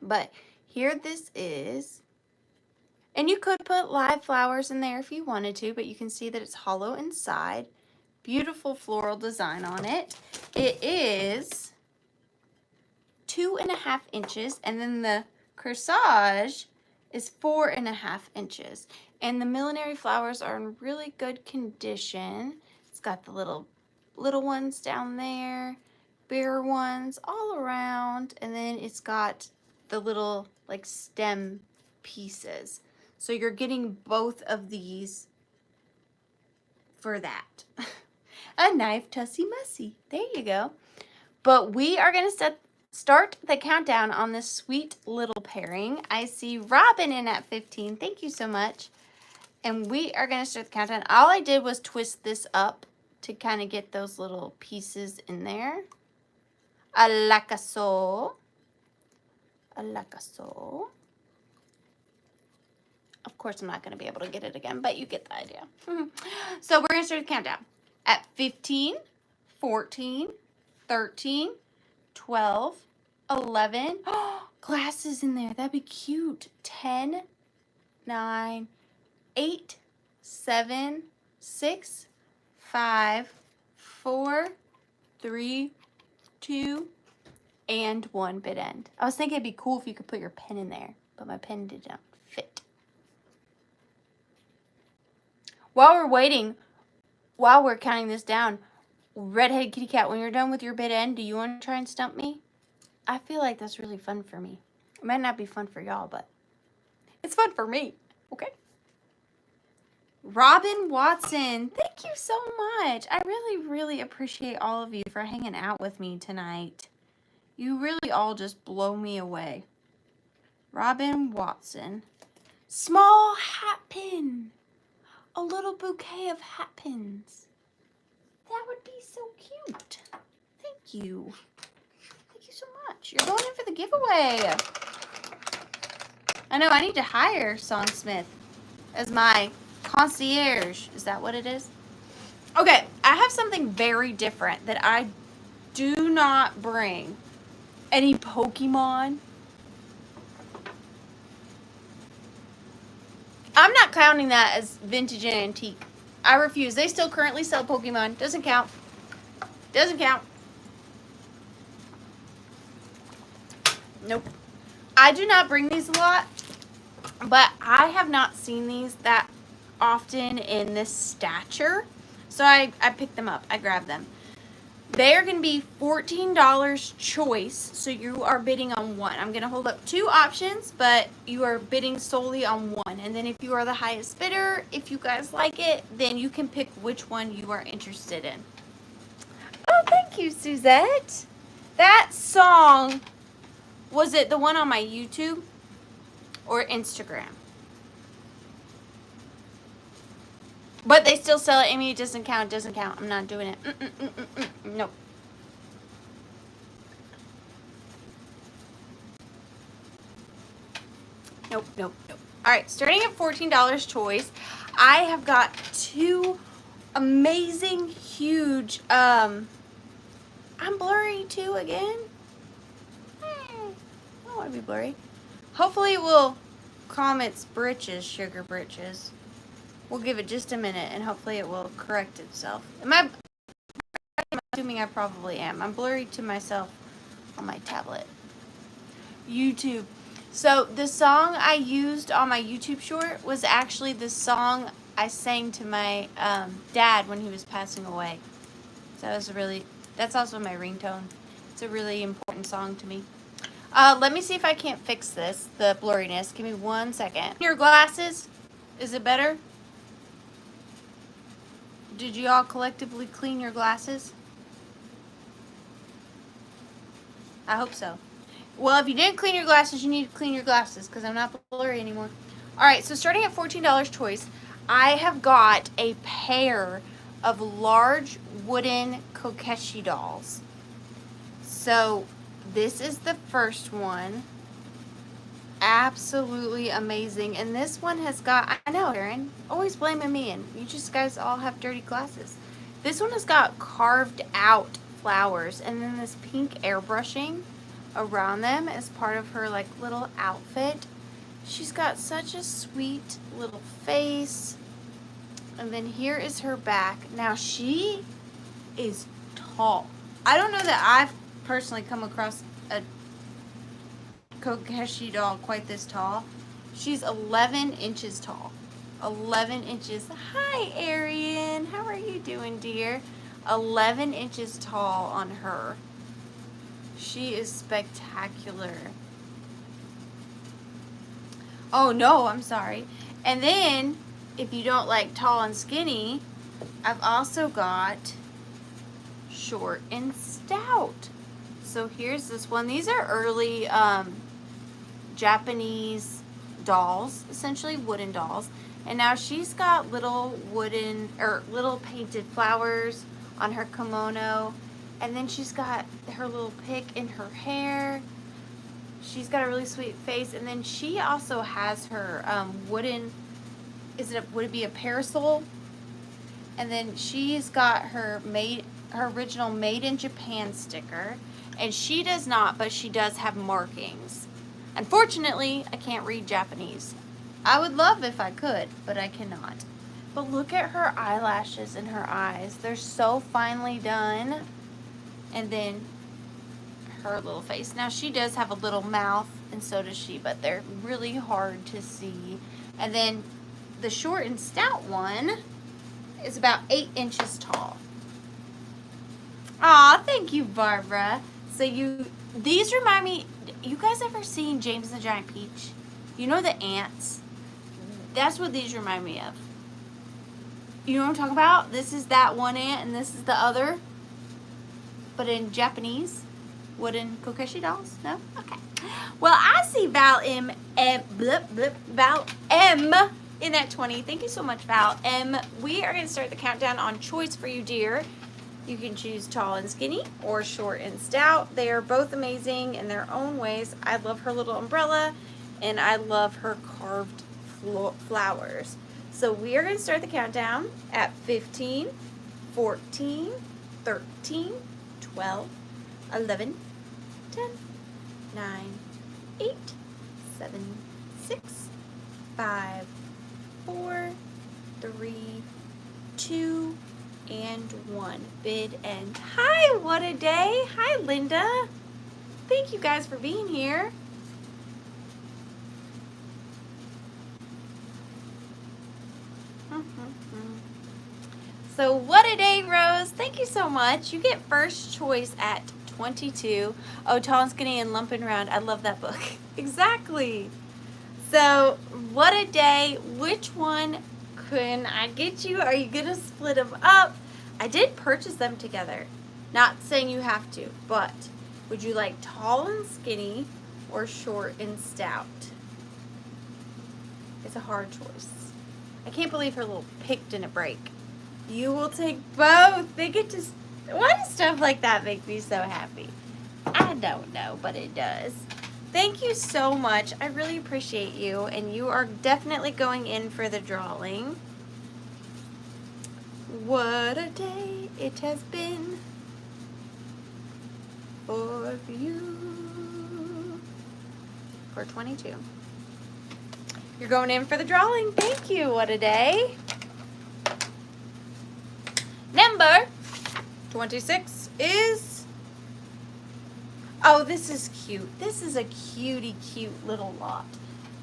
But here this is. And you could put live flowers in there if you wanted to, but you can see that it's hollow inside. Beautiful floral design on it. It is 2.5 inches, and then the corsage is 4.5 inches. And the millinery flowers are in really good condition. It's got the little ones down there, bigger ones all around, and then it's got the little like stem pieces. So you're getting both of these for that. A knife tussy mussy. There you go. But we are going to start the countdown on this sweet little pairing. I see Robin in at 15. Thank you so much. And we are going to start the countdown. All I did was twist this up to kind of get those little pieces in there. A like so. A like so. Of course, I'm not going to be able to get it again, but you get the idea. So we're going to start the countdown at 15, 14, 13, 12, 11. Glasses in there. That'd be cute. 10, 9, 8, 7, 6, 5, 4, 3, 2, and 1 bit end. I was thinking it'd be cool if you could put your pen in there, but my pen didn't fit. While we're waiting, while we're counting this down, Redhead Kitty Cat, when you're done with your bit end, do you want to try and stump me? I feel like that's really fun for me. It might not be fun for y'all, but it's fun for me. Okay? Robin Watson, thank you so much. I really, really appreciate all of you for hanging out with me tonight. You really all just blow me away. Robin Watson. Small hat pin. A little bouquet of hat pins. That would be so cute. Thank you. Thank you so much. You're going in for the giveaway. I know, I need to hire Songsmith as my concierge. Is that what it is? Okay, I have something very different that I do not bring. Any Pokemon? I'm not counting that as vintage and antique. I refuse. They still currently sell Pokemon. Doesn't count. Doesn't count. Nope. I do not bring these a lot, but I have not seen these that often in this stature. So I picked them up. I grabbed them. They are going to be $14 choice, so you are bidding on one. I'm going to hold up 2 options, but you are bidding solely on one. And then if you are the highest bidder, if you guys like it, then you can pick which one you are interested in. Oh, thank you, Suzette. That song, was it the one on my YouTube or Instagram? But they still sell it. Amy, it doesn't count. It doesn't count. I'm not doing it. Nope. Nope, nope, nope. All right, starting at $14 choice, I have got 2 amazing, huge, I'm blurry too again. I don't want to be blurry. Hopefully it will calm its britches, sugar britches. We'll give it just a minute, and hopefully it will correct itself. I'm assuming I probably am. I'm blurry to myself on my tablet. YouTube. So the song I used on my YouTube short was actually the song I sang to my dad when he was passing away. So that's also my ringtone. It's a really important song to me. Let me see if I can't fix this, the blurriness. Give me 1 second. Your glasses, is it better? Did you all collectively clean your glasses? I hope so. Well, if you didn't clean your glasses, you need to clean your glasses because I'm not blurry anymore. Alright, so starting at $14 choice, I have got a pair of large wooden kokeshi dolls. So this is the first one. Absolutely amazing. And this one has got, I know, Aaron, always blaming me, and you just guys all have dirty glasses. This one has got carved out flowers and then this pink airbrushing around them as part of her like little outfit. She's got such a sweet little face. And then here is her back. Now she is tall. I don't know that I've personally come across a kokeshi doll quite this tall. She's 11 inches tall. 11 inches. Hi, Arian. How are you doing, dear? 11 inches tall on her. She is spectacular. Oh, no, I'm sorry. And then, if you don't like tall and skinny, I've also got short and stout. So here's this one. These are early Japanese dolls, essentially wooden dolls. And now she's got little wooden, or little painted flowers on her kimono. And then she's got her little pick in her hair. She's got a really sweet face. And then she also has her wooden, would it be a parasol? And then she's got her original Made in Japan sticker. And she does not, but she does have markings. Unfortunately, I can't read Japanese. I would love if I could, but I cannot. But look at her eyelashes and her eyes. They're so finely done. And then her little face. Now she does have a little mouth, and so does she, but they're really hard to see. And then the short and stout one is about 8 inches tall. Aw, thank you, Barbara. So these remind me, you guys ever seen James and the Giant Peach? You know the ants? That's what these remind me of. You know what I'm talking about? This is that one ant and this is the other. But in Japanese. Wooden kokeshi dolls? No? Okay. Well, I see Val M. Val M in that 20. Thank you so much, Val M. We are going to start the countdown on choice for you, dear. You can choose tall and skinny or short and stout. They are both amazing in their own ways. I love her little umbrella and I love her carved flowers. So we are going to start the countdown at 15, 14, 13, 12, 11, 10, 9, 8, 7, 6, 5, 4, 3, 2, and 1. Bid end. Hi, what a day. Hi, Linda. Thank you guys for being here. So what a day, Rose. Thank you so much. You get first choice at 22. Oh, Tall and Skinny and Lumpin' Round. I love that book. Exactly. So what a day. Which one can I get you? Are you going to split them up? I did purchase them together. Not saying you have to, but would you like tall and skinny or short and stout? It's a hard choice. I can't believe her little pick didn't break. You will take both. They get to... Why does stuff like that make me so happy? I don't know, but it does. Thank you so much. I really appreciate you, and you are definitely going in for the drawing. What a day it has been for you. For 22. You're going in for the drawing. Thank you. What a day. Number 26 is Oh, this is cute. This is a cutie cute little lot.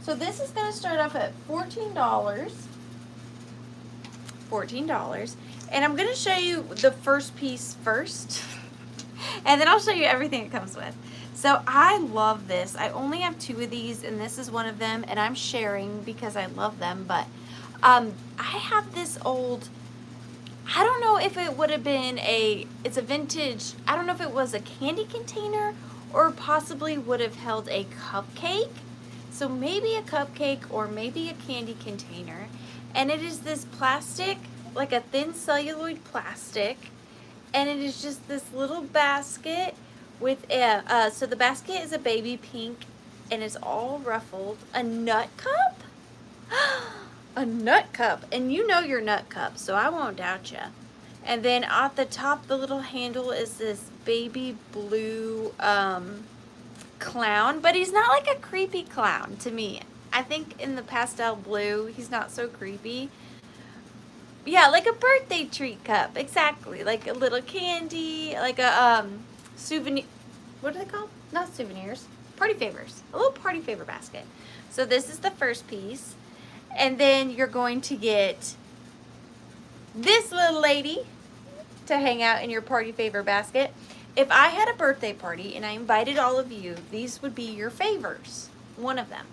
So this is going to start off at $14. $14. And I'm going to show you the first piece first. And then I'll show you everything it comes with. So I love this. I only have 2 of these, and this is one of them, and I'm sharing because I love them. But I have this old, I don't know if it would have been it's a vintage, I don't know if it was a candy container or possibly would have held a cupcake. So maybe a cupcake or maybe a candy container. And it is this plastic, like a thin celluloid plastic. And it is just this little basket with so the basket is a baby pink and it's all ruffled. A nut cup? A nut cup. And you know your nut cup, so I won't doubt you. And then at the top, the little handle is this baby blue clown, but he's not like a creepy clown to me. I think in the pastel blue, he's not so creepy. Yeah, like a birthday treat cup, exactly. Like a little candy, like a souvenir. What are they called? Not souvenirs. Party favors. A little party favor basket. So this is the first piece. And then you're going to get this little lady to hang out in your party favor basket. If I had a birthday party and I invited all of you, these would be your favors. One of them.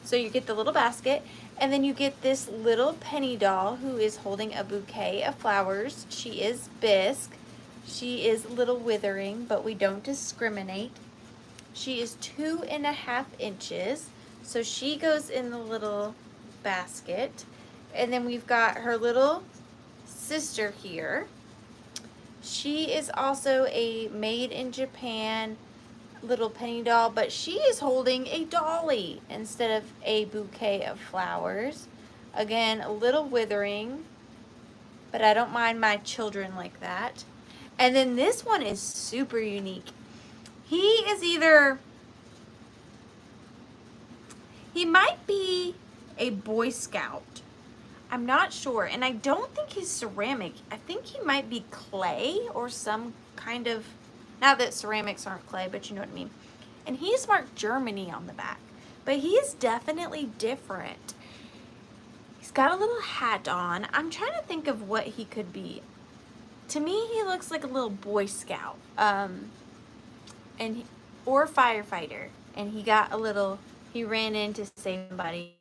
So you get the little basket, and then you get this little penny doll who is holding a bouquet of flowers. She is bisque. She is little withering, but we don't discriminate. She is 2.5 inches, so she goes in the little basket. And then we've got her little sister here. She is also a made in Japan little penny doll, but she is holding a dolly instead of a bouquet of flowers. Again, a little withering, but I don't mind my children like that. And then this one is super unique. He is he might be a Boy Scout. I'm not sure, and I don't think he's ceramic. I think he might be clay or some kind of, not that ceramics aren't clay, but you know what I mean. And he's marked Germany on the back, but he is definitely different. He's got a little hat on. I'm trying to think of what he could be. To me, he looks like a little Boy Scout, or firefighter. And he ran in to save somebody,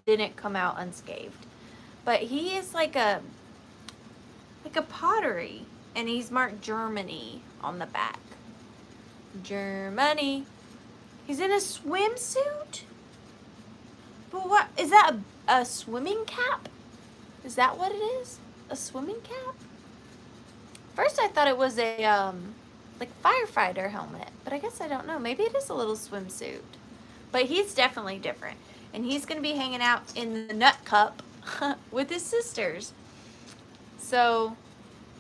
didn't come out unscathed. But he is like a pottery, and he's marked Germany on the back. Germany. He's in a swimsuit? But what, is that a swimming cap? Is that what it is? A swimming cap? First I thought it was a like firefighter helmet, but I guess I don't know. Maybe it is a little swimsuit. But he's definitely different. And he's going to be hanging out in the nut cup with his sisters. So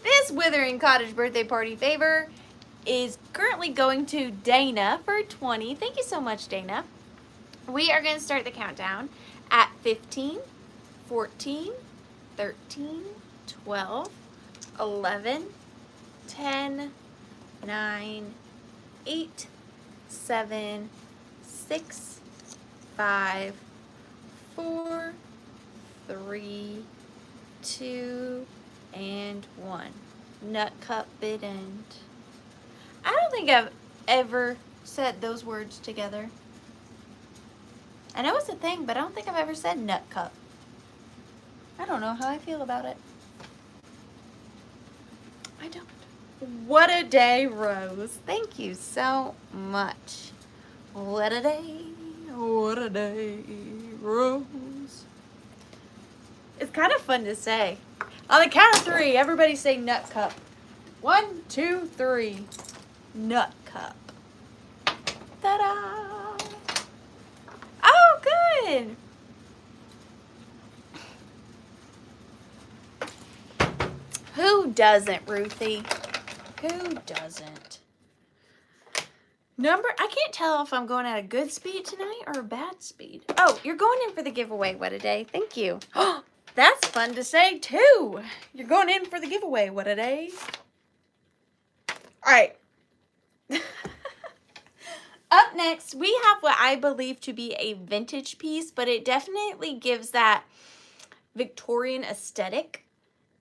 this Withering Cottage birthday party favor is currently going to Dana for 20. Thank you so much, Dana. We are going to start the countdown at 15, 14, 13, 12, 11, 10, 9, 8, 7, 6, 5, 4, 3, 2, and 1. Nut cup bid end. I don't think I've ever said those words together. I know it's a thing, but I don't think I've ever said nut cup. I don't know how I feel about it. I don't. What a day, Rose. Thank you so much. What a day. What a day, Rose. It's kind of fun to say. On the count of 3, everybody say nut cup. 1, 2, 3. Nut cup. Ta-da! Oh, good! Who doesn't, Ruthie? Who doesn't? I can't tell if I'm going at a good speed tonight or a bad speed. Oh, you're going in for the giveaway. What a day. Thank you. That's fun to say, too. You're going in for the giveaway. What a day. All right. Up next, we have what I believe to be a vintage piece, but it definitely gives that Victorian aesthetic,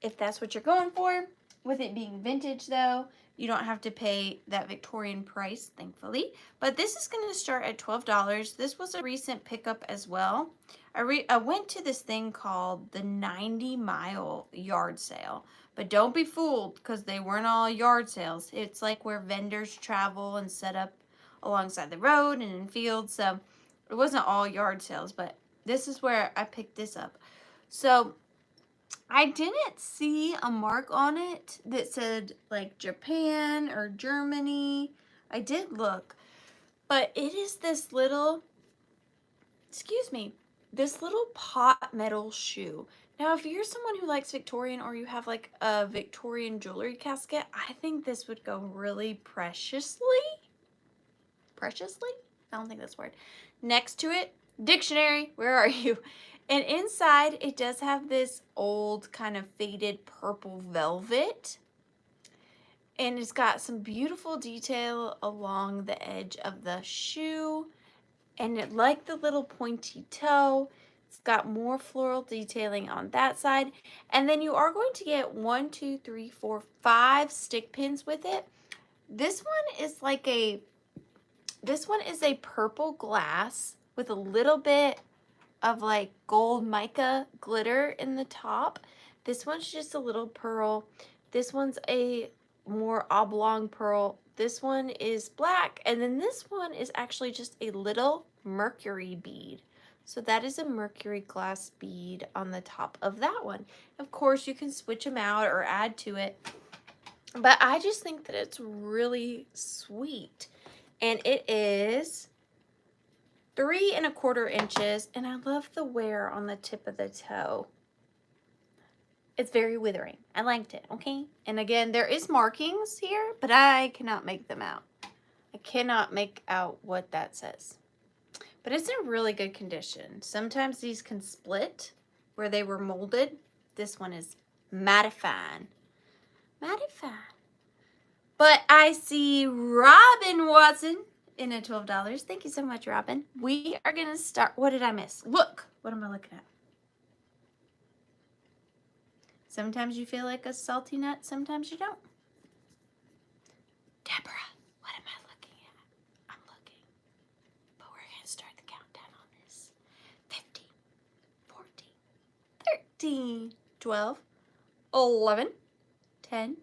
if that's what you're going for. With it being vintage though, you don't have to pay that Victorian price, thankfully. But this is going to start at $12. This was a recent pickup as well. I went to this thing called the 90-mile yard sale. But don't be fooled, because they weren't all yard sales. It's like where vendors travel and set up alongside the road and in fields. So it wasn't all yard sales, but this is where I picked this up. So I didn't see a mark on it that said like Japan or Germany. I did look, but it is this little, excuse me, this little pot metal shoe. Now, if you're someone who likes Victorian or you have like a Victorian jewelry casket, I think this would go really preciously. Preciously? I don't think that's a word. Next to it, dictionary, where are you? And inside, it does have this old kind of faded purple velvet. And it's got some beautiful detail along the edge of the shoe. And it, like the little pointy toe, it's got more floral detailing on that side. And then you are going to get 1, 2, 3, 4, 5 stick pins with it. This one is like a, this one is a purple glass with a little bit of like gold mica glitter in the top. This one's just a little pearl. This one's a more oblong pearl. This one is black, and then this one is actually just a little mercury bead. So that is a mercury glass bead on the top of that one. Of course, you can switch them out or add to it, but I just think that it's really sweet. And it is 3 1/4 inches, and I love the wear on the tip of the toe. It's very withering. I liked it, okay? And again, there is markings here, but I cannot make them out. I cannot make out what that says. But it's in really good condition. Sometimes these can split where they were molded. This one is mighty fine. Mighty fine. But I see Robin Watson in at $12. Thank you so much, Robin. We are going to start. What did I miss? Look. What am I looking at? Sometimes you feel like a salty nut. Sometimes you don't. Deborah, what am I looking at? I'm looking. But we're going to start the countdown on this. 15, 14, 13, 12, 11, 10,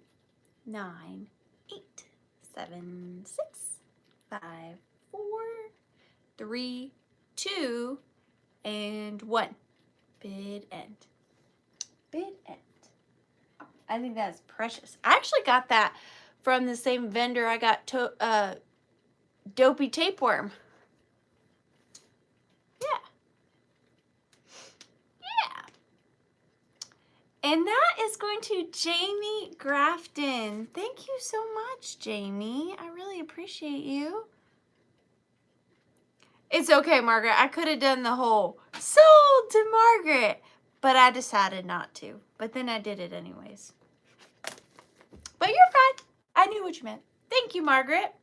9, 8, 7, 6, 5, 4, 3, 2, and 1. Bid end. Bid end. I think that is precious. I actually got that from the same vendor I got Dopey Tapeworm. Yeah. Yeah. And that is going to Jamie Grafton. Thank you so much, Jamie. I really appreciate you. It's okay, Margaret. I could have done the whole sold to Margaret, but I decided not to. But then I did it anyways. But you're fine. I knew what you meant. Thank you, Margaret.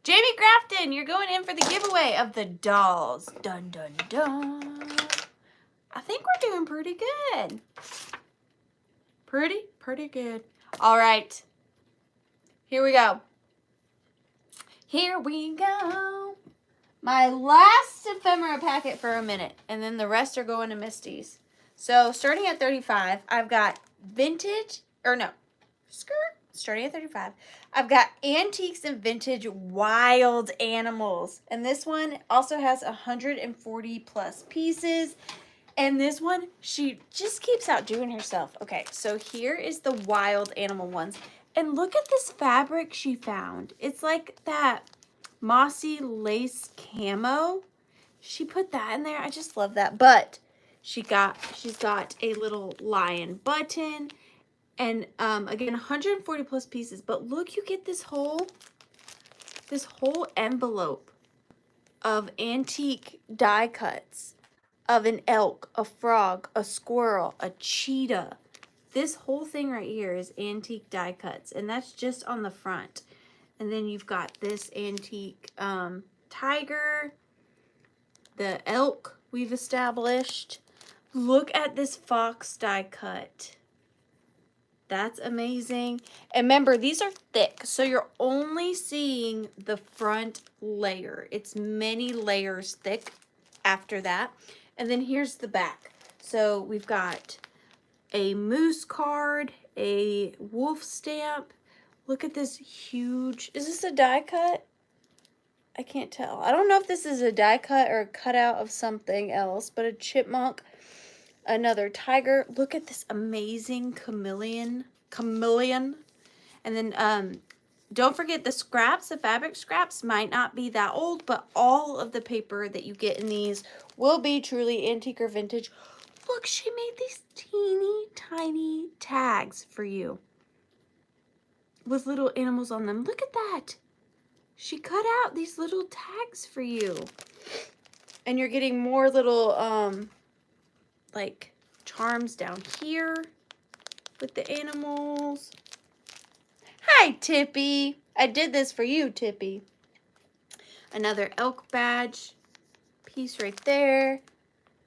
Jamie Grafton, you're going in for the giveaway of the dolls. Dun, dun, dun. I think we're doing pretty good. Pretty good. All right. Here we go. Here we go. My last ephemera packet for a minute, and then the rest are going to Misty's. So starting at 35, I've got vintage, or no, skirt. Starting at 35, I've got antiques and vintage wild animals. And this one also has 140 plus pieces. And this one, she just keeps outdoing herself. Okay, so here is the wild animal ones. And look at this fabric she found. It's like that mossy lace camo. She put that in there. I just love that. But she's got a little lion button. And again, 140 plus pieces. But look, you get this whole envelope of antique die cuts of an elk, a frog, a squirrel, a cheetah. This whole thing right here is antique die cuts, and that's just on the front. And then you've got this antique tiger, the elk we've established. Look at this fox die cut. That's amazing. And remember, these are thick, so you're only seeing the front layer. It's many layers thick after that. And then here's the back. So we've got a moose card, a wolf stamp. Look at this huge, is this a die cut? I can't tell. I don't know if this is a die cut or a cutout of something else, but a chipmunk, another tiger. Look at this amazing chameleon. And then don't forget the scraps, the fabric scraps might not be that old, but all of the paper that you get in these will be truly antique or vintage. Look, she made these teeny tiny tags for you with little animals on them. Look at that. She cut out these little tags for you. And you're getting more little like charms down here with the animals. Hi, Tippy. I did this for you, Tippy. Another elk badge piece right there.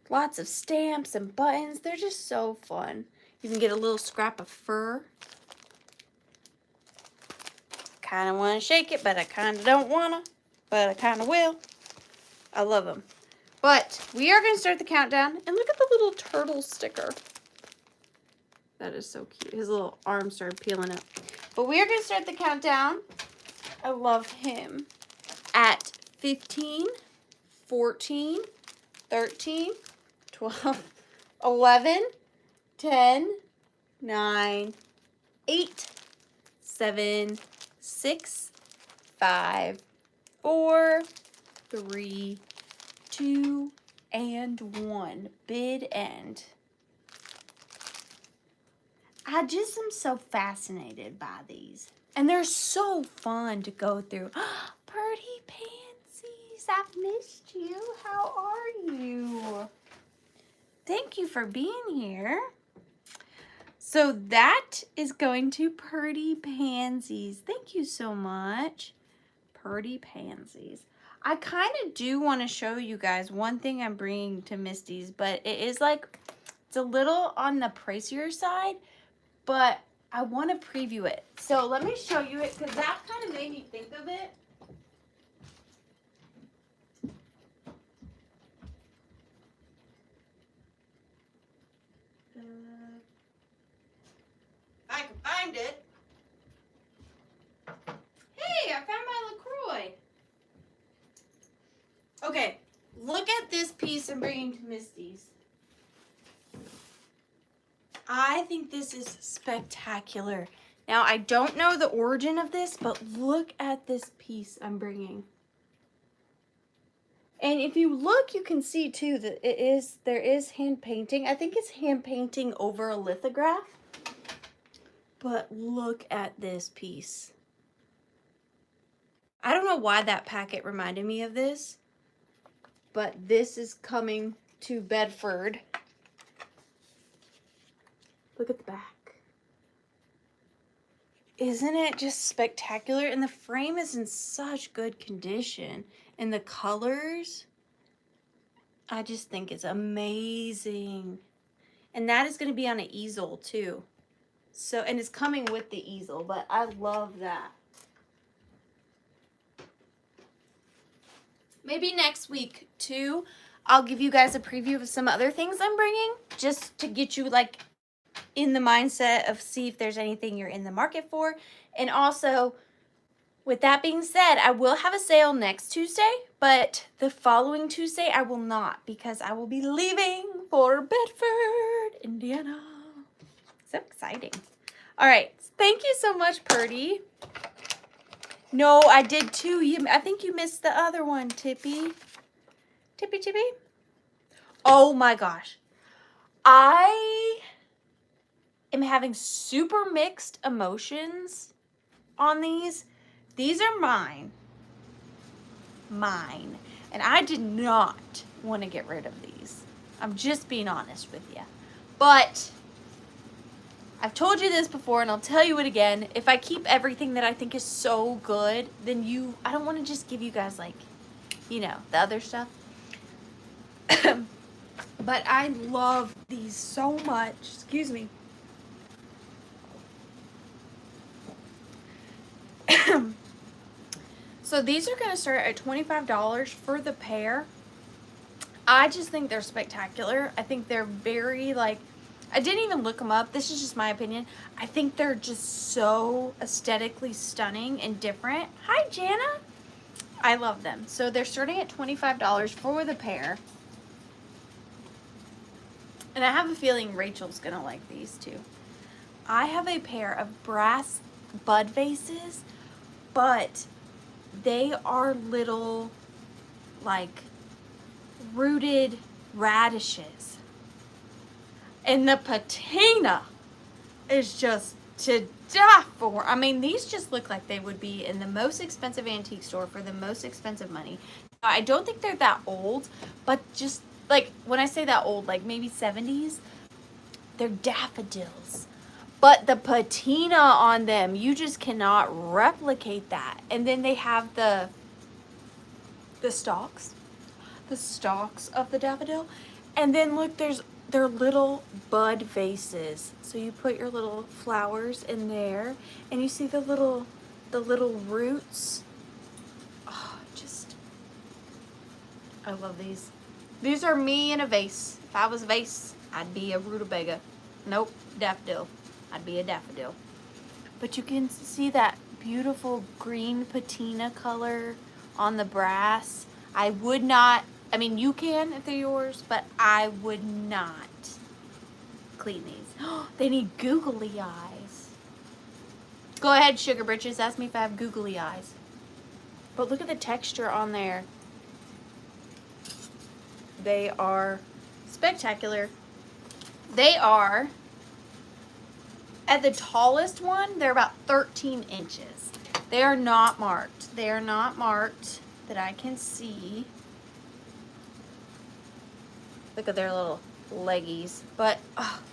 Lots of stamps and buttons. They're just so fun. You can get a little scrap of fur. Kind of want to shake it, but I kind of don't want to. But I kind of will. I love them. But we are going to start the countdown. And look at the little turtle sticker. That is so cute. His little arm started peeling up. But we are going to start the countdown. I love him. At 15, 14, 13, 12, 11, 10, 9, 8, 7, 6, 5, 4, 3, 2, and 1. Bid end. I just am so fascinated by these. And they're so fun to go through. Pretty pansies, I've missed you. How are you? Thank you for being here. So that is going to Purdy Pansies. Thank you so much. Purdy Pansies. I kind of do want to show you guys one thing I'm bringing to Misty's, but it is like, it's a little on the pricier side, but I want to preview it. So let me show you it because that kind of made me think of it. I can find it. Hey, I found my LaCroix. Okay, look at this piece I'm bringing to Misty's. I think this is spectacular. Now, I don't know the origin of this, but look at this piece I'm bringing. And if you look, you can see too that there is hand painting. I think it's hand painting over a lithograph. But look at this piece. I don't know why that packet reminded me of this, but this is coming to Bedford. Look at the back. Isn't it just spectacular? And the frame is in such good condition. And the colors, I just think it's amazing. And that is going to be on an easel too. So, and it's coming with the easel, but I love that. Maybe next week too, I'll give you guys a preview of some other things I'm bringing, just to get you like in the mindset of see if there's anything you're in the market for. And also, with that being said, I will have a sale next Tuesday, but the following Tuesday I will not, because I will be leaving for Bedford, Indiana. So exciting. All right, thank you so much, Purdy. No, I did too. I think you missed the other one, Tippy. Tippy. Oh my gosh. I am having super mixed emotions on these. These are mine. And I did not want to get rid of these. I'm just being honest with you. But I've told you this before and I'll tell you it again. If I keep everything that I think is so good, then I don't want to just give you guys like, you know, the other stuff. But I love these so much. Excuse me. So these are going to start at $25 for the pair. I just think they're spectacular. I think they're very, like, I didn't even look them up. This is just my opinion. I think they're just so aesthetically stunning and different. Hi, Jana. I love them. So they're starting at $25 for the pair. And I have a feeling Rachel's going to like these too. I have a pair of brass bud vases, but they are little, like, rooted radishes. And the patina is just to die for. I mean, these just look like they would be in the most expensive antique store for the most expensive money. I don't think they're that old, but just, like, when I say that old, like maybe 70s, they're daffodils. But the patina on them, you just cannot replicate that. And then they have the stalks. The stalks of the daffodil. And then look, they're little bud vases. So you put your little flowers in there. And you see the little roots. Oh, I love these. These are me in a vase. If I was a vase, I'd be a rutabaga. Nope, daffodil. I'd be a daffodil. But you can see that beautiful green patina color on the brass. I would not, I mean, you can if they're yours, but I would not clean these. They need googly eyes. Go ahead, Sugar Britches. Ask me if I have googly eyes. But look at the texture on there. They are spectacular. They are, at the tallest one, they're about 13 inches. They are not marked. They are not marked that I can see. Look at their little leggies. But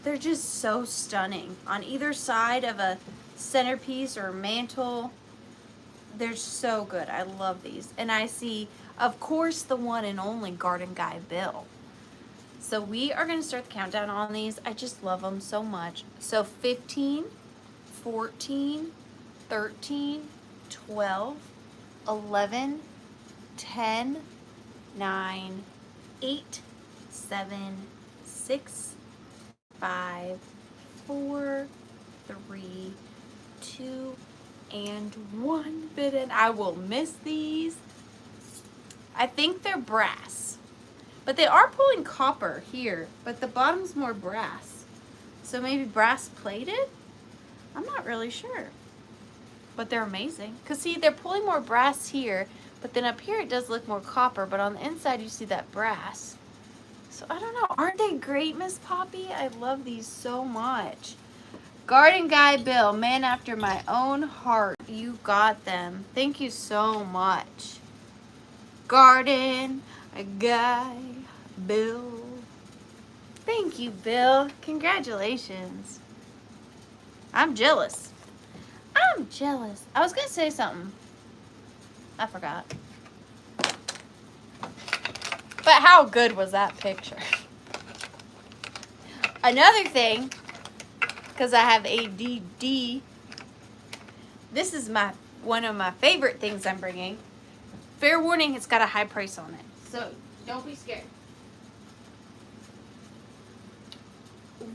they're just so stunning. On either side of a centerpiece or mantle, they're so good. I love these. And I see, of course, the one and only Garden Guy Bill. So we are going to start the countdown on these. I just love them so much. So 15, 14, 13, 12, 11, 10, 9, 8, 7, 6, 5, 4, 3, 2, and 1 bit. And I will miss these. I think they're brass. But they are pulling copper here, but the bottom's more brass. So maybe brass plated? I'm not really sure. But they're amazing. Because see, they're pulling more brass here, but then up here it does look more copper, but on the inside you see that brass. So I don't know. Aren't they great, Miss Poppy? I love these so much. Garden Guy Bill, man after my own heart. You got them. Thank you so much. Garden Guy Bill. Thank you, Bill. Congratulations. I'm jealous. I'm jealous. I was going to say something. I forgot. But how good was that picture? Another thing, because I have ADD, this is one of my favorite things I'm bringing. Fair warning, it's got a high price on it. So don't be scared.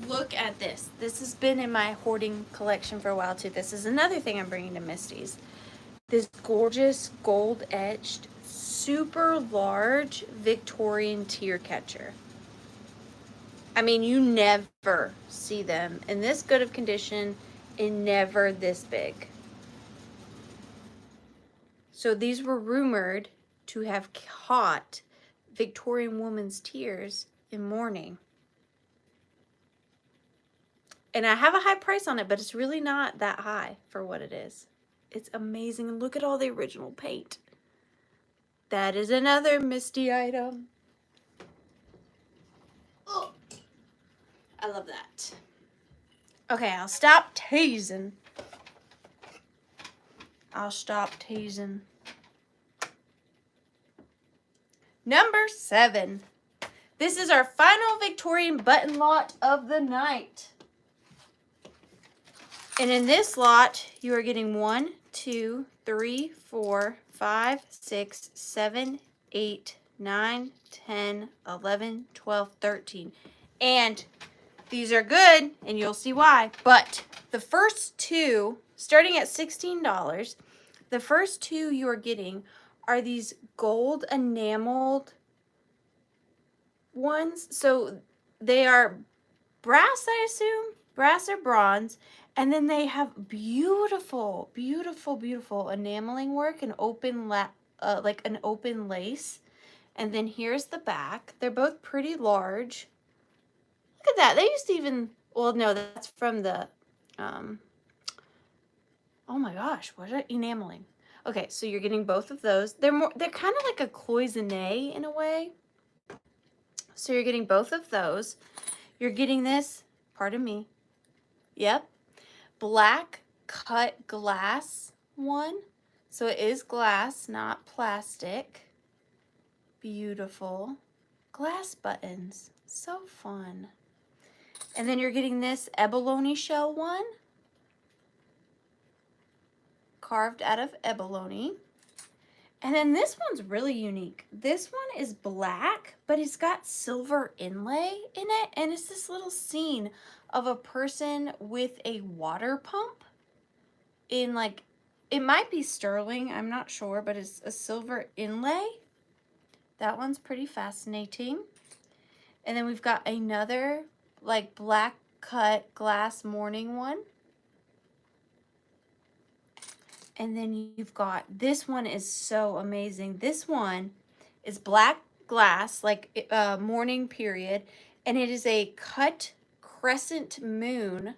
Look at this. This has been in my hoarding collection for a while too. This is another thing I'm bringing to Misty's. This gorgeous gold etched, super large Victorian tear catcher. I mean, you never see them in this good of condition and never this big. So these were rumored to have caught Victorian woman's tears in mourning. And I have a high price on it, but it's really not that high for what it is. It's amazing. And look at all the original paint. That is another Misty item. Oh, I love that. Okay, I'll stop teasing. I'll stop teasing. Number 7. This is our final Victorian button lot of the night. And in this lot, you are getting 1, 2, 3, 4, 5, 6, 7, 8, 9, 10, 11, 12, 13. And these are good, and you'll see why. But the first 2, starting at $16, the first 2 you are getting are these gold enameled ones. So they are brass, I assume. Brass or bronze. And then they have beautiful, beautiful, beautiful enameling work and open like an open lace. And then here's the back. They're both pretty large. Look at that. They used to even, well, no, that's from the, oh my gosh, what are enameling? Okay, so you're getting both of those. They're kind of like a cloisonne in a way. So you're getting both of those. You're getting this, pardon me. Yep. Black cut glass one. So it is glass, not plastic. Beautiful. Glass buttons. So fun. And then you're getting this abalone shell one. Carved out of abalone. And then this one's really unique. This one is black, but it's got silver inlay in it. And it's this little scene of a person with a water pump in like, it might be sterling, I'm not sure, but it's a silver inlay. That one's pretty fascinating. And then we've got another like black cut glass morning one. And then you've got, this one is so amazing. This one is black glass, like morning period. And it is a cut crescent moon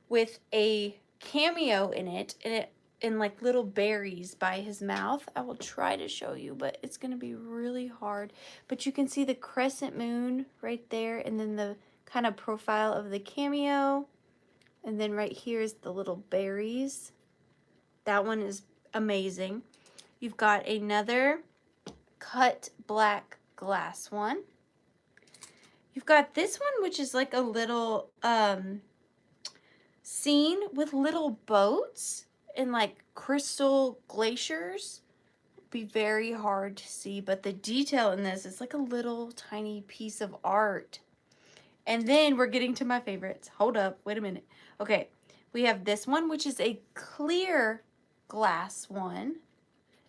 with a cameo in it. And like little berries by his mouth. I will try to show you, but it's going to be really hard. But you can see the crescent moon right there. And then the kind of profile of the cameo. And then right here is the little berries. That one is amazing. You've got another cut black glass one. You've got this one, which is like a little scene with little boats and like crystal glaciers. Be very hard to see, but the detail in this is like a little tiny piece of art. And then we're getting to my favorites. Hold up, wait a minute. Okay, we have this one, which is a clear glass one,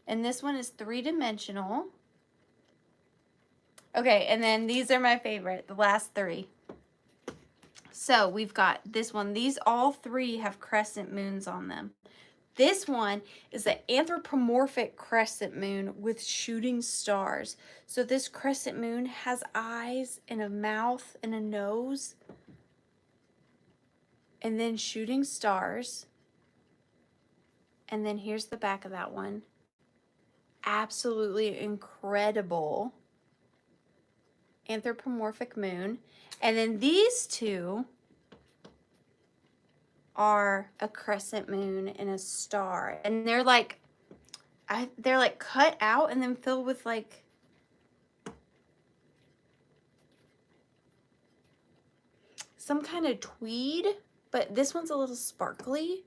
and this one is 3-dimensional. Okay, and then these are my favorite, the last 3. So we've got this one. These all 3 have crescent moons on them. This one is an anthropomorphic crescent moon with shooting stars. So this crescent moon has eyes and a mouth and a nose, and then shooting stars. And then here's the back of that one. Absolutely incredible anthropomorphic moon. And then these 2 are a crescent moon and a star. And they're like, they're like cut out and then filled with like some kind of tweed. But this one's a little sparkly.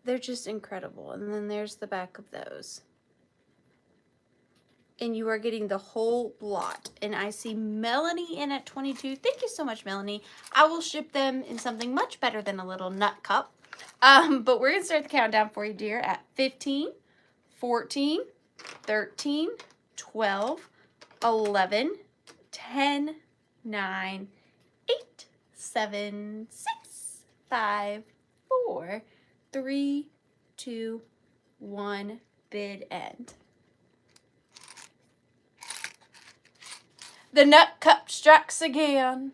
They're just incredible. And then there's the back of those. And you are getting the whole lot. And I see Melanie in at 22. Thank you so much, Melanie. I will ship them in something much better than a little nut cup. But we're going to start the countdown for you, dear, at 15, 14, 13, 12, 11, 10, 9, 8, 7, 6, 5, 4, 3, 2, 1, bid end. The nut cup strikes again.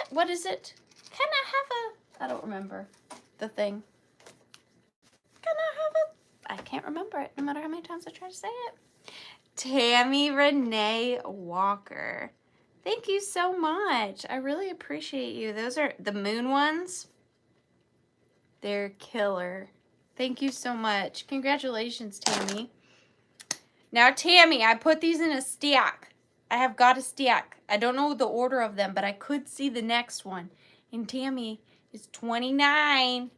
What is it? Can I have a, I don't remember the thing. Can I have a, I can't remember it no matter how many times I try to say it. Tammy Renee Walker. Thank you so much. I really appreciate you. Those are the moon ones. They're killer. Thank you so much. Congratulations, Tammy. Now, Tammy, I put these in a stack. I have got a stack. I don't know the order of them, but I could see the next one. And Tammy is 29.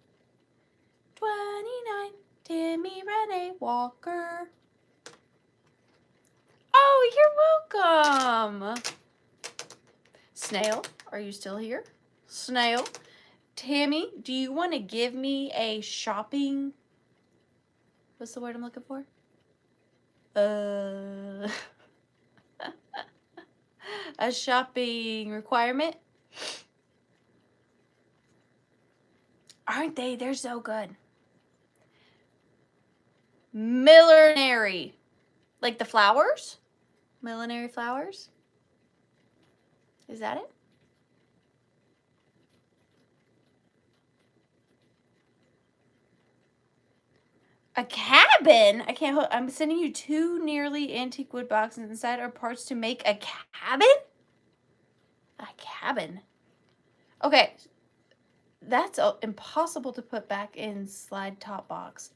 29. Tammy Renee Walker. Oh, you're welcome. Snail, are you still here? Snail. Tammy, do you want to give me a shopping... What's the word I'm looking for? A shopping requirement? Aren't they? They're so good. Millinery. Like the flowers? Millinery flowers? Is that it? A cabin? I can't hold. I'm sending you 2 nearly antique wood boxes. Inside are parts to make a cabin? A cabin? Okay. That's impossible to put back in slide top box.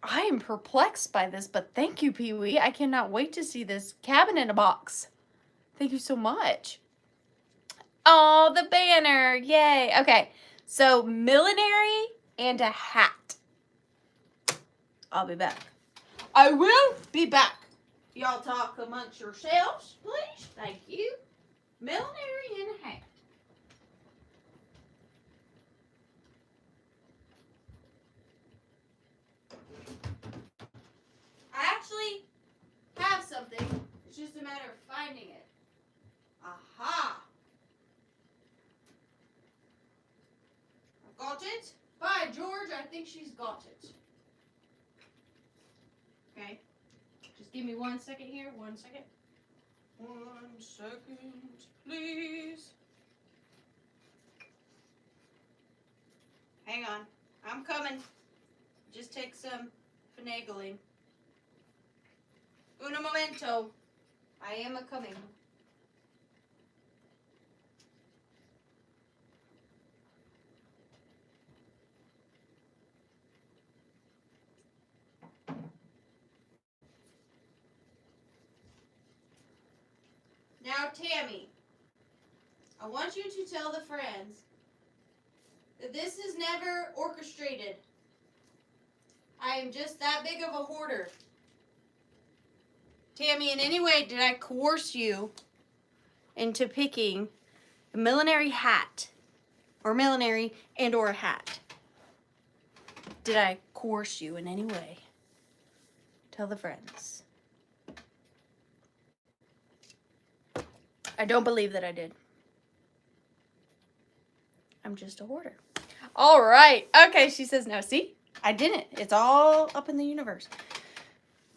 I am perplexed by this, but thank you, Pee-wee. I cannot wait to see this cabin in a box. Thank you so much. Oh, the banner. Yay. Okay. So, millinery and a hat. I'll be back. I will be back. Y'all talk amongst yourselves, please. Thank you. Millinery and a hat. I actually have something. It's just a matter of finding it. Aha! I've got it. By George, I think she's got it. Okay. Just give me 1 second here. 1 second. 1 second, please. Hang on. I'm coming. Just take some finagling. Uno momento. I am a-coming. Now, Tammy, I want you to tell the friends that this is never orchestrated. I am just that big of a hoarder. Tammy, in any way did I coerce you into picking a millinery hat or millinery and or a hat? Did I coerce you in any way? Tell the friends. I don't believe that I did. I'm just a hoarder. All right. Okay, she says no. See? I didn't. It's all up in the universe.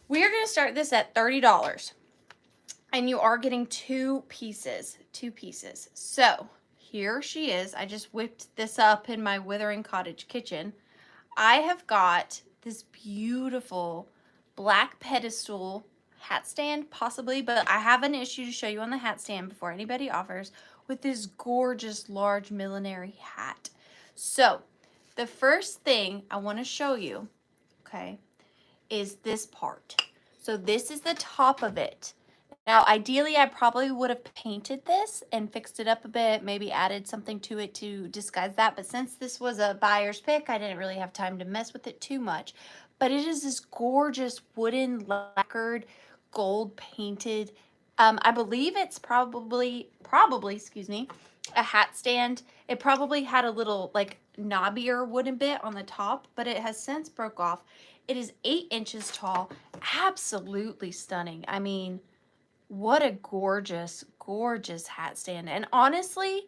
We are going to start this at $30. And you are getting 2 pieces. 2 pieces. So, here she is. I just whipped this up in my Withering.Cottage kitchen. I have got this beautiful black pedestal hat stand, possibly, but I have an issue to show you on the hat stand before anybody offers, with this gorgeous large millinery hat. So, the first thing I want to show you, okay, is this part. So this is the top of it. Now, ideally, I probably would have painted this and fixed it up a bit, maybe added something to it to disguise that. But since this was a buyer's pick, I didn't really have time to mess with it too much. But it is this gorgeous wooden lacquered, gold painted, I believe it's probably, excuse me, a hat stand. It probably had a little like knobbier wooden bit on the top, but it has since broke off. It is 8 inches tall. Absolutely stunning. I mean, what a gorgeous, gorgeous hat stand. And honestly,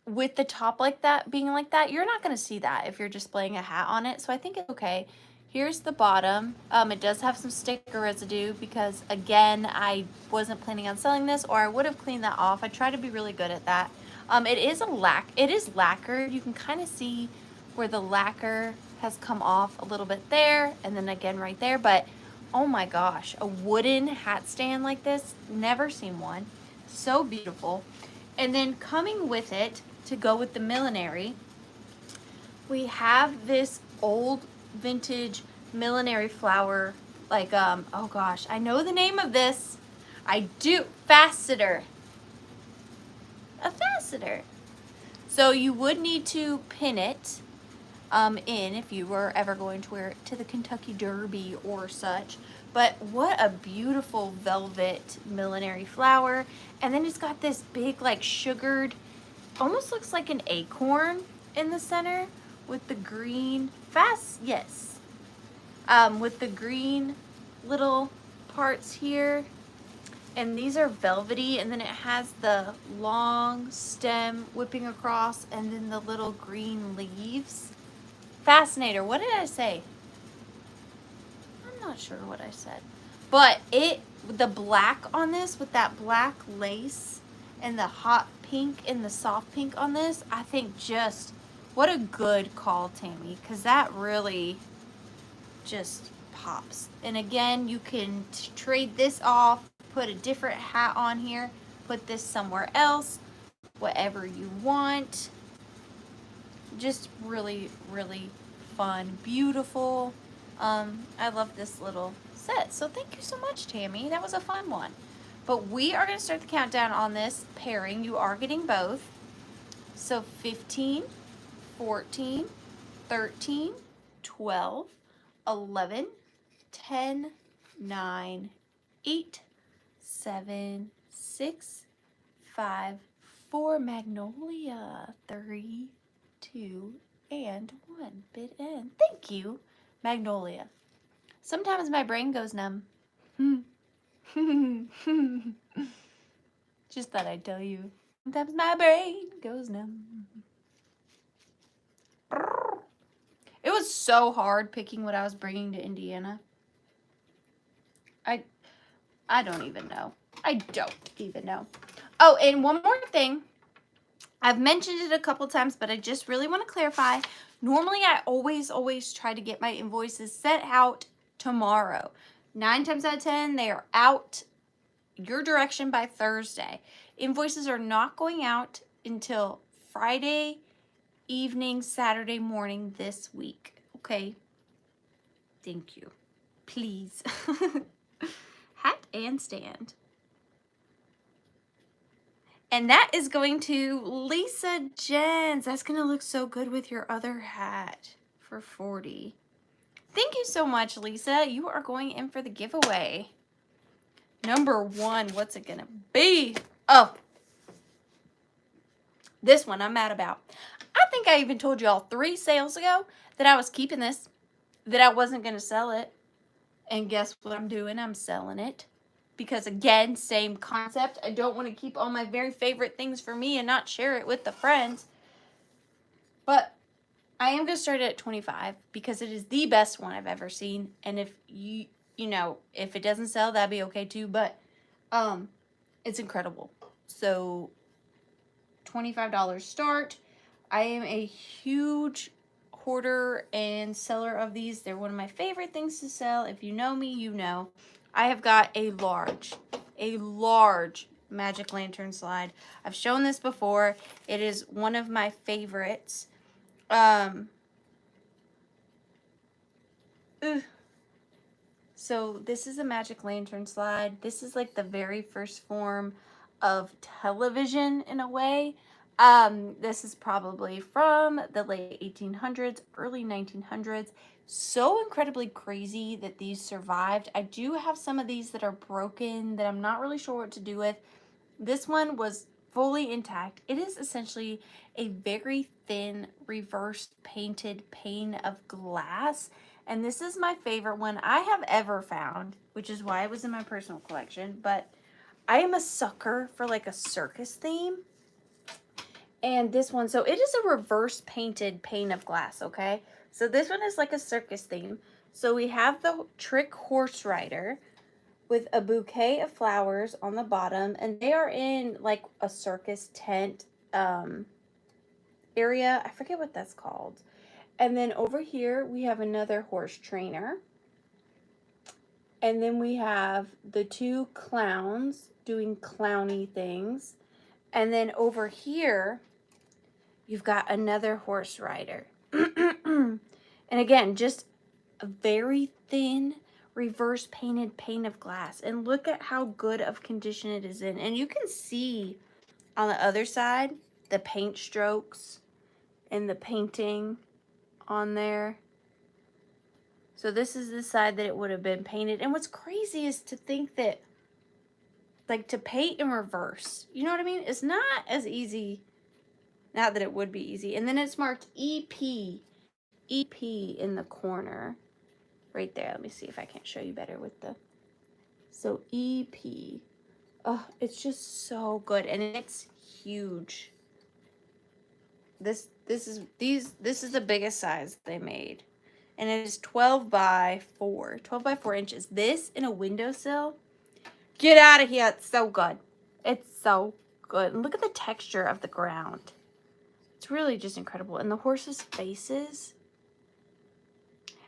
with the top like that, being like that, you're not going to see that if you're displaying a hat on it. So I think it's okay. Here's the bottom. It does have some sticker residue because, again, I wasn't planning on selling this, or I would have cleaned that off. I try to be really good at that. It is lacquered. You can kind of see where the lacquer has come off a little bit there, and then again right there. But oh my gosh, a wooden hat stand like this, never seen one. So beautiful. And then coming with it, to go with the millinery, we have this old vintage millinery flower, like, oh gosh, I know the name of this. I do. Fascinator. A fascinator. So you would need to pin it in if you were ever going to wear it to the Kentucky Derby or such. But what a beautiful velvet millinery flower. And then it's got this big, like, sugared, almost looks like an acorn in the center with the green, yes. With the green little parts here. And these are velvety, and then it has the long stem whipping across, and then the little green leaves. Fascinator. What did I say? I'm not sure what I said. But the black on this, with that black lace and the hot pink and the soft pink on this, I think just, what a good call, Tammy, because that really just pops. And again, you can trade this off, put a different hat on here, put this somewhere else, whatever you want. Just really, really fun, beautiful. I love this little set. So thank you so much, Tammy. That was a fun one. But we are going to start the countdown on this pairing. You are getting both. So 15, 14, 13, 12, 11, 10, 9, 8, 7, 6, 5, 4, Magnolia, 3, 2, and 1. Bid end. Thank you, Magnolia. Sometimes my brain goes numb. Just thought I'd tell you. Sometimes my brain goes numb. It was so hard picking what I was bringing to Indiana. I don't even know. I don't even know. Oh, and one more thing. I've mentioned it a couple times, but I just really want to clarify. Normally, I always try to get my invoices sent out tomorrow. 9 times out of 10, they are out your direction by Thursday. Invoices are not going out until Friday evening, Saturday morning this week. Okay? Thank you. Please. Hat and stand. And that is going to Lisa Jens. That's going to look so good with your other hat for 40. Thank you so much, Lisa. You are going in for the giveaway. Number 1, what's it going to be? Oh, this one I'm mad about. I think I even told y'all 3 sales ago that I was keeping this, that I wasn't going to sell it. And guess what I'm doing? I'm selling it. Because again, same concept. I don't want to keep all my very favorite things for me and not share it with the friends. But I am going to start it at 25 because it is the best one I've ever seen. And if you know, if it doesn't sell, that'd be okay too. But it's incredible. So $25 start. I am a huge hoarder and seller of these. They're one of my favorite things to sell. If you know me, you know. I have got a large magic lantern slide. I've shown this before. It is one of my favorites. So this is a magic lantern slide. This is like the very first form of television in a way. This is probably from the late 1800s, early 1900s. So incredibly crazy that these survived. I do have some of these that are broken that I'm not really sure what to do with. This one was fully intact. It is essentially a very thin reversed painted pane of glass. And this is my favorite one I have ever found, which is why it was in my personal collection. But I am a sucker for like a circus theme. And this one, so it is a reverse painted pane of glass, okay? So this one is like a circus theme. So we have the trick horse rider with a bouquet of flowers on the bottom, and they are in like a circus tent area. I forget what that's called. And then over here we have another horse trainer. And then we have the 2 clowns doing clowny things. And then over here, you've got another horse rider. And again, just a very thin reverse painted pane of glass. And look at how good of condition it is in. And you can see on the other side, the paint strokes and the painting on there. So this is the side that it would have been painted. And what's crazy is to think that, like, to paint in reverse, you know what I mean? It's not as easy. Not that it would be easy. And then it's marked EP. EP in the corner. Right there. Let me see if I can't show you better with the... So EP. Oh, it's just so good. And it's huge. This is the biggest size they made. And it is 12 by 4. 12 by 4 inches. This in a windowsill. Get out of here. It's so good. It's so good. And look at the texture of the ground. It's really just incredible. And the horses' faces.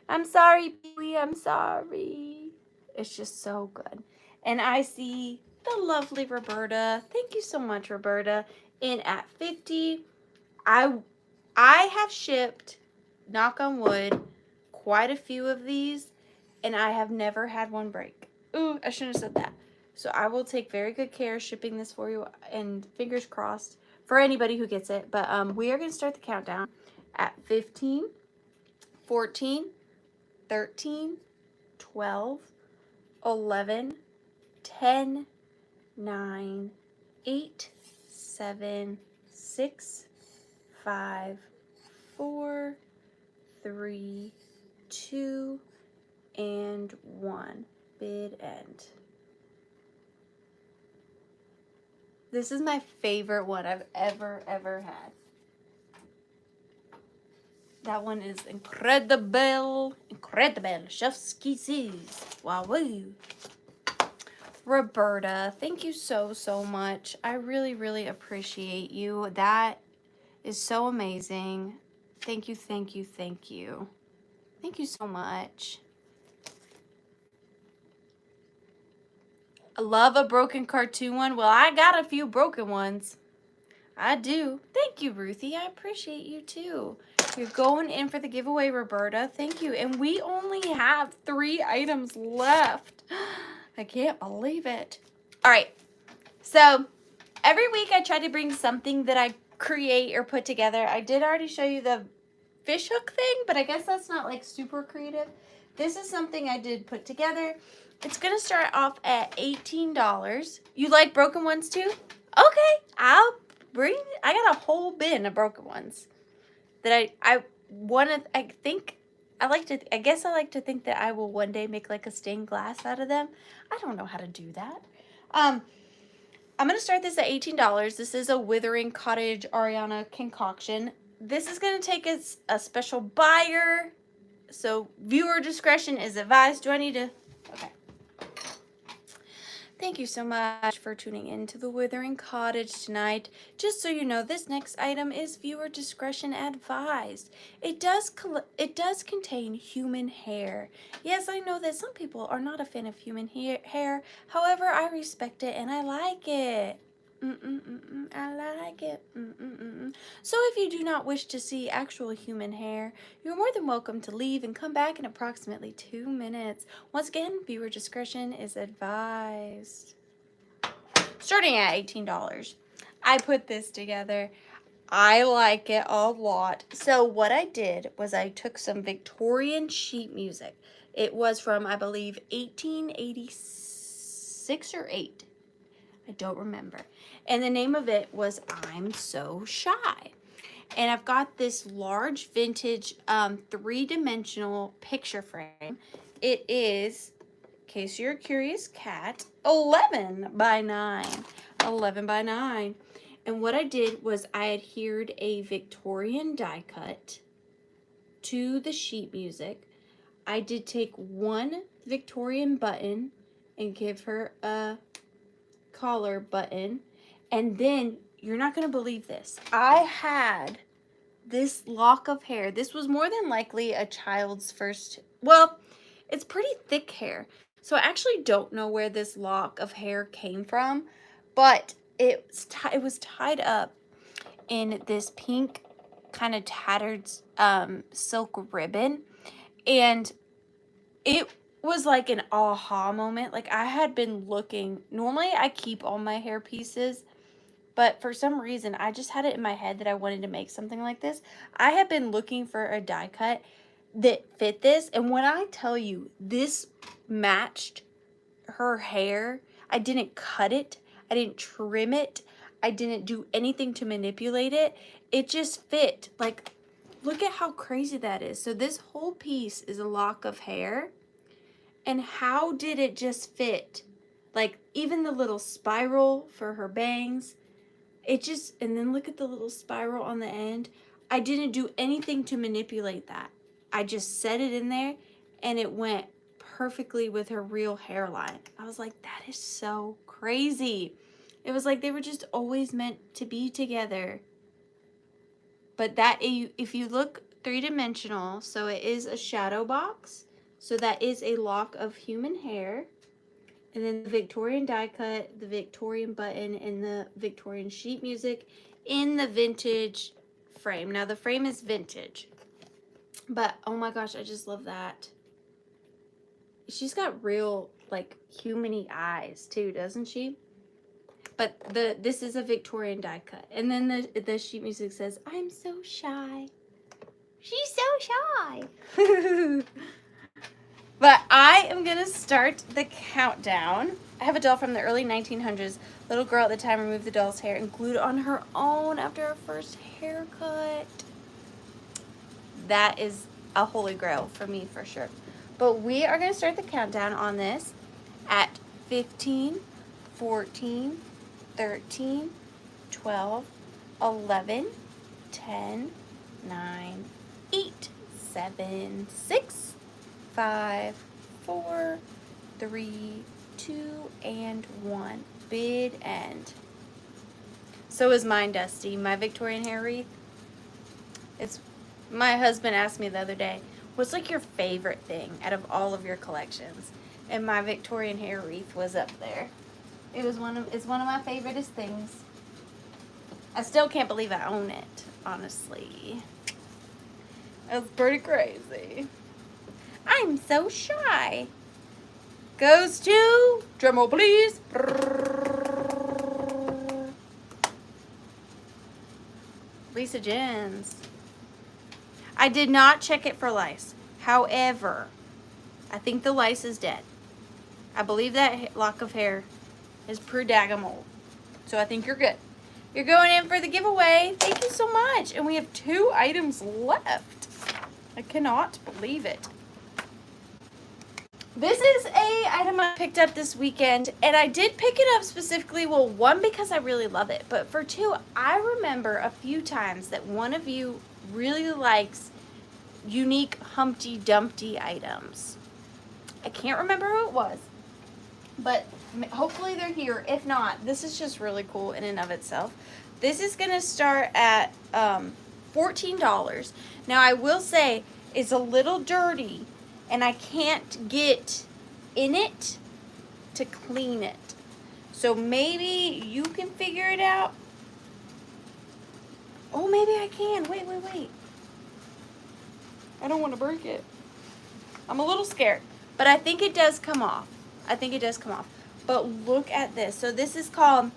I'm sorry, Pee-wee. I'm sorry. It's just so good. And I see the lovely Roberta. Thank you so much, Roberta. In at 50. I have shipped, knock on wood, quite a few of these. And I have never had one break. Ooh, I shouldn't have said that. So I will take very good care shipping this for you. And fingers crossed for anybody who gets it. But we are going to start the countdown at 15, 14, 13, 12, 11, 10, 9, 8, 7, 6, 5, 4, 3, 2, and 1. Bid end. This is my favorite one I've ever had. That one is incredible. Incredible. Chef's kisses. Wow. Roberta, thank you so much. I really appreciate you. That is so amazing. Thank you. Thank you so much. I love a broken cartoon one. Well, I got a few broken ones. I do. Thank you, Ruthie. I appreciate you too. You're going in for the giveaway, Roberta. Thank you. And we only have 3 items left. I can't believe it. All right. So every week I try to bring something that I create or put together. I did already show you the fish hook thing, but I guess that's not like super creative. This is something I did put together. It's going to start off at $18. You like broken ones too? Okay. I got a whole bin of broken ones that I guess I like to think that I will one day make like a stained glass out of them. I don't know how to do that. I'm going to start this at $18. This is a Withering.Cottage Ariana concoction. This is going to take us a special buyer. So viewer discretion is advised. Do I need to? Okay. Thank you so much for tuning in to the Withering.Cottage tonight. Just so you know, this next item is viewer discretion advised. It does contain human hair. Yes, I know that some people are not a fan of human hair. However, I respect it and I like it. I like it. So if you do not wish to see actual human hair, you're more than welcome to leave and come back in approximately 2 minutes. Once again, viewer discretion is advised. Starting at $18. I put this together. I like it a lot. So what I did was I took some Victorian sheet music. It was from, I believe, 1886 or 8. I don't remember. And the name of it was I'm So Shy. And I've got this large vintage 3-dimensional picture frame. It is, in case you're a curious cat, 11 by 9. 11 by 9. And what I did was I adhered a Victorian die cut to the sheet music. I did take one Victorian button and give her a collar button, and then you're not going to believe this. I had this lock of hair. This was more than likely a child's first, well, it's pretty thick hair. So I actually don't know where this lock of hair came from, but it was tied up in this pink kind of tattered silk ribbon, and it was like an aha moment. Like, I had been looking, normally I keep all my hair pieces, but for some reason I just had it in my head that I wanted to make something like this. I had been looking for a die cut that fit this, and when I tell you this matched her hair, I didn't cut it, I didn't trim it, I didn't do anything to manipulate it. It just fit. Like, look at how crazy that is. So this whole piece is a lock of hair, and how did it just fit? Like, even the little spiral for her bangs, it just, and then look at the little spiral on the end. I didn't do anything to manipulate that. I just set it in there, and it went perfectly with her real hairline. I was like, that is so crazy. It was like they were just always meant to be together. But that, if you look three-dimensional, so it is a shadow box. So that is a lock of human hair. And then the Victorian die cut, the Victorian button, and the Victorian sheet music in the vintage frame. Now, the frame is vintage. But, oh my gosh, I just love that. She's got real, like, human-y eyes, too, doesn't she? But this is a Victorian die cut. And then the sheet music says, "I'm so shy." She's so shy. But I am going to start the countdown. I have a doll from the early 1900s. Little girl at the time removed the doll's hair and glued it on her own after her first haircut. That is a holy grail for me, for sure. But we are going to start the countdown on this at 15, 14, 13, 12, 11, 10, 9, 8, 7, 6, 5, 4, 3, 2, and 1. Bid end. So is mine, Dusty. My Victorian hair wreath. It's, my husband asked me the other day, what's like your favorite thing out of all of your collections? And my Victorian hair wreath was up there. It's one of my favoriteest things. I still can't believe I own it, honestly. That's pretty crazy. I'm so shy. Goes to, drumroll please, Lisa Jens. I did not check it for lice. However, I think the lice is dead. I believe that lock of hair is pretty daggum old. So I think you're good. You're going in for the giveaway. Thank you so much. And we have 2 items left. I cannot believe it. This is a item I picked up this weekend, and I did pick it up specifically, well, 1, because I really love it, but for 2, I remember a few times that one of you really likes unique Humpty Dumpty items. I can't remember who it was, but hopefully they're here. If not, this is just really cool in and of itself. This is going to start at $14. Now, I will say it's a little dirty, and I can't get in it to clean it. So maybe you can figure it out. Oh, maybe I can. Wait. I don't want to break it. I'm a little scared. But I think it does come off. But look at this. So this is called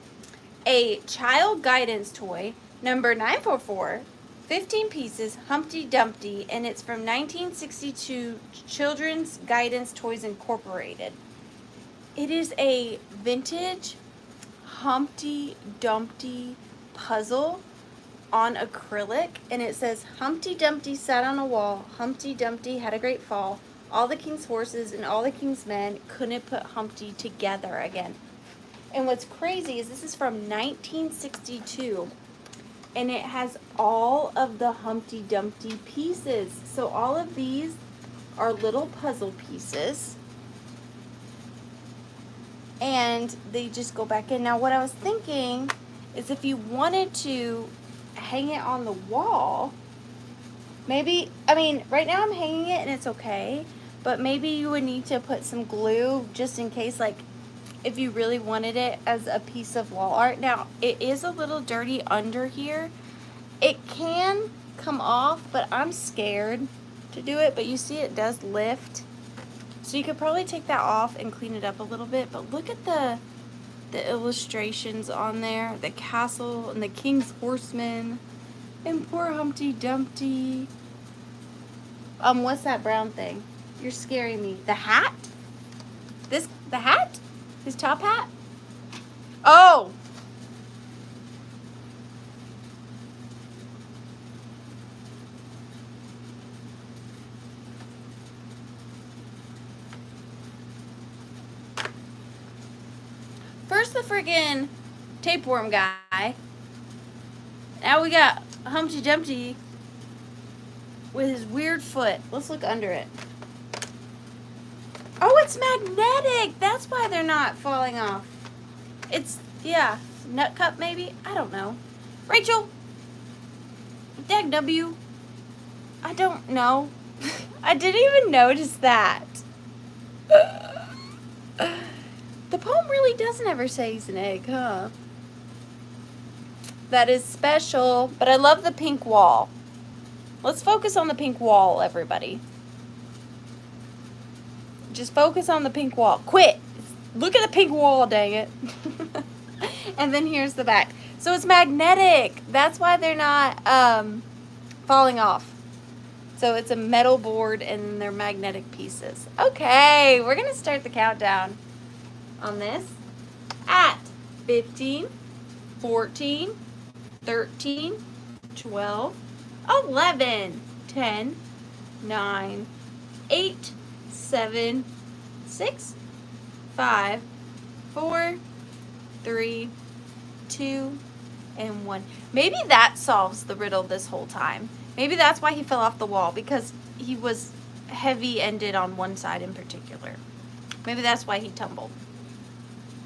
a child guidance toy, number 944. 15 pieces, Humpty Dumpty, and it's from 1962 Children's Guidance Toys Incorporated. It is a vintage Humpty Dumpty puzzle on acrylic, and it says, Humpty Dumpty sat on a wall, Humpty Dumpty had a great fall, all the king's horses and all the king's men couldn't put Humpty together again. And what's crazy is this is from 1962. And it has all of the Humpty Dumpty pieces. So all of these are little puzzle pieces. And they just go back in. Now what I was thinking is if you wanted to hang it on the wall, maybe, I mean, right now I'm hanging it and it's okay. but maybe you would need to put some glue just in case, like if you really wanted it as a piece of wall art. Now, it is a little dirty under here. It can come off, but I'm scared to do it, but you see it does lift. So you could probably take that off and clean it up a little bit, but look at the illustrations on there. The castle and the king's horseman and poor Humpty Dumpty. What's that brown thing? You're scaring me. The hat? The hat? His top hat? Oh! First the friggin' tapeworm guy. Now we got Humpty Dumpty with his weird foot. Let's look under it. Oh, it's magnetic. That's why they're not falling off. It's, yeah, nut cup maybe? I don't know. Rachel? Dag W? I don't know. I didn't even notice that. The poem really doesn't ever say he's an egg, huh? That is special, but I love the pink wall. Let's focus on the pink wall, everybody. Just focus on the pink wall. Quit! Look at the pink wall, dang it. And then here's the back. So it's magnetic. That's why they're not falling off. So it's a metal board and they're magnetic pieces. Okay, we're going to start the countdown on this at 15, 14, 13, 12, 11, 10, 9, 8, 7, 6, 5, 4, 3, 2, and 1. Maybe that solves the riddle this whole time. Maybe that's why he fell off the wall, because he was heavy-ended on one side in particular. Maybe that's why he tumbled.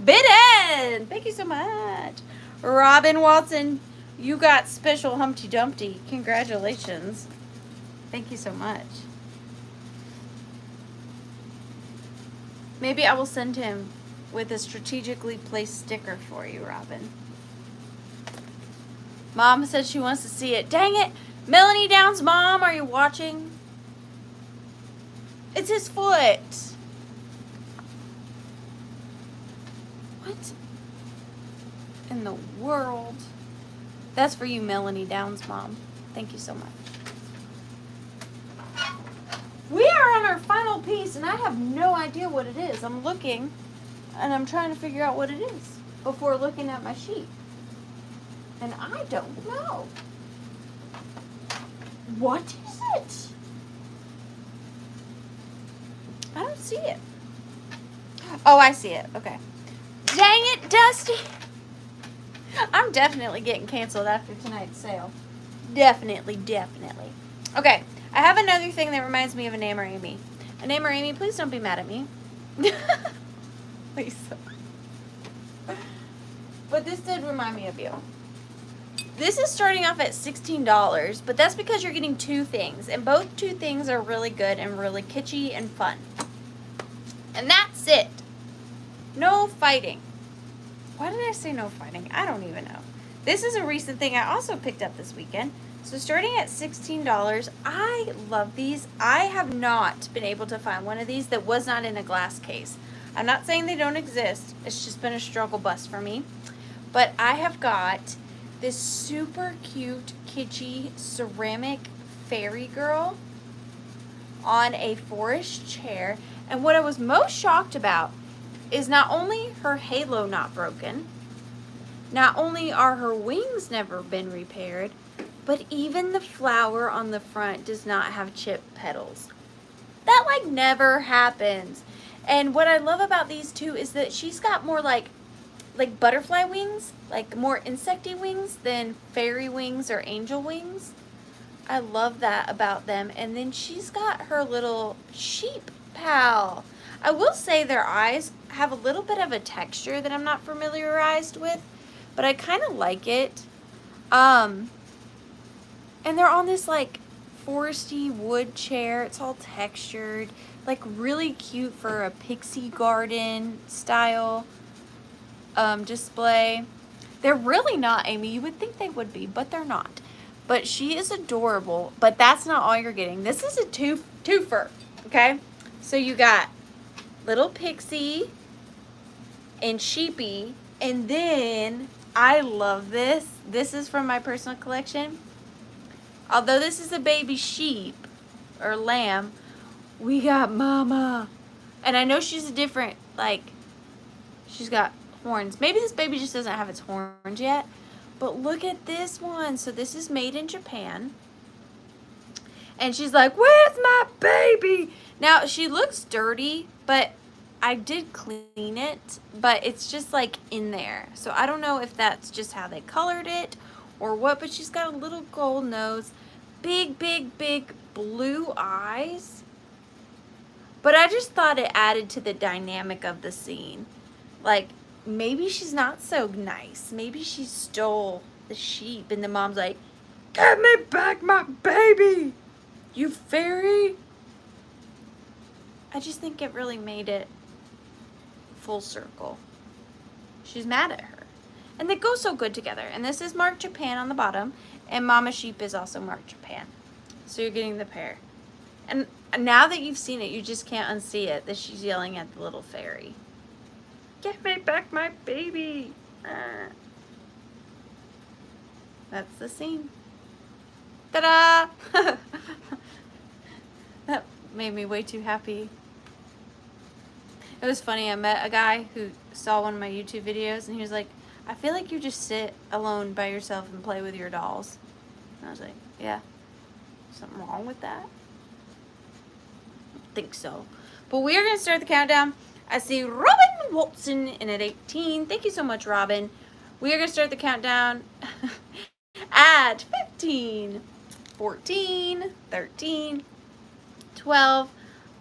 Beaded! Thank you so much. Robin Watson, you got special Humpty Dumpty. Congratulations. Thank you so much. Maybe I will send him with a strategically placed sticker for you, Robin. Mom said she wants to see it. Dang it! Melanie Downs' mom, are you watching? It's his foot. What in the world? That's for you, Melanie Downs' mom. Thank you so much. We are on our final piece, and I have no idea what it is. I'm looking, and I'm trying to figure out what it is before looking at my sheet. And I don't know. What is it? I don't see it. Oh, I see it. Okay. Dang it, Dusty. I'm definitely getting canceled after tonight's sale. Definitely, definitely. Okay, I have another thing that reminds me of a name or Amy. A name or Amy, please don't be mad at me. Please. But this did remind me of you. This is starting off at $16, but that's because you're getting two things. And both two things are really good and really kitschy and fun. And that's it. No fighting. Why did I say no fighting? I don't even know. This is a recent thing I also picked up this weekend. So starting at $16, I love these. I have not been able to find one of these that was not in a glass case. I'm not saying they don't exist. It's just been a struggle bus for me. But I have got this super cute, kitschy ceramic fairy girl on a forest chair. And what I was most shocked about is not only her halo not broken, not only are her wings never been repaired, but even the flower on the front does not have chipped petals. That like never happens. And what I love about these two is that she's got more like butterfly wings, like more insecty wings than fairy wings or angel wings. I love that about them. And then she's got her little sheep pal. I will say their eyes have a little bit of a texture that I'm not familiarized with, but I kind of like it. And they're on this like foresty wood chair. It's all textured, like really cute for a pixie garden style display. They're really not, Amy. You would think they would be, but they're not. But she is adorable, but that's not all you're getting. This is a twofer, okay? So you got little Pixie and Sheepy, and then I love this. This is from my personal collection. Although this is a baby sheep or lamb, we got Mama. And I know she's a different, like, she's got horns. Maybe this baby just doesn't have its horns yet. But look at this one. So this is made in Japan. And she's like, where's my baby? Now, she looks dirty, but I did clean it. But it's just like in there. So I don't know if that's just how they colored it or what. But she's got a little gold nose. Big, big, big blue eyes. But I just thought it added to the dynamic of the scene. Like, maybe she's not so nice. Maybe she stole the sheep. And the mom's like, give me back my baby, you fairy. I just think it really made it full circle. She's mad at her. And they go so good together. And this is marked Japan on the bottom. And Mama Sheep is also marked Japan. So you're getting the pair. And now that you've seen it, you just can't unsee it, that she's yelling at the little fairy. Give me back my baby. That's the scene. Ta-da! That made me way too happy. It was funny, I met a guy who saw one of my YouTube videos and he was like, I feel like you just sit alone by yourself and play with your dolls. And I was like, yeah. Something wrong with that? I don't think so. But we are going to start the countdown. I see Robin Watson in at 18. Thank you so much, Robin. We are going to start the countdown at 15, 14, 13, 12,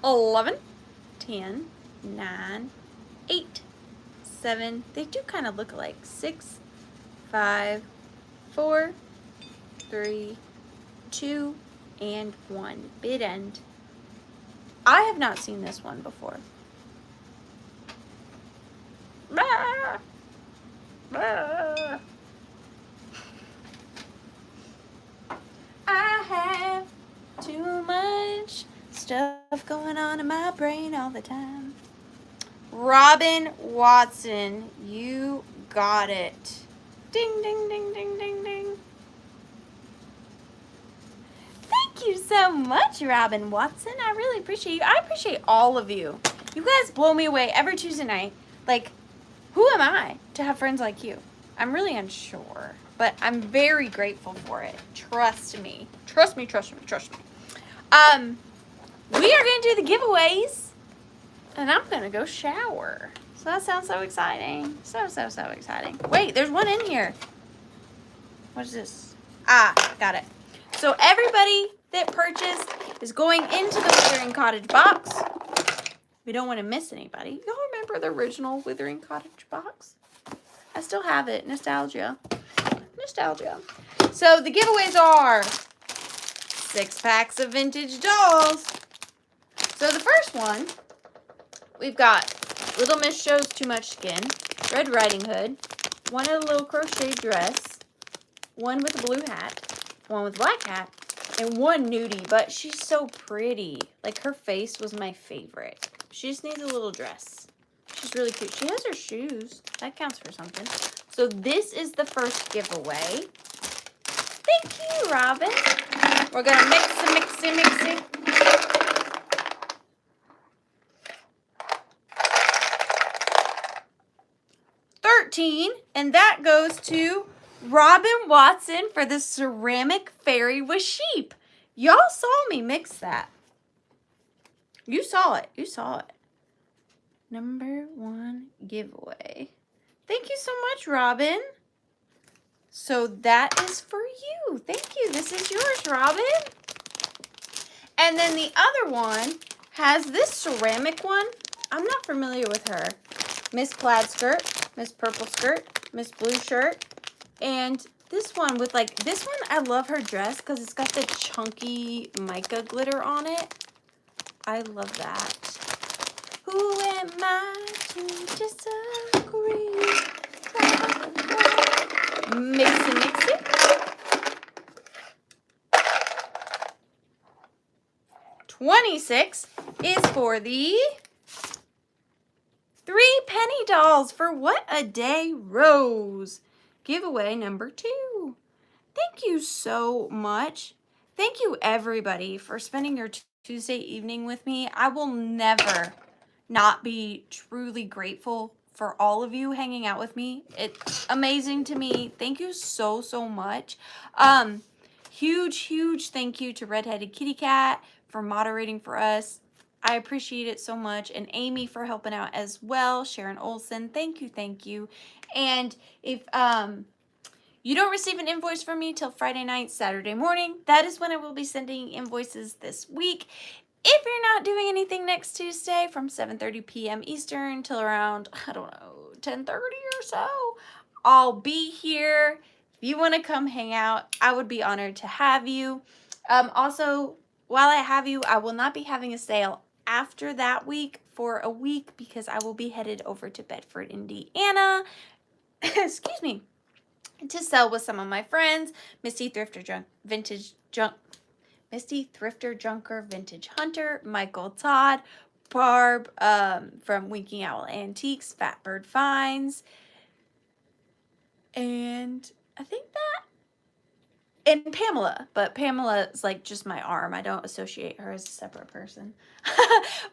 11, 10, 9, 8, 7. They do kind of look alike. 6, 5, 4, 3, 2, and 1. Bid end. I have not seen this one before. Ah! Ah! I have too much stuff going on in my brain all the time. Robin Watson, you got it. Ding, ding, ding, ding, ding, ding. Thank you so much, Robin Watson. I really appreciate you. I appreciate all of you. You guys blow me away every Tuesday night. Like, who am I to have friends like you? I'm really unsure, but I'm very grateful for it. Trust me. Trust me, trust me, trust me. We are going to do the giveaways, and I'm going to go shower. So that sounds so exciting. So exciting. Wait, there's one in here. What is this? Ah, got it. So everybody that purchased is going into the Withering.Cottage box. We don't want to miss anybody. Y'all remember the original Withering.Cottage box? I still have it. Nostalgia. Nostalgia. So the giveaways are 6 packs of vintage dolls. So the first one, we've got Little Miss Shows Too Much Skin, Red Riding Hood, one in a little crochet dress, one with a blue hat, one with a black hat, and one nudie, but she's so pretty. Like, her face was my favorite. She just needs a little dress. She's really cute. She has her shoes. That counts for something. So this is the first giveaway. Thank you, Robin. We're going to mix it. 13, and that goes to Robin Watson for the ceramic fairy with sheep. Y'all saw me mix that. You saw it. You saw it. Number 1 giveaway. Thank you so much, Robin. So that is for you. Thank you. This is yours, Robin. And then the other one has this ceramic one. I'm not familiar with her. Miss Plaid Skirt, Miss Purple Skirt, Miss Blue Shirt, and this one with like, this one, I love her dress because it's got the chunky mica glitter on it. I love that. Who am I to disagree? Mix it, mix it. 26 is for the 3 penny dolls for What a Day Rose. Giveaway number 2. Thank you so much. Thank you everybody for spending your Tuesday evening with me. I will never not be truly grateful for all of you hanging out with me. It's amazing to me. Thank you so, so much. Huge thank you to Redheaded Kitty Cat for moderating for us. I appreciate it so much. And Amy for helping out as well. Sharon Olson, thank you. And if you don't receive an invoice from me till Friday night, Saturday morning, that is when I will be sending invoices this week. If you're not doing anything next Tuesday from 7:30 p.m. Eastern till around, I don't know, 10:30 or so, I'll be here. If you want to come hang out, I would be honored to have you. Also, while I have you, I will not be having a sale after that week for a week because I will be headed over to Bedford, Indiana. Excuse me. To sell with some of my friends, Misty Thrifter Junker Vintage Hunter, Michael Todd, Barb from Winking Owl Antiques, Fatbird Finds, and I think that, and Pamela, but Pamela's like just my arm. I don't associate her as a separate person.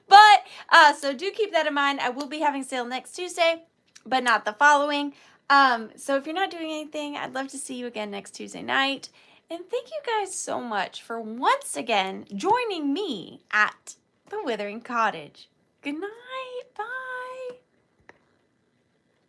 But, so do keep that in mind. I will be having a sale next Tuesday, but not the following. So if you're not doing anything, I'd love to see you again next Tuesday night. And thank you guys so much for once again joining me at the Withering Cottage. Good night. Bye.